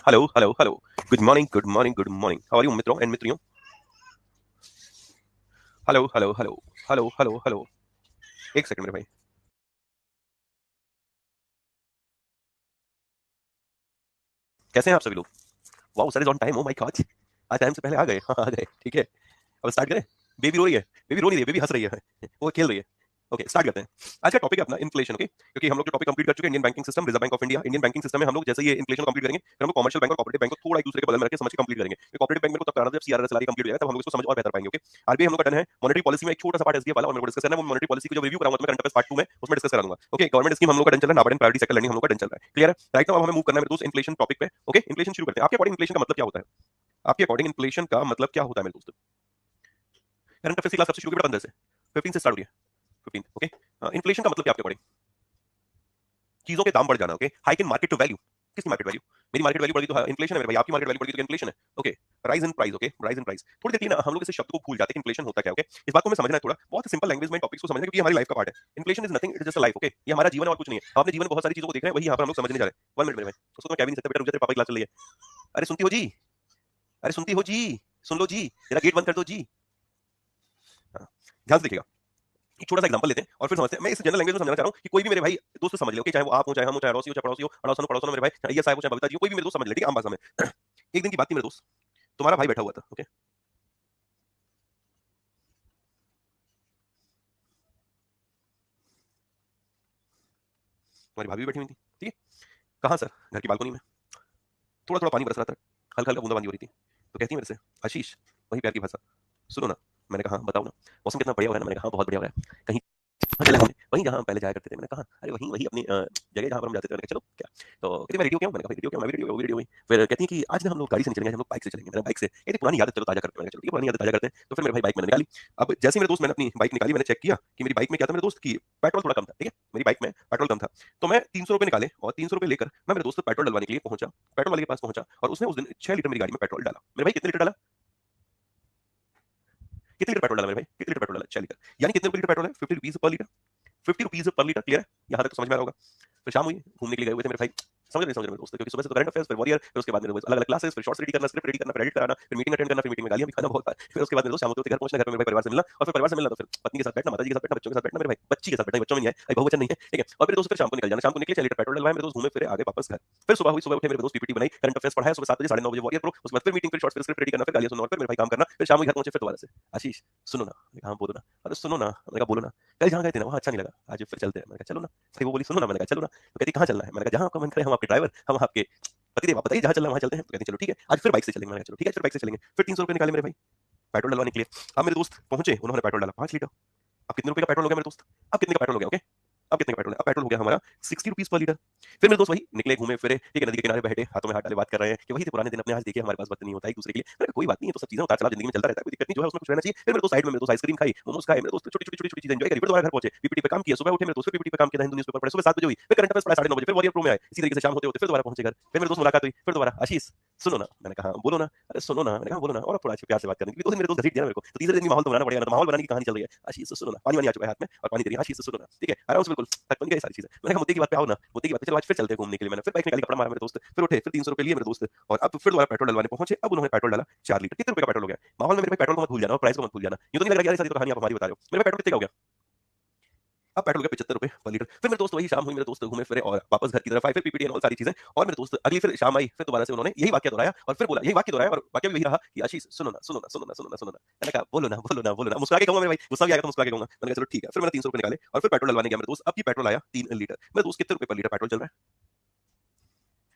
Hello hello hello, good morning good morning good morning, how are you मित्रों एंड मित्रियों, hello hello hello hello hello hello, एक सेकंड मेरे भाई, कैसे हैं आप सभी लोग, wow sir is on time, oh my god, आज टाइम से पहले आ गए, हाँ आ गए, ठीक है, अब स्टार्ट करें, बेबी रो रही है, बेबी रो नहीं रही है, बेबी हंस रही है वो खेल रही है, ओके स्टार्ट करते हैं, आज का टॉपिक है अपना इन्फ्लेशन, ओके, क्योंकि हम लोग जो टॉपिक कंप्लीट कर चुके हैं Indian banking system, reserve bank of India, Indian banking system में हम लोग जैसे ये इन्फ्लेशन कंप्लीट करेंगे, फिर हम लोग कमर्शियल बैंक और कॉर्पोरेटिव बैंक को थोड़ा एक दूसरे के बगल में रख के समझ के कंप्लीट करेंगे, कॉर्पोरेटिव बैंक में को तब कराना जब सीआरआर एसएलआर कंप्लीट हो जाएगा, तब हम लोग इसको समझ और बेहतर पाएंगे, ओके, आरबीआई हम लोग का डन है, मॉनेटरी पॉलिसी में एक छोटा सा पार्ट एसडीएफ वाला और मेरे को डिस्कस करना है, वो मॉनेटरी पॉलिसी को जो रिव्यू कराऊंगा तो मैं करंट अफेयर्स पार्ट 2 में उसमें डिस्कस करा दूंगा, ओके, गवर्नमेंट स्कीम हम लोग का डन चल रहा है, NABARD and priority sector learning हम लोग का डन चल रहा है, क्लियर है, राइट नाउ हमें मूव करना है मेरे दोस्त इन्फ्लेशन टॉपिक पे, ओके, इन्फ्लेशन शुरू करते हैं, आपके अकॉर्डिंग इन्फ्लेशन का मतलब क्या होता है, आपके अकॉर्डिंग इन्फ्लेशन का मतलब क्या होता है मेरे दोस्त, करंट अफेयर्स की क्लास सबसे शुरू की बेटा 15 से 15 से स्टार्ट हो रही है, 15, ओके, इन्फ्लेशन का मतलब क्या आपके अकॉर्डिंग, चीजों के दाम बढ़ जाना, okay, hike in market to value, किसकी मार्केट वैल्यू, मेरी मार्केट वैल्यू बढ़ गई तो इन्फ्लेशन है मेरे भाई, आपकी मार्केट वैल्यू बढ़ गई तो इन्फ्लेशन है। Okay, rise in price, okay, rise in price. थोड़ी देर ना हम लोग इस शब्द को भूल जाते हैं कि इन्फ्लेशन होता क्या है। ओके, इस बात को हमें समझना है थोड़ा, बहुत सिंपल लैंग्वेज में टॉपिक्स को समझना, क्योंकि हमारी लाइफ का पार्ट है। Inflation is nothing, it is just a life. Okay, ये हमारा जीवन है और कुछ नहीं है। हम अपने जीवन में बहुत सारी चीजों को देख रहे हैं, वही यहाँ पर हम लोग समझने जा रहे हैं। 1 मिनट मेरे भाई, उसको तो मैं कह भी नहीं सकता बेटा, मुझे तेरे पापा की क्लास चल रही है। अरे सुनती हो जी, अरे सुनती हो जी, सुन लो जी, तेरा गेट बंद कर दो जी। हाँ, ध्यान से देखिएगा, एक छोटा सा एग्जांपल लेते हैं और फिर समझते हैं। मैं इस जनरल लैंग्वेज में समझना चाह रहा हूं कि कोई भी मेरे भाई दोस्त समझ ले। ओके, चाहे वो आप हो, चाहे हम हो, चाहे अड़ोसी हो, चाहे पड़ोसी हो, अड़ोसन मेरे भाई, चाहे ये साहब हो, चाहे बबीता जी हो, कोई भी मेरे दोस्त समझ ले, ठीक है, आम भाषा में। एक दिन की बात थी मेरे दोस्त, तुम्हारा भाई बैठा हुआ था। ओके, तुम्हारी भाभी भी बैठी हुई थी, ठीक है। कहाँ सर? घर की बालकनी में। थोड़ा थोड़ा पानी बरस रहा था, हल्का हल्का बूंदाबांदी हो रही थी। तो कहती है मेरे से, आशीष, वही प्यार की भाषा, सुनो ना। मैंने कहा हाँ बताओ ना, मौसम कितना बढ़िया हो रहा है ना। मैंने कहा हाँ बहुत बढ़िया हो रहा है, कहीं हाँ चले घूमने, वहीं जहाँ हम पहले जाया करते थे। मैंने कहा अरे वहीं वहीं अपनी जगह जहाँ पर हम जाते थे। मैंने कहा चलो क्या, तो कहती मैं रेडियो क्यों। मैंने कहा रेडियो क्यों, मैं भी रेडियो, वो भी रेडियो हुई। फिर कहती है कि आज ना हम लोग गाड़ी से नहीं चलेंगे, हम लोग बाइक से चलेंगे। मैंने बाइक से, कहती पुरानी यादें चलो ताजा करते हैं। मैंने कहा चलो ठीक है, पुरानी यादें ताजा करते हैं। तो फिर मेरे भाई बाइक मैंने निकाली। अब जैसे ही मेरे दोस्त मैंने अपनी बाइक निकाली, मैंने चेक किया कि मेरी बाइक में क्या था, मेरे दोस्त की पेट्रोल थोड़ा कम था, ठीक है, मेरी बाइक में पेट्रोल कम था। तो मैं 300 रुपए निकाले और 300 रुपए लेकर मैं मेरे दोस्त को पेट्रोल डलवाने के लिए पहुंचा, पेट्रोल वाले के पास पहुंचा, और उसने उस दिन 6 लीटर मेरी गाड़ी में पेट्रोल डाला। मेरे भाई कितने लीटर डाला, कितने लीटर पेट्रोल डाला मेरे भाई, कितने लीटर पेट्रोल डाला, 6 लीटर। यानी कितने रुपए लीटर पेट्रोल है, 50 rupees per litre, 50 rupees per litre. Clear है, यहाँ तक तो समझ में आ रहा होगा। फिर शाम हुई, घूमने के लिए गए हुए थे मेरे भाई, समझ रहे दोस्त, क्योंकि सुबह से तो करंट अफेयर्स, फिर वॉरियर, फिर उसके बाद मेरे अलग अलग क्लासेस, फिर शॉर्ट्स रेडी करना, स्क्रिप्ट रेडी करना, फिर एडिट कराना, फिर मीटिंग अटेंड करना, फिर मीटिंग में गालियां भी खाना बहुत। फिर उसके बाद मेरे दोस्त शाम को घर पहुंचना, घर में मेरे परिवार से मिलना, और फिर परिवार से मिलना तो फिर पत्नी के साथ बैठना, माता जी के साथ बैठना, बच्चों के साथ बैठना, मेरे भाई बच्ची के साथ बैठना, बच्चों में नहीं है भाई, बहुवचन नहीं है, ठीक है। और फिर दोस्त फिर शाम को निकल जाना, शाम को निकले 6 लीटर पेट्रोल डलवाया, मेरे दोस्त घूमे फिर आगे वापस घर। फिर सुबह हुई, सुबह उठे, मेरे दोस्त पीपीटी बनाई, करंट अफेयर्स पढ़ाया, सुबह 7 बजे 9:30 बजे वॉरियर प्रो, उसके बाद फिर मीटिंग, फिर शॉर्ट्स, फिर स्क्रिप्ट रेडी करना, फिर गालियां सुनना, और फिर मेरे भाई काम करना। फिर शाम को घर पहुंचे, फिर दोबारा से आशीष सुनो ना। मैंने कहा हाँ बोलो ना। अरे सुनो ना। मैंने कहा बोलो ना, कल जहाँ गए थे ना वहाँ अच्छा नहीं लगा, आज फिर चलते हैं। मैंने कहा चलो ना। फिर वो बोली सुनो ना। मैंने कहा चलो ना। तो कहती कहाँ चलना है। मैंने कहा जहाँ आपका मन करे, हम आपके ड्राइवर, हम आपके पतिदेव, आप बताइए जहाँ चलना है वहाँ चलते हैं। तो कहती चलो ठीक है, आज फिर बाइक से चलेंगे। मैंने कहा चलो ठीक है, फिर बाइक से चलेंगे। फिर 300 रुपए निकाले मेरे भाई पेट्रोल डलवाने के लिए। अब मेरे दोस्त पहुंचे, उन्होंने पेट्रोल डाला 5 लीटर। अब कितने रुपए का पेट्रोल हो गया मेरे दोस्त, अब कितने का पेट्रोल हो गया, ओके, अब कितने का पेट्रोल है, अब पेट्रोल हो गया हमारा 60 रुपीज पर लीटर। फिर मेरे दोस्त वही निकले, घूमे फिरे, ठीक है, नदी के किनारे बैठे, हाथों में हाथ डाले, बात कर रहे हैं कि वही थे पुराने दिन अपने। आज देखिए हमारे पास वक्त नहीं होता एक दूसरे के लिए। मैंने कहा कोई बात नहीं है, तो सब चीजें उतार चढ़ाव जिंदगी में चलता रहता है, कोई दिक्कत नहीं, जो है उसमें खुश रहना चाहिए। फिर मेरे दोस्त साइड में, मेरे दोस्त आइसक्रीम खाई, मोमोज खाए, मेरे दोस्त छोटी छोटी छोटी छोटी चीजें एंजॉय करी। फिर दोबारा घर पहुंचे, पीपीटी पे काम किया, सुबह उठे, मेरे दोस्त पीपीटी पे काम किया, हिंदू न्यूज़पेपर पढ़े, सुबह 7 बजे हुई, फिर करंट अफेयर्स पढ़ा 9:30 बजे, फिर वॉरियर प्रो में आए। इसी तरीके से शाम होते होते फिर दोबारा पहुंचे घर। फिर मेरे दोस्त मुलाकात हुई, फिर दोबारा आशीष सुनो ना। मैंने कहा बोलो ना। अरे सुनो ना। मैंने कहा बोलो ना, और थोड़ा प्यार से बात करने की, क्योंकि मेरे दोस्त घसीट दिया मेरे को, तो तीसरे दिन माहौल तो बनाना पड़ेगा ना। तो माहौल बनाने की कहानी चल रही है, आशीष सुनो ना, पानी वानी आ चुका है हाथ में और पानी दे रही है, आशीष सुनो ना, ठीक है, आराम से बिल्कुल थक बन गई सारी चीजें। मैंने कहा मुद्दे की बात पे आओ ना, मुद्दे की बात पे चलो, आज फिर चलते हैं घूमने के लिए। मैंने फिर बाइक निकाली, कपड़ा मारा मेरे दोस्त, फिर उठे, फिर 300 रुपए लिए मेरे दोस्त, और अब फिर दोबारा पेट्रोल डलवाने पहुंचे। अब उन्होंने पेट्रोल डाला 4 लीटर। कितने रुपए का पेट्रोल हो गया। माहौल में मेरे भाई पेट्रोल को मत भूल जाना और प्राइस को मत भूल जाना। ये तो नहीं लग रहा यार सारी तो कहानी आप हमारी बता रहे हो। मेरे भाई पेट्रोल कितने का हो गया, अब पेट्रोल का 75 रुपए पर लीटर। फिर मेरे दोस्त वही शाम हुई, मेरे दोस्त घूमे फिरे और वापस घर की तरफ आए, फिर पीपीटी और सारी चीजें। और मेरे दोस्त अगली फिर शाम आई, फिर दोबारा से उन्होंने यही वाक्य दोहराया और फिर बोला, यही वाक्य दोहराया, और वाक्य भी वही रहा कि आशीष सुनो ना, सुनो ना, सुनो ना, सुनो ना, सुनो ना। मैंने कहा बोलो ना, बोलो ना, बोलो ना। मुस्कुरा के कहूंगा मेरे भाई, गुस्सा भी आएगा तो मुस्कुरा के कहूंगा। मैंने कहा चलो ठीक है। फिर मैंने 300 रुपए निकाले और फिर पेट्रोल डलवाने गया मेरे दोस्त। अब की पेट्रोल आया 3 लीटर। मेरे दोस्त कितने रुपए पर लीटर पेट्रोल चल रहा है।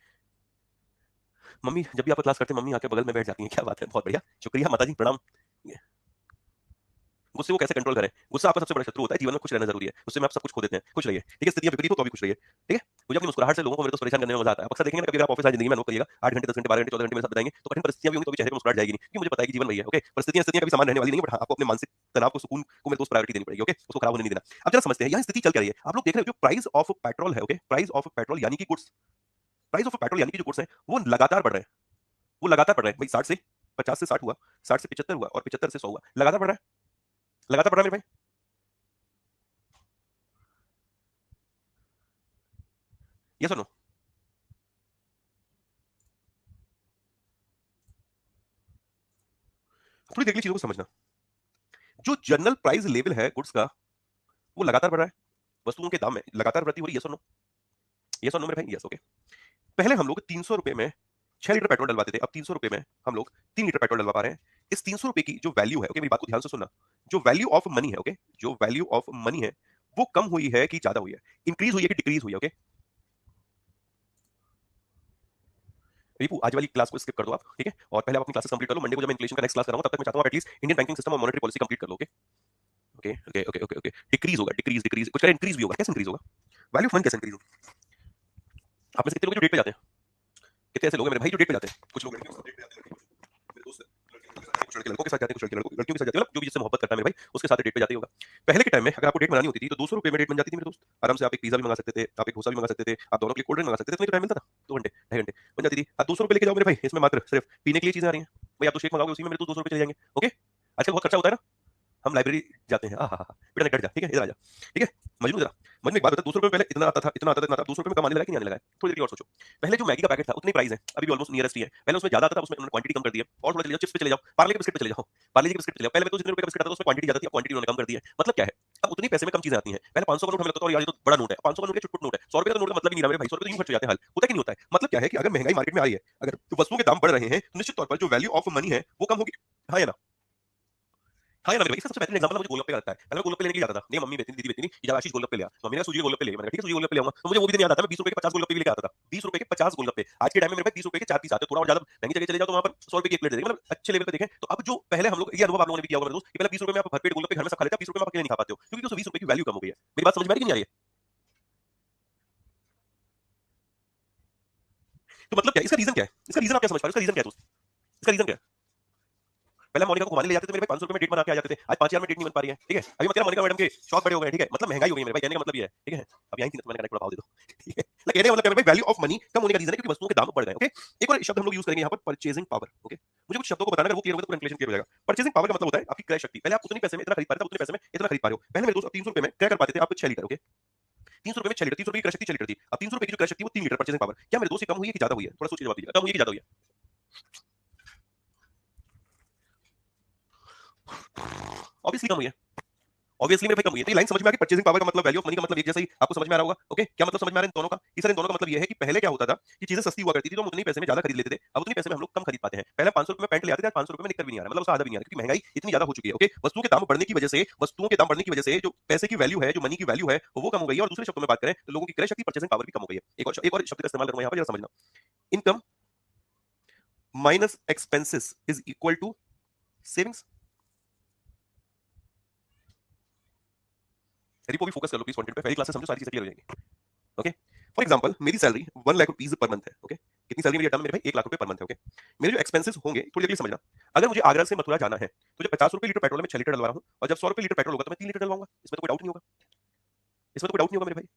मम्मी जब भी आप क्लास करते हैं, मम्मी आके बगल में बैठ जाती है, क्या बात है, बहुत बढ़िया, शुक्रिया माता जी, प्रणाम। गुस्से को कैसे कंट्रोल करें। गुस्सा आपका सबसे बड़ा शत्रु होता है, जीवन में खुश रहना जरूरी है, गुस्से में आप सब कुछ खो देते हैं। खुश रहिए, ठीक है, स्थितियां विपरीत हो तो भी खुश रहिए, ठीक है। मुझे अपनी मुस्कुराहट से लोगों को मेरे दोस्त परेशान करने में मजा आता है। आप अक्सर देखेंगे ना, कभी आप ऑफिस आए, जिंदगी में अनुभव करिएगा, 8 घंटे 10 घंटे 12 घंटे 14 घंटे मेरे साथ बताएंगे, तो कठिन परिस्थितियां भी होंगी तो भी चेहरे पर मुस्कुराहट जाएगी नहीं, क्योंकि मुझे पता है कि जीवन वही है। ओके, परिस्थितियां स्थितियां कभी समान रहने वाली नहीं है, बट हाँ, आपको अपने मानसिक तनाव को, सुकून को मेरे दोस्त प्रायोरिटी देनी पड़ेगी, ओके, उसको खराब होने नहीं देना। अब जरा समझते हैं यहाँ स्थिति चल क्या रही है। आप लोग देख रहे हो जो प्राइस ऑफ पेट्रोल है, ओके, प्राइस ऑफ पेट्रोल यानी कि गुड्स, प्राइस ऑफ पेट्रोल यानी कि जो गुड्स है वो लगातार बढ़ रहे हैं, वो लगातार बढ़ रहे हैं भाई। 60 से 50 से 60 हुआ, 60 से 75 हुआ, और 75 से 100 हुआ, लगातार बढ़ रहा है, लगातार बढ़ रहा है मेरे भाई। ये सुनो, थोड़ी देर के लिए चीजों को समझना। जो जनरल प्राइस लेवल है गुड्स का, वो लगातार बढ़ रहा है, वस्तुओं के दाम में लगातार वृद्धि हो रही है। यस और नो, यस और नो मेरे भाई, यस, ओके। पहले हम लोग 300 रुपए में 6 लीटर पेट्रोल डलवाते थे, अब 300 रुपए में हम लोग 3 लीटर पेट्रोल डलवा पा रहे हैं। इस 300 रुपए की जो वैल्यू है, ओके, मेरी बात को ध्यान से सुनना, जो वैल्यू ऑफ मनी है, ओके, जो वैल्यू ऑफ मनी है वो कम हुई है कि ज्यादा हुई है, इंक्रीज हुई है कि डिक्रीज हुई है, ओके। रिपू आज वाली क्लास को स्किप कर दो आप, ठीक है, और पहले आप अपनी क्लासेस कंप्लीट कर लो। मंडे को जब मैं इन्फ्लेशन का नेक्स्ट क्लास कराऊंगा, तब तक मैं चाहता हूं आप एटलीस्ट इंडियन बैंकिंग सिस्टम और मॉनेटरी पॉलिसी कंप्लीट कर लो, okay. Okay okay okay okay okay, decrease होगा, डिक्रीज डिक्रीज, कुछ करें इंक्रीज भी होगा, कैसे इंक्रीज होगा, वैल्यू ऑफ मनी कैसे इंक्रीज होगा। आप में से कितने लोग जो डेट पे जाते हैं, कितने ऐसे लोग हैं मेरे भाई जो डेट पे जाते हैं। कुछ लोग लड़कियों के साथ डेट पे जाते हैं, मेरे दोस्त कुछ लड़के लड़कों के साथ जाते हैं, कुछ लड़के लड़कियों के साथ जाते हैं, मतलब जो भी जिससे मोहब्बत करता है मेरे भाई उसके साथ डेट पे जाते होगा। पहले के टाइम में अगर आपको डेट बनानी होती थी तो 200 रुपए में डेट बन जाती थी मेरे दोस्त। आराम से आप एक पिज्जा भी मंगा सकते थे, आप एक डोसा भी मंगा सकते थे, आप दोनों के लिए कोल्ड ड्रिंक मंगा सकते थे, इतना टाइम मिलता था, 2 घंटे 2.5 घंटे। बन जाती थी। अब 200 रुपए लेके जाओ मेरे भाई, इसमें मात्र सिर्फ पीने के लिए चीजें आ रही हैं भाई, आप तो शेक मंगाओगे उसी में मेरे तो 200 रुपए चले जाएंगे। ओके, आजकल बहुत खर्चा होता है ना, हम लाइब्रेरी जाते हैं, हाँ हाँ हाँ, बेटा निकट जा, ठीक है इधर आ जा, ठीक है। मजनू जरा, मजनू एक बात बता, 200 रुपए पहले इतना आता था, इतना आता था, इतना आता, 200 रुपए में कम आने लगा कि नहीं आने लगा? थोड़ी देर और सोचो। पहले जो मैगी का पैकेट था उतनी प्राइस है, अभी भी ऑलमोस्ट नियरेस्ट ही है। पहले उसमें ज्यादा आता था, उसमें उन्होंने क्वांटिटी कम कर दी है। और थोड़ा चले जाओ, चिप्स पे चले जाओ, पार्ले के बिस्किट पे चले जाओ, पार्ले के बिस्किट पे चले जाओ, पहले तो जितने रुपए का बिस्किट आता था उसमें क्वांटिटी ज्यादा थी, अब क्वांटिटी उन्होंने कम कर दी है। मतलब क्या है, अब उतनी पैसे में कम चीजें आती हैं। पहले 500 का नोट हमें लगता था और यार ये तो बड़ा नोट है, 500 का नोट है, चुटपुट नोट है, 100 रुपए का नोट का मतलब ही नहीं रहा मेरे भाई, 100 रुपए तो यूं खर्च हो जाते हैं, हाल होता है कि नहीं होता है? मतलब क्या है कि अगर महंगाई मार्केट में आ रही है, अगर वस्तुओं के दाम बढ़ रहे हैं, तो निश्चित तौर पर जो वैल्यू ऑफ मनी है वो कम होगी। हाँ या ना? हाँ या ना मेरे भाई? इसका सबसे बेहतरीन एग्जांपल मुझे गोलगप्पे का लगता है। पहले मैं गोलगप्पे लेने के लिए जाता था, नहीं मम्मी बेचती दीदी बेचती नहीं, ये आशीष गोलगप्पे ले आ, मम्मी ने सूजी गोलगप्पे ले, मैंने ठीक है सूजी गोलगप्पे ले आऊंगा, तो मुझे वो भी दिन याद आता है, मैं 20 रुपए के 50 गोलगप्पे भी लेके आता था, 20 रुपए के 50 गोलगप्पे। आज के टाइम में मेरे पास 30 रुपए के 4 पीस आते हैं, थोड़ा और ज्यादा महंगी जगह चले जाओ तो वहां पर 100 रुपए की एक प्लेट दे देंगे, मतलब अच्छे लेवल पे देखें तो। अब जो पहले हम लोग, ये अनुभव आप लोगों ने भी किया होगा मेरे दोस्त, कि पहले 20 रुपए में आप भरपेट गोलगप्पे घर में सब खा लेते हैं, 20 रुपए में आप अकेले नहीं खा पाते हो, क्योंकि 20 रुपए की वैल्यू कम हो गई है। मेरी बात समझ में आ रही कि नहीं आ रही है? तो मतलब क्या, इसका रीजन क्या है, इसका रीजन आप क्या समझ पा रहे हो, इसका रीजन क्या है दोस्त, इसका रीजन क्या है? पहले मोनिका को घुमाने ले जाते थे मेरे भाई, 500 रुपए में डेट बना के आ जाते थे, आज 5000 में डेट नहीं बन पा रही है, ठीक है। अभी मतलब मोनिका मैडम के शौक बड़े हो गए, ठीक है, मतलब महंगाई हो गई मेरे भाई, कहने का मतलब ये है, ठीक है। अब यहीं थी ना, तो मैंने कहा थोड़ा भाव दे दो, ठीक है। like कहने का मतलब क्या है भाई, वैल्यू ऑफ मनी कम होने का रीजन है क्योंकि वस्तुओं के दाम बढ़ गए। ओके, एक और शब्द हम लोग यूज करेंगे यहाँ पर, परचेजिंग पावर। ओके, मुझे कुछ शब्दों को बताना, अगर वो क्लियर होगा तो कैलकुलेशन क्लियर हो जाएगा। परचेजिंग पावर का मतलब होता है आपकी क्रय शक्ति। पहले आप उतनी पैसे में इतना खरीद पा रहे थे, उतने पैसे में इतना खरीद पा रहे हो। पहले मेरे दोस्त 300 रुपए में क्रय कर पाते थे आप 6 लीटर। ओके, 300 रुपए में 6 लीटर, 300 रुपए की क्रय शक्ति 6 लीटर थी, अब 300 रुपए की जो क्रय शक्ति वो 3 लीटर परचेजिंग पावर। क्या मेरे दोस्त ये कम हुई है कि ज्यादा हुई है? थोड़ा सोच के जवाब दीजिएगा, कम हुई है कि ज्यादा हुई है? ऑब्वियसली कम हुई है, ऑब्वियसली मेरे भाई कम हुई है। तो ये लाइन समझ में आ गई, परचेजिंग पावर का मतलब वैल्यू ऑफ मनी का मतलब एक जैसा ही आपको समझ में आ रहा होगा। ओके, क्या मतलब समझ में आ रहा है इन दोनों का? तीसरा इन दोनों का मतलब ये है कि पहले क्या होता था कि चीजें सस्ती हुआ करती थी तो हम उतनी पैसे में ज्यादा खरीद लेते थे, अब उतनी पैसे में हम लोग कम खरीद पाते हैं। पहले 500 रुपए में पैंट ले आते थे, आज 500 रुपए में निकल भी नहीं आ रहा, मतलब उसका आधा भी नहीं आ रहा, क्योंकि महंगाई इतनी ज्यादा हो चुकी है। ओके, वस्तुओं के दाम बढ़ने की वजह से, वस्तुओं के दाम बढ़ने की वजह से जो पैसे की वैल्यू है, जो मनी की वैल्यू है वो कम हो गई है। और दूसरे शब्दों में बात करें तो लोगों की क्रय शक्ति, परचेजिंग पावर भी कम हो गई है। एक और शब्द का इस्तेमाल करूंगा यहाँ पर, जरा समझना। Income minus expenses is equal to savings. Repo भी फोकस कर लो प्लीज कंटेंट पे, पहली क्लास से समझो, सारी चीजें क्लियर हो जाएंगी। ओके, फॉर एग्जांपल मेरी salary 1 lakh rupees per month है। ओके, कितनी सैलरी मेरी अटा में मेरे भाई? 1 लाख रुपए पर मंथ है। ओके, मेरे जो एक्सपेंसेस होंगे थोड़ी देर के लिए समझना। अगर मुझे आगरा से मथुरा जाना है तो जो 50 रुपए लीटर पेट्रोल है मैं 6 लीटर डलवा रहा हूँ, और जब 100 रुपए लीटर पेट्रोल होगा तो मैं 3 लीटर डलवाऊंगा। इसमें तो कोई डाउट नहीं होगा, इसमें तो कोई डाउट नहीं होगा मेरे भाई।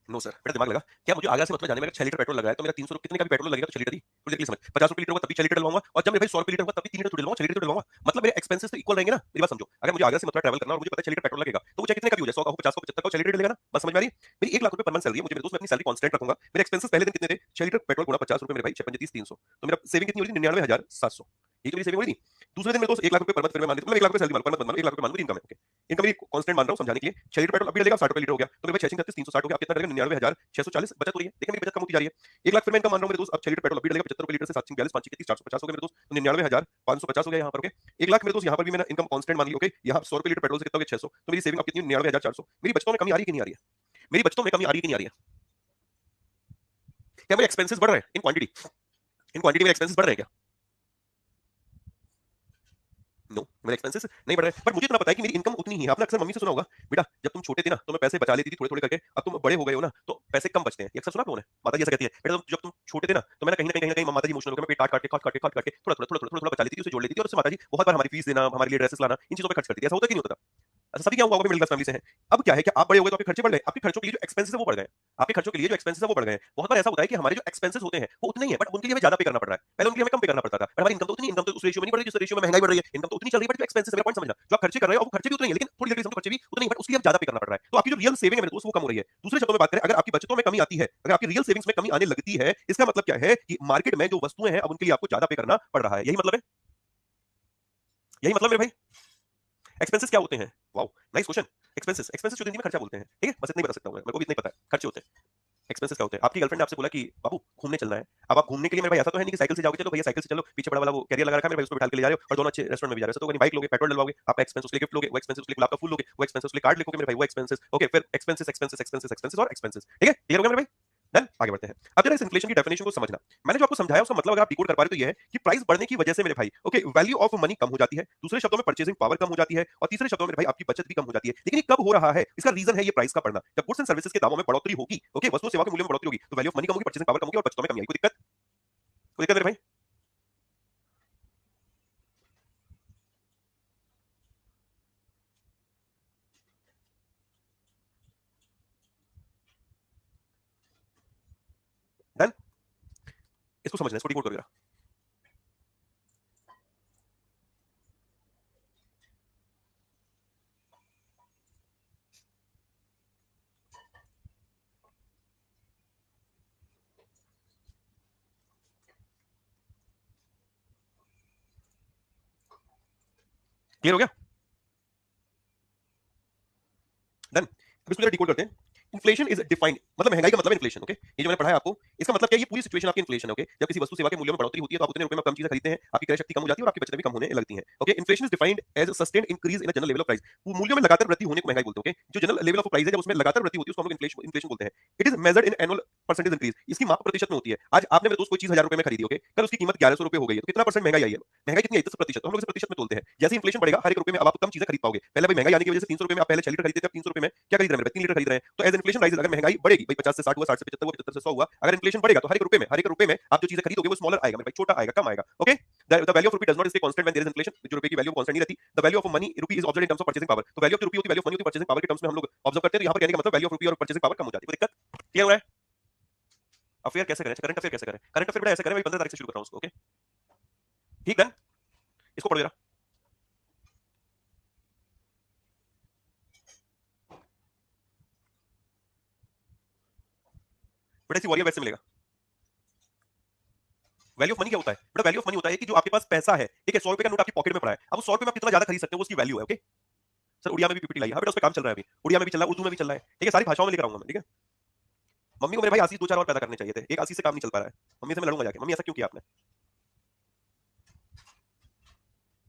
नो सर, बेटा दिमाग लगा क्या? मुझे आगरा से मथुरा जाने में 6 लीटर पेट्रोल लगा है तो मेरा 300 रुपए कितने का भी पेट्रोल लगेगा तो 6 लीटर ही। थोड़ी देर के लिए समझ, 50 रुपए लीटर होगा तभी 6 लीटर डलवाऊंगा, और जब मेरे भाई 100 रुपए लीटर होगा तभी 3 लीटर तो डलवाऊंगा, 6 लीटर तो डलवाऊंगा। मतलब मेरे एक्सपेंसेस तो इक्वल रहेंगे ना। मेरी बात समझो, अगर मुझे आगरा से मथुरा ट्रैवल करना और मुझे पता है 6 लीटर पेट्रोल लगेगा तो वो चाहे कितने का भी हो जाए, 100 का हो, 50 का हो, 75 का हो, 6 लीटर डलेगा ना। बस समझ में आ रही है? मेरी 1 लाख रुपए पर मंथ सैलरी है, मुझे मेरे दोस्त मैं अपनी सैलरी कांस्टेंट रखूंगा। मेरे एक्सपेंसेस पहले दिन कितने थे? 6 लीटर पेट्रोल गुणा 50 रुपए मेरे भाई, 6 पंजे 30 300, तो मेरा सेविंग कितनी हो रही थी? 99,700। ये तो मेरी सेविंग हो रही थी। दूसरे दिन मेरे दोस्त 1 लाख रुपए पर मंथ, फिर मैं मान लेता हूं, मतलब 1 लाख रुपए सैलरी मान, पर मंथ मान 1 लाख रुपए मान, मेरी इनकम है। ओके, इनकम मेरी कांस्टेंट मान रहा हूं समझाने के लिए। 6 लीटर पेट्रोल अभी डलेगा, 60 रुपए लीटर हो गया, तो मेरे भाई 6 36 360 हो गया, अब कितना डलेगा? 99,640 बचत हो रही है। देखिए मेरी बचत कम होती जा रही है। 1 लाख फिर मैं इनकम मान रहा हूं मेरे दोस्त, अब 6 लीटर पेट्रोल अभी डलेगा 75 रुपए लीटर से 742 5 31 450 हो गया मेरे दोस्त, तो 99,550 हो गया यहाँ पर। ओके, 1 लाख मेरे दोस्त यहाँ पर भी मैंने इनकम कांस्टेंट मान ली। ओके, यहाँ 100 रुपए लीटर पेट्रोल से कितना हो गया? 600, तो मेरी सेविंग अब कितनी? 99,400। मेरी बचतों में कमी आ रही है कि नहीं आ रही है? मेरी बचतों में कमी आ रही है कि नहीं आ रही है? क्या मेरे एक्सपेंसेस बढ़ रहे हैं इन क्वांटिटी? इन क्वांटिटी में एक्सपेंसेस बढ़ रहे हैं क्या? नो, मेरे एक्सपेंसेस नहीं बढ़ रहे, पर मुझे इतना पता है कि मेरी इनकम उतनी ही है। आपने अक्सर मम्मी से सुना होगा, बेटा जब तुम छोटे थे ना तो मैं पैसे बचा लेती थी थोड़े थोड़े करके, अब तुम बड़े हो गए हो ना तो पैसे कम बचते हैं। ये अक्सर सुना आप लोगों ने, माता जी ऐसा कहती है, बेटा जब तुम छोटे थे ना तो मैं ना कहीं माता जी इमोशनल होकर मैं पेट काट काट के थोड़ा बचा लेती थी, उसे जोड़ लेती थी, और उससे माता जी बहुत बार हमारी फीस देना, हमारे लिए ड्रेसेस लाना, इन चीजों पे खर्च करती थी। ऐसा होता कि नहीं होता था? अच्छा, सभी क्या हुआ होगा मिडिल क्लास फैमिली से हैं। अब क्या है कि आप बड़े हो गए तो आपके खर्चे बढ़ गए, आपके खर्चों के लिए जो एक्सपेंसेस है वो बढ़ गए, आपके खर्चों के लिए जो एक्सपेंसेस है वो बढ़ गए। बहुत बार ऐसा होता है कि हमारे जो एक्सपेंसेस होते हैं वो उतने ही है, बट उनके लिए हमें ज्यादा पे करना पड़ रहा है। पहले उनके लिए हमें कम पे करना पड़ता था, पर हमारी इनकम तो उतनी, इनकम तो उस रेशियो में नहीं बढ़ रही जिस रेशियो में महंगाई बढ़ रही है। इनकम तो उतनी चल रही है, बट जो एक्सपेंसेस है, मेरा पॉइंट समझना, जो आप खर्चे कर रहे हो वो खर्चे भी उतने ही है, लेकिन थोड़ी देर के लिए खर्चे भी उतने ही, बट उसके लिए अब ज्यादा पे करना पड़ रहा है। तो आपकी जो रियल सेविंग है मेरे दोस्त वो कम हो रही है। दूसरे शब्दों में बात करें, अगर आपकी बचतों में कमी आती है, अगर आपकी रियल सेविंग्स में कमी आने लगती है, इसका मतलब क्या है कि मार्केट में जो वस्तुएं हैं अब उनके लिए आपको ज्यादा पे करना पड़ रहा है। यही मतलब है, यही मतलब मेरे भाई। एक्सपेंसेस क्या होते हैं? Wow, nice question. Expenses, expenses जो हिंदी में खर्चा बोलते हैं, ठीक है, बस इतना ही बता सकता हूं मैं, मेरे को भी इतना ही पता है, खर्चे होते हैं। एक्सपेंसेस क्या होते हैं? आपकी गर्लफ्रेंड ने आपसे बोला कि बाबू घूमने चलना है। अब आप घूमने के लिए मेरे भाई ऐसा तो है नहीं कि साइकिल से जाओगे, चलो भैया साइकिल से चलो, पीछे बड़ा वाला वो कैरियर लगा रखा है मेरे भाई, उसको बिठा के ले जा रहे हो और दोनों अच्छे रेस्टोरेंट में भी जा रहे हो, तो कहीं बाइक लोगे, पेट्रोल डलवाओगे, आपका एक्सपेंस उसके लिए गिफ्ट लोगे, वो एक्सपेंस उसके लिए गुलाब का फूल लोगे, वो एक्सपेंस उसके लिए कार्ड लिखोगे मेरे भाई, वो एक्सपेंसेस। ओके, फिर एक्सपेंसेस एक्सपेंसेस एक्सपेंसेस एक्सपेंसेस और एक्सपेंसेस, ठीक है, क्लियर हो गया मेरे भाई? डन, आगे बढ़ते हैं। अब जरा इस इन्फ्लेशन की डेफिनेशन को समझना। मैंने जो आपको समझाया उसका मतलब अगर आप डिकोड कर पा रहे हो तो ये है कि प्राइस बढ़ने की वजह से मेरे भाई, ओके, वैल्यू ऑफ मनी कम हो जाती है, दूसरे शब्दों में परचेजिंग पावर कम हो जाती है, और तीसरे शब्दों में मेरे भाई आपकी बचत भी कम हो जाती है। लेकिन ये कब हो रहा है? इसका रीजन है ये प्राइस का बढ़ना। जब गुड्स एंड सर्विसेज के दामों में बढ़ोतरी होगी, ओके, वस्तु सेवा के मूल्य में बढ़ोतरी होगी, तो वैल्यू ऑफ मनी कम होगी, परचेजिंग पावर कम होगी और बचतों में कमी आएगी। कोई दिक्कत? कोई दिक्कत मेरे भाई? इसको समझना, इसको डिकोड करो जरा। क्लियर हो गया? डन। अब इसको जरा डिकोड करते हैं। इन्फ्लेशन इज डिफाइंड, मतलब महंगाई का मतलब इन्फ्लेशन, ओके। ये जो मैंने पढ़ा है आपको, इसका मतलब क्या है? ये पूरी सिचुएशन आपकी इन्फ्लेशन है, ओके। जब किसी वस्तु सेवा के मूल्यों में बढ़ोतरी होती है तो आप उतने रुपए में कम चीजें खरीदते हैं, आपकी क्रय शक्ति कम हो जाती है और आपकी बचतें भी कम होने लगती हैं, okay. Inflation is defined as sustained increase in general level of price. मूल्यों में लगातार वृद्धि होने को महंगाई बोलते हैं, ओके। जो जनरल लेवल ऑफ प्राइस है, जब उसमें लगातार वृद्धि होती है उसको हम लोग इन्फ्लेशन बोलते हैं। It is measured in annual percentage increase. इसकी माप प्रतिशत में होती है। आज आपने मेरे दोस्त कोई चीज 1000 रुपए में खरीदी, ओके, कल उसकी कीमत 1100 रुपए हो गई है, तो कितना परसेंट महंगाई आई है? महंगाई कितनी आई? 10%। तो हम लोग इसे प्रतिशत में तोलते हैं। जैसे इन्फ्लेशन बढ़ेगा, हर एक रुपए में अब आप कम चीजें खरीद पाओगे। पहले भाई महंगाई आने की वजह से 300 रुपए में आप पहले 6 लीटर खरीदते थे, अब 300 रुपए में क्या खरीद रहे हैं? 3 लीटर खरीद रहे हैं। तो एज इन्फ्लेशन राइजेस, अगर महंगाई बढ़ेगी, भाई 50 से 60 हुआ, 60 से 75 हुआ, 75 से 100 हुआ, अगर इन्फ्लेशन बढ़ेगा तो हर एक रुपए में आप जो चीजें खरीदोगे वो स्मॉलर आएगा, मेरे भाई, छोटा आएगा, कम आएगा, okay. The value of rupee does not stay constant when there is inflation. जो रुपए की वैल्यू कांस्टेंट नहीं रहती। The value of money rupee is observed in terms of purchasing power. तो वैल्यू ऑफ रुपी होती है, वैल्यू ऑफ मनी होती है, परचेसिंग पावर के टर्म्स में हम लोग ऑब्जर्व करते हैं। तो यहां पर कहने का मतलब वैल्यू ऑफ रुपी और परचेसिंग पावर कम हो जाती है। कोई दिक्कत? क्लियर हो रहा है? अफेयर कैसे करें? करंट अफेयर कैसे करें? करंट अफेयर बेटा ऐसे करें, मैं 15 तारीख से शुरू कर रहा हूं उसको, ओके। ठीक है, इसको पढ़ो जरा। बेटा इसी वॉरियर बैच से मिलेगा। वैल्यू ऑफ मनी क्या होता है? बेटा वैल्यू ऑफ मनी होता है कि जो आपके पास पैसा है, ठीक है, 100 रुपए का नोट आपकी पॉकेट में पड़ा है, अब उस 100 रुपए में आप कितना ज्यादा खरीद सकते हो, वो उसकी वैल्यू है, ओके। सर उड़िया में भी पीपीटी लाई है, हाँ बेटा उस पे काम चल रहा है अभी। उड़िया में भी चल रहा है, उर्दू में भी चल रहा है, ठीक है, सारी भाषाओं में लेकर आऊंगा मैं, ठीक है। मम्मी को मेरे भाई आशीष 2 4 और पैदा करने चाहिए थे, एक आशीष से काम नहीं चल पा रहा है। मम्मी से मैं लड़ूंगा जाके, मम्मी ऐसा क्यों किया आपने?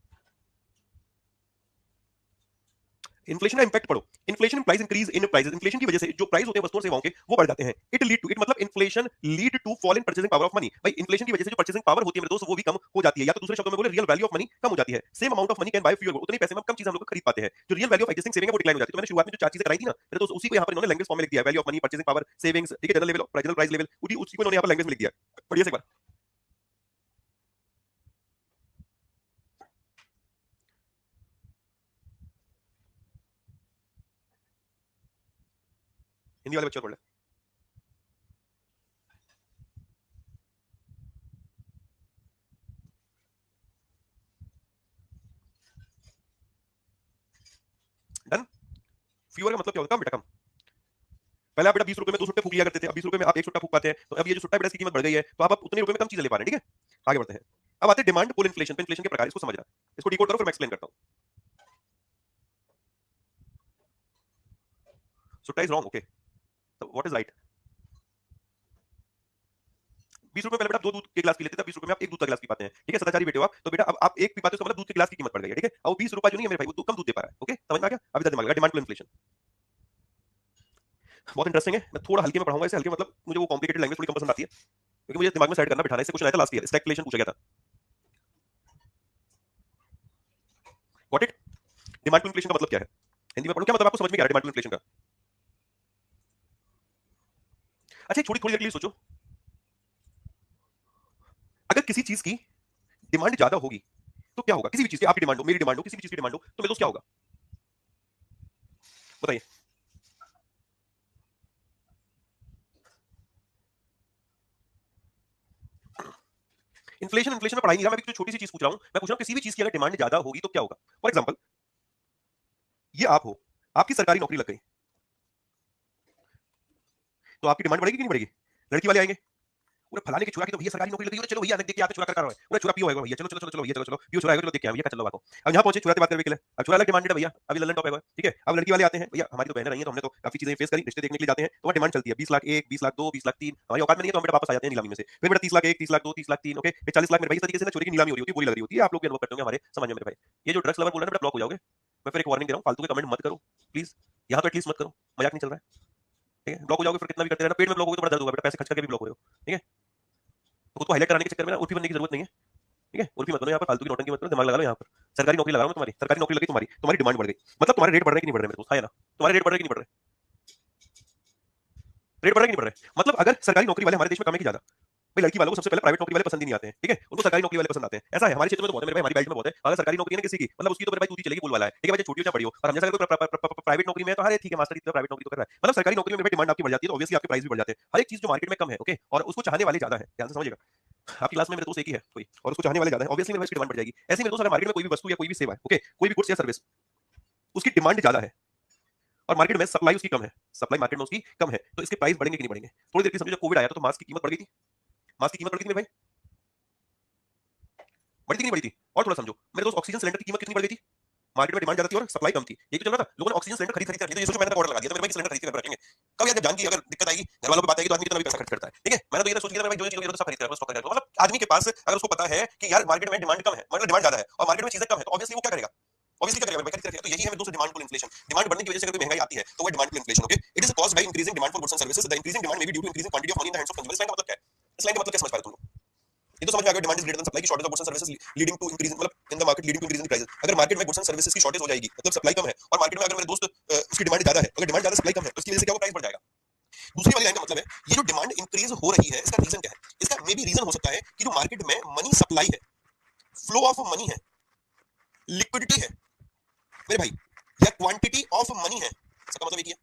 इन्फ्लेशन का इंपैक्ट पढ़ो। Inflation price increase in prices. Inflation की वजह से जो प्राइस होते हैं वस्तुओं और सेवाओं के, वो बढ़ जाते हैं। इट लीड टू, इट मतलब inflation lead to fall in purchasing power of money. भाई इन्फ्लेशन की वजह से जो परचेसिंग पावर होती है मेरे दोस्त, वो भी कम हो जाती है, या तो दूसरे शब्दों में बोले रियल वैल्यू ऑफ मनी कम हो जाती है। Same amount of money can buy fuel, उतने पैसे में हम कम चीजें हम लोग खरीद पाते हैं। जो real value of existing saving है वो डिक्लाइन हो जाती है। तो मैंने शुरुआत में जो 4 चीजें कराई थी ना मेरे दोस्त, उसी को यहाँ पर इन्होंने लैंग्वेज फॉर्म में लिख दिया, value of money, purchasing power, savings, ठीक है, general level, general price level, उसी को इन्होंने यहाँ पर लैंग्वेज में लिख दिया। पढ़िए एक बार हिंदी वाले बच्चे, पढ़ ले। डन। फ्यूअर का मतलब क्या होता है? कम बेटा, कम। पहले आप बेटा 20 रुपए में 2 सुट्टे फूक लिया करते थे, अब 20 रुपए में आप एक सुट्टा फूक पाते हैं। तो अब ये जो सुट्टा है बेटा, इसकी कीमत बढ़ गई है, तो आप उतने रुपए में कम चीजें ले पा रहे हैं, ठीक है। आगे बढ़ते हैं। अब आते हैं डिमांड पुल इन्फ्लेशन पे। इन्फ्लेशन के प्रकार, इसको समझना। इसको डिकोड करो, फिर मैं एक्सप्लेन करता हूं। सुट्टा इज रॉन्ग, ओके। तो व्हाट इज राइट? 20 रुपए पहले बेटा 2 दूध के गिलास पी लेते थे, 20 रुपए में आप एक दूध का गिलास पी पाते हैं, ठीक है। सदाचारी बेटे हो आप, तो बेटा अब आप एक पी पाते हो, तो मतलब दूध के गिलास की कीमत बढ़ गई है, ठीक है। अब वो 20 रुपए जो नहीं है मेरे भाई, वो तो कम दूध दे पा रहा है, ओके। समझ में आ गया? अभी तक दिमाग लगा। डिमांड पुल इन्फ्लेशन बहुत इंटरेस्टिंग है। मैं थोड़ा हल्के में पढ़ाऊंगा इसे, हल्के मतलब मुझे वो कॉम्प्लिकेटेड लैंग्वेज थोड़ी कम पसंद आती है, क्योंकि मुझे दिमाग में सेट करना, बिठाना। इससे क्वेश्चन आया था लास्ट ईयर, स्टैगफ्लेशन पूछा गया था। Got it? Demand pull inflation का मतलब क्या है? हिंदी में पढ़ो, क्या मतलब आपको समझ में क्या है डिमांड पुल इन्फ्लेशन का? अच्छा थोड़ी थोड़ी देर के लिए सोचो, अगर किसी चीज की डिमांड ज्यादा होगी तो क्या होगा? किसी भी चीज की, आपकी डिमांड हो, मेरी डिमांड हो, किसी भी चीज की डिमांड हो, तो मेरे दोस्त क्या होगा? बताइए। इन्फ्लेशन, इन्फ्लेशन में पढ़ाई नहीं रहा मैं, अभी छोटी सी चीज पूछ रहा हूं। मैं पूछ रहा हूं किसी भी चीज की अगर डिमांड ज्यादा होगी तो क्या होगा? फॉर एग्जांपल, ये आप हो, आपकी सरकारी नौकरी लग गई, तो आपकी डिमांड बढ़ेगी कि नहीं बढ़ेगी? लड़की वाले आएंगे, पूरे फलाने की चुरा की तो भैया सरकारी नौकरी लगी, चलो भैया देख के आते, चुरा कर रहा है, पूरा चुरा पियो है भैया, चलो चलो चलो चलो भैया, चलो चलो पियो चुरा है, चलो देख के आए भैया, चलो बात हो। अब यहाँ पहुंचे, चुराते बात करने के लिए, अब चुरा लग डिमांडेड है भैया, अभी ललन टॉप है, ठीक है। अब लड़की वाले आते हैं, भैया हमारी तो बहनें रही हैं, तो हमने तो काफी चीजें फेस करी, रिश्ते देखने के लिए जाते हैं, तो वहाँ डिमांड चलती है 20 लाख 1, 20 लाख 2, 20 लाख 3, हमारी औकात में नहीं है, तो हम बेटा वापस आ जाते हैं नीलामी में से। फिर बेटा 30 लाख 1, 30 लाख 2, 30 लाख 3, ओके, फिर 40 लाख। मेरे भाई इस तरीके से ना चोरी की नीलामी हो रही होती है, बुरी लग रही होती है, आप लोग भी अनुभव करते होंगे हमारे समाज में मेरे भाई। ये जो ड्रग्स लवर बोल रहे हैं बेटा, ब्लॉक हो जाओगे। मैं फिर एक वार्निंग दे रहा हूँ, फालतू के कमेंट मत करो प्लीज, यहाँ तो एटलीस्ट मत करो, मजाक नहीं चल रहा है, ठीक है। ब्लॉक हो जाओगे फिर कितना भी करते रहना, पेट में ब्लॉक हो तो बड़ा दर्द होगा बेटा, पैसे खर्च करके भी ब्लॉक हो रहे हो, ठीक है। तो खुद को हाईलाइट कराने के चक्कर में ना उल्फी बनने की जरूरत नहीं है, ठीक है। उल्फी मत बनो यहाँ पर, फालतू की नौटंकी मत करो, दिमाग लगा लो यहाँ पर। सरकारी नौकरी लगा रहा हूं तुम्हारी, सरकारी नौकरी लगी तुम्हारी, तुम्हारी डिमांड बढ़ गई, मतलब तुम्हारे रेट बढ़ रहे कि नहीं बढ़ रहे मेरे दोस्त? है ना? तुम्हारे रेट बढ़ रहे कि नहीं बढ़ रहे? रेट बढ़ रहे कि नहीं बढ़ रहे? मतलब अगर सरकारी नौकरी वाले हमारे देश में कम है कि ज्यादा? भाई लड़की वालों को सबसे पहले प्राइवेट नौकरी वाले पसंद ही नहीं आते हैं, ठीक है, उनको सरकारी नौकरी वाले पसंद आते हैं। ऐसा है हमारे क्षेत्र में तो बहुत है मेरे भाई, हमारी बेल्ट में बहुत है। अगर सरकारी नौकरी है ना किसी की, मतलब उसकी तो मेरे भाई तू चलेगी बोल वाला है, ठीक है भाई, छोटी हो चाहे बड़ी हो। और हमने अगर प्राइवेट नौकरी में तो अरे ठीक है मास्टर की प्राइवेट नौकरी तो कर रहा है, मतलब सरकारी नौकरी में डिमांड आपकी बढ़ जाती है, तो ऑब्वियसली आपके प्राइस भी बढ़ जाते हैं। हर एक चीज जो मार्केट में कम है, ओके, और उसको चाहने वाले ज्यादा है, ध्यान से समझिएगा। आपकी क्लास में मेरे दोस्त एक ही है कोई और उसको चाहने वाले ज्यादा है, ऑब्वियसली मेरे पास डिमांड बढ़ जाएगी। ऐसे ही मेरे दोस्त अगर मार्केट में कोई भी वस्तु या कोई भी सेवा है, ओके, कोई भी गुड्स या सर्विस, उसकी डिमांड ज्यादा है और मार्केट में सप्लाई उसकी कम है, सप्लाई मार्केट में उसकी कम है, तो इसके प्राइस बढ़ेंगे कि नहीं बढ़ेंगे? थोड़ी देर की समझो, जब कोविड आया था तो मास्क की कीमत बढ़ गई थी, मास्क की कीमत बढ़ गई थी मेरे भाई, बढ़ी थी नहीं बढ़ी थी? और थोड़ा समझो मेरे दोस्त, ऑक्सीजन सिलेंडर की कीमत कितनी बढ़ गई थी? मार्केट में डिमांड ज्यादा थी और सप्लाई कम थी, ये तो चल रहा था, लोगों ने ऑक्सीजन सिलेंडर खरीद खरीद कर लिए, तो ये सोचो मैंने तो ऑर्डर लगा दिया, तो मेरे भाई सिलेंडर खरीद के घर रखेंगे कब यार, जब जान की अगर दिक्कत आएगी, घर वालों पे बात आएगी, तो आदमी कितना भी पैसा खर्च करता है, ठीक है? मैंने तो ये सोच लिया था भाई, जो चीज तो सब खरीद कर स्टॉक कर, मतलब आदमी के पास अगर उसको पता है कि यार मार्केट में डिमांड कम है, मतलब डिमांड ज्यादा है और मार्केट में चीजें कम है, तो ऑब्वियसली वो क्या करेगा? ऑब्वियसली क्या करेगा भाई, खरीद कर। तो यही है दोस्तों डिमांड पुल इन्फ्लेशन, डिमांड बढ़ने की वजह से अगर कोई महंगाई आती है तो वो demand pull inflation, okay, it is caused by increasing demand for goods and services, the increasing demand may be due to increasing quantity of money in the hands of consumers. इसका मतलब क्या है? इस लाइन का मतलब क्या समझ पा रहे हो तुम लोग? ये तो समझ में आ गया, demand is greater than supply की shortage of goods and services leading to increase, मतलब in the market leading to increase in prices. अगर मार्केट में गुड्स एंड सर्विसेज की शॉर्टेज हो जाएगी, मतलब सप्लाई कम है और मार्केट में अगर मेरे दोस्त उसकी डिमांड ज्यादा है, अगर डिमांड ज्यादा सप्लाई कम है, तो इसकी वजह से क्या होगा, प्राइस बढ़ जाएगा। दूसरी वाली लाइन का मतलब है ये जो डिमांड इंक्रीज हो रही है, इसका रीजन क्या है? इसका मे बी रीजन हो सकता है कि जो मार्केट में मनी सप्लाई है, फ्लो ऑफ मनी है, लिक्विडिटी है मेरे भाई, या क्वांटिटी ऑफ मनी है, इसका मतलब एक ही है,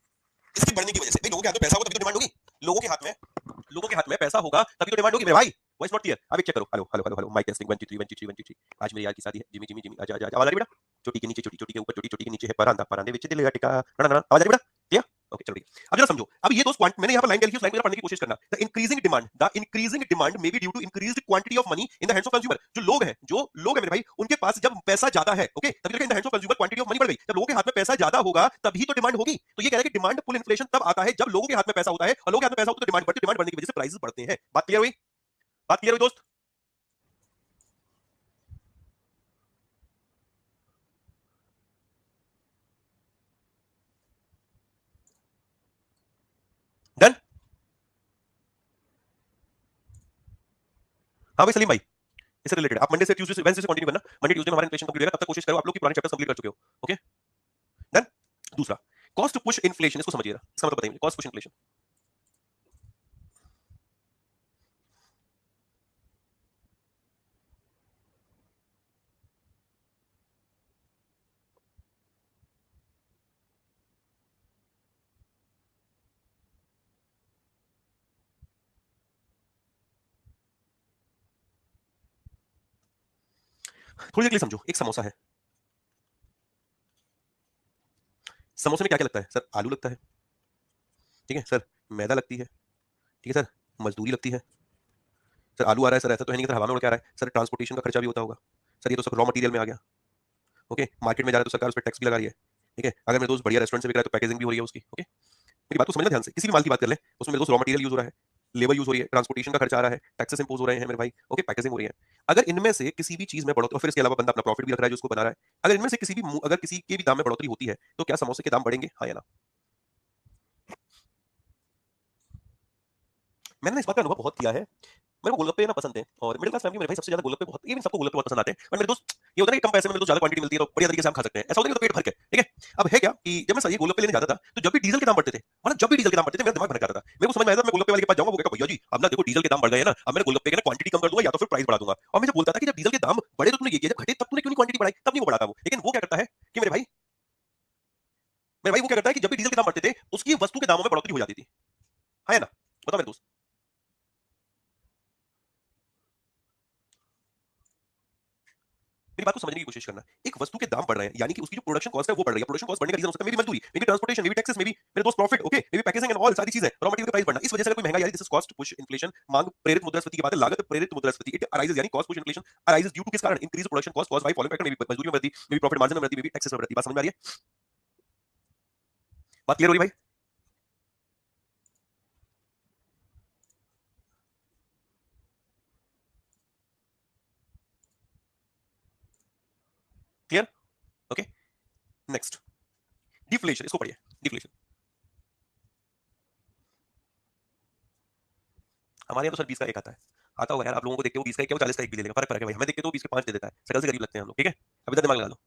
इसकी बढ़ने की वजह से। भाई लोगों के हाथ में पैसा होगा तभी तो डिमांड होगी, लोगों के हाथ में, लोगों के हाथ में पैसा होगा तभी तो डिमांड होगी मेरे भाई। वॉइस नॉट क्लियर, अब चेक करो, hello hello hello hello, mic testing 1 2 3 1 2 3 1 2 3। आज मेरी यार की शादी है, जिमी जिमी जिमी, आजा आजा आजा, आवाज आ रही बेटा? चोटी के नीचे चोटी, चोटी के ऊपर चोटी, चोटी के नीचे है परांदा, परांदे विच दिल टिका, ना ना, आवाज आ रही बेटा? क्लियर? ओके चलो ठीक है। अब जरा समझो, अब ये दोस्त क्वांट मैंने यहां पर लाइन लिखी, उस लाइन को पढ़ने की कोशिश करना। The increasing demand may be due to increased quantity of money in the hands of consumer. जो लोग हैं मेरे भाई, उनके पास जब पैसा ज्यादा है, ओके, तभी इन the hands of consumer quantity of money बढ़ गई। जब लोगों के हाथ में पैसा ज्यादा होगा तभी तो डिमांड होगी। तो ये कह रहा है कि डिमांड पुल इन्फ्लेशन तब आता है जब लोगों के हाथ में पैसा होता है, और लोगों के हाथ में पैसा होता है तो डिमांड बढ़ती है, डिमांड बढ़ने की वजह से प्राइसेस बढ़ते हैं। बात क्लियर हुई? बात क्लियर हुई दोस्त? डन? हाँ भाई सलीम भाई, इससे रिलेटेड आप मंडे से ट्यूसडे से वेडनेसडे से कंटिन्यू करना, मंडे ट्यूसडे हमारा इन्फ्लेशन कंप्लीट होगा, तब तक कोशिश करो आप लोग की पुराने चैप्टर्स कंप्लीट कर चुके हो, ओके? डन? दूसरा, कॉस्ट पुश इन्फ्लेशन, इसको समझिएगा, इसका मतलब बताइए, कॉस्ट पुश इन्फ्लेशन। थोड़ी देर के लिए समझो, एक समोसा है, समोसे में क्या क्या लगता है सर? आलू लगता है, ठीक है सर, मैदा लगती है, ठीक है सर, मजदूरी लगती है सर, आलू आ रहा है सर, ऐसा तो है नहीं कि सर हवा में उड़ के आ रहा है सर, ट्रांसपोर्टेशन का खर्चा भी होता होगा सर, ये तो सब रॉ मटेरियल में आ गया, ओके, मार्केट में जा रहा है तो सरकार उस पर टैक्स भी लगा रही है, ठीक है, अगर मेरे दोस्त बढ़िया रेस्टोरेंट से बिक रहा है तो पैकेजिंग भी हो रही है उसकी, ओके। मेरी बात को समझना ध्यान से, किसी भी माल की बात कर ले, उसमें मेरे दोस्त रॉ मटेरियल यूज हो रहा है, लेबर यूज हो रही है, ट्रांसपोर्टेशन का खर्चा आ रहा है, टैक्सेस इंपोज हो रहे हैं मेरे भाई, ओके, पैकेजिंग हो रही है। अगर इनमें से किसी भी चीज में बढ़ोतरी, और फिर इसके अलावा बंदा अपना प्रॉफिट भी रख रहा है जो उसको बना रहा है, अगर इनमें से किसी भी अगर किसी के भी दाम में बढ़ोतरी होती है तो क्या समोसे के दाम बढ़ेंगे, हाँ या ना? मैंने इस बात का अनुभव बहुत किया है, मेरे को गोलगप्पे ना पसंद है, और मिडिल क्लास फैमिली मेरे भाई सबसे ज्यादा गोलगप्पे बहुत, इवन सबको गोलगप्पे बहुत पसंद आते हैं, और मेरे दोस्त ये होता है कि कम पैसे में मेरे दोस्त ज्यादा क्वांटिटी मिलती है तो बढ़िया तरीके से हम खा सकते हैं, ऐसा होता है कि तो पेट भर के, ठीक है। अब है क्या कि जब मैं सही गोलगप्पे लेने जाता था तो जब भी डीजल के दाम बढ़ते थे, मतलब जब भी डीजल के दाम बढ़ते थे मेरा दिमाग भटक जाता था, मेरे को समझ में आया था मैं गोलगप्पे वाले के पास जाऊंगा, वो कहता भैया जी अब ना देखो डीजल के दाम बढ़ गए हैं ना, अब मैंने गोलगप्पे के ना क्वांटिटी कम कर दूंगा या तो फिर प्राइस बढ़ा दूंगा। और मैं जब बोलता था कि जब डीजल के दाम बढ़े तो तूने ये किया, जब घटे तब तूने क्यों नहीं क्वांटिटी बढ़ाई, तब नहीं वो बढ़ाता वो, लेकिन वो क्या करता है कि मेरे भाई वो क्या करता है कि जब भी डीजल के दाम बढ़ते थे उसकी वस्तु के दामों में बढ़ोतरी हो जाती थी, है ना? बताओ मेरे दोस्त, मेरी बात को समझने की कोशिश करना, एक वस्तु के दाम बढ़ रहे हैं यानी कि उसकी जो प्रोडक्शन कॉस्ट है वो बढ़ रही है, प्रोडक्शन कॉस्ट बढ़ने का रीजन हो सकता है मेरी मजदूरी, मेरी ट्रांसपोर्टेशन, मेरी टैक्सेस, मेरी मेरे दोस्त प्रॉफिट, ओके, मेरी पैकेजिंग एंड ऑल सारी चीजें, रॉ मटेरियल का प्राइस बढ़ना, इस वजह से अगर कोई महंगाई आ रही है, this is cost push inflation. मांग प्रेरित मुद्रास्फीति की बात है, लागत प्रेरित मुद्रास्फीति, इट अराइजेस यानी cost push inflation arises due to किस कारण? Increase production cost cost by following factor, may be मजदूरी में वृद्धि, मे बी प्रॉफिट मार्जिन में वृद्धि, मे बी टैक्सेस में वृद्धि। बात समझ में आ रही है? बात क्लियर हो रही है भाई? क्लियर? ओके, नेक्स्ट, डिफ्लेशन, इसको पढ़िए, डिफ्लेशन। हमारे यहाँ तो सर 20 का एक आता है, आता होगा यार, आप लोगों को देखते हो 20 का एक क्या, वो 40 का एक भी दे देगा, फर्क फर्क है भाई, हमें देखते तो 20 के 5 दे देता है, सकल से गरीब लगते हैं हम लोग, ठीक है, अभी तक दिमाग लगा लो।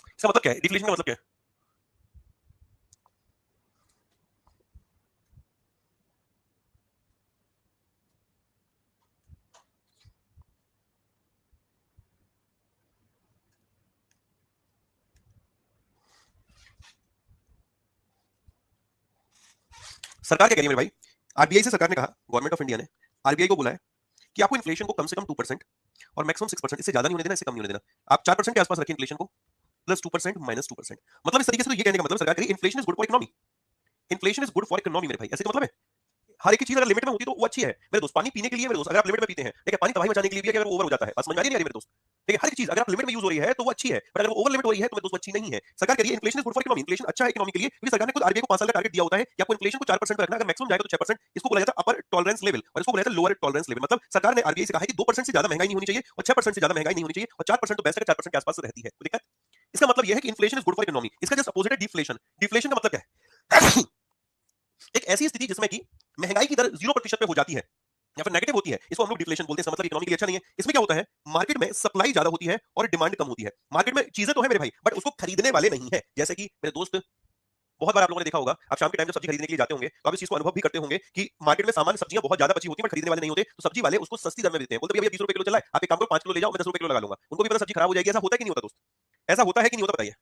इसका मतलब क्या है, डिफ्लेशन का मतलब क्या है? सरकार क्या कह रही है मेरे भाई, आरबीआई से सरकार ने कहा, गवर्नमेंट ऑफ इंडिया ने आरबीआई को बोला है कि आपको इन्फ्लेशन को कम से कम 2% और मैक्सिमम 6%, इससे ज्यादा नहीं होने देना, इससे कम नहीं होने देना। आप 4% के आसपास रखिए इन्फ्लेशन को, प्लस 2% माइनस 2%। मतलब इस तरीके से तो ये कहने का मतलब सरकार कह रही है inflation is good for economy, inflation is good for economy मेरे भाई, ऐसे तो मतलब है हर एक चीज अगर लिमिट में होती तो वो अच्छी है मेरे दोस्त। पानी पीने के लिए मेरे दोस्त अगर आप लिमिट में पीते हैं, ठीक है, पानी तबाही मचाने के लिए भी है कि अगर ओवर हो जाता है, बस समझ में आ रही है मेरे दोस्त, ठीक है, हर एक चीज अगर आप लिमिट में यूज हो रही है तो वो अच्छी है, पर अगर वो ओवर लिमिट हो रही है तो मेरे दोस्त अच्छी नहीं है। सरकार कह रही है inflation is good for economy, inflation अच्छा है इकोनॉमी के लिए, क्योंकि सरकार ने खुद आरबीआई को 5 साल का टारगेट दिया होता है कि आपको इन्फ्लेशन को 4% पे रखना, अगर मैक्सिमम जाएगा तो 6%। इसको बोला जाता है अपर टॉलरेंस लेवल और इसको बोला जाता है लोअर टॉलरेंस लेवल। मतलब सरकार ने आरबीआई से कहा है कि 2% से ज्यादा महंगाई नहीं होनी चाहिए और 6% से ज्यादा महंगाई नहीं होनी चाहिए, और 4% तो बेस्ट है, 4% के आसपास रहती है। तो दिक्कत, इसका मतलब यह है कि inflation is good for economy. इसका जस्ट अपोजिट है डिफ्लेशन। डिफ्लेशन का मतलब क्या है? एक ऐसी स्थिति जिसमें कि महंगाई की दर 0% पे हो जाती है या फिर नेगेटिव होती है, इसको हम लोग डिफ्लेशन बोलते हैं। इसका मतलब इकोनॉमी के लिए अच्छा नहीं है। इसमें क्या होता है, मार्केट में सप्लाई ज्यादा होती है और डिमांड कम होती है। मार्केट में चीजें तो है मेरे भाई, बट उसको खरीदने वाले नहीं है। जैसे कि मेरे दोस्त, बहुत बार आप लोगों ने देखा होगा, आप शाम के टाइम जब सब्जी खरीदने के लिए जाते होंगे तो आप इस चीज को अनुभव भी करते होंगे कि मार्केट में सामान सब्जियां बहुत ज्यादा बची होती हैं, बट खरीदने वाले नहीं होते, तो सब्जी वाले उसको सस्ती दर में देते हैं। बोलते हैं भैया 20 रुपए किलो चला है, आप एक काम करो 5 किलो ले जाओ, मैं 10 रुपए किलो लगा लूंगा। उनको भी पता सब्जी खराब हो जाएगी। ऐसा होता है कि नहीं होता दोस्त? ऐसा होता है कि नहीं होता बताइए।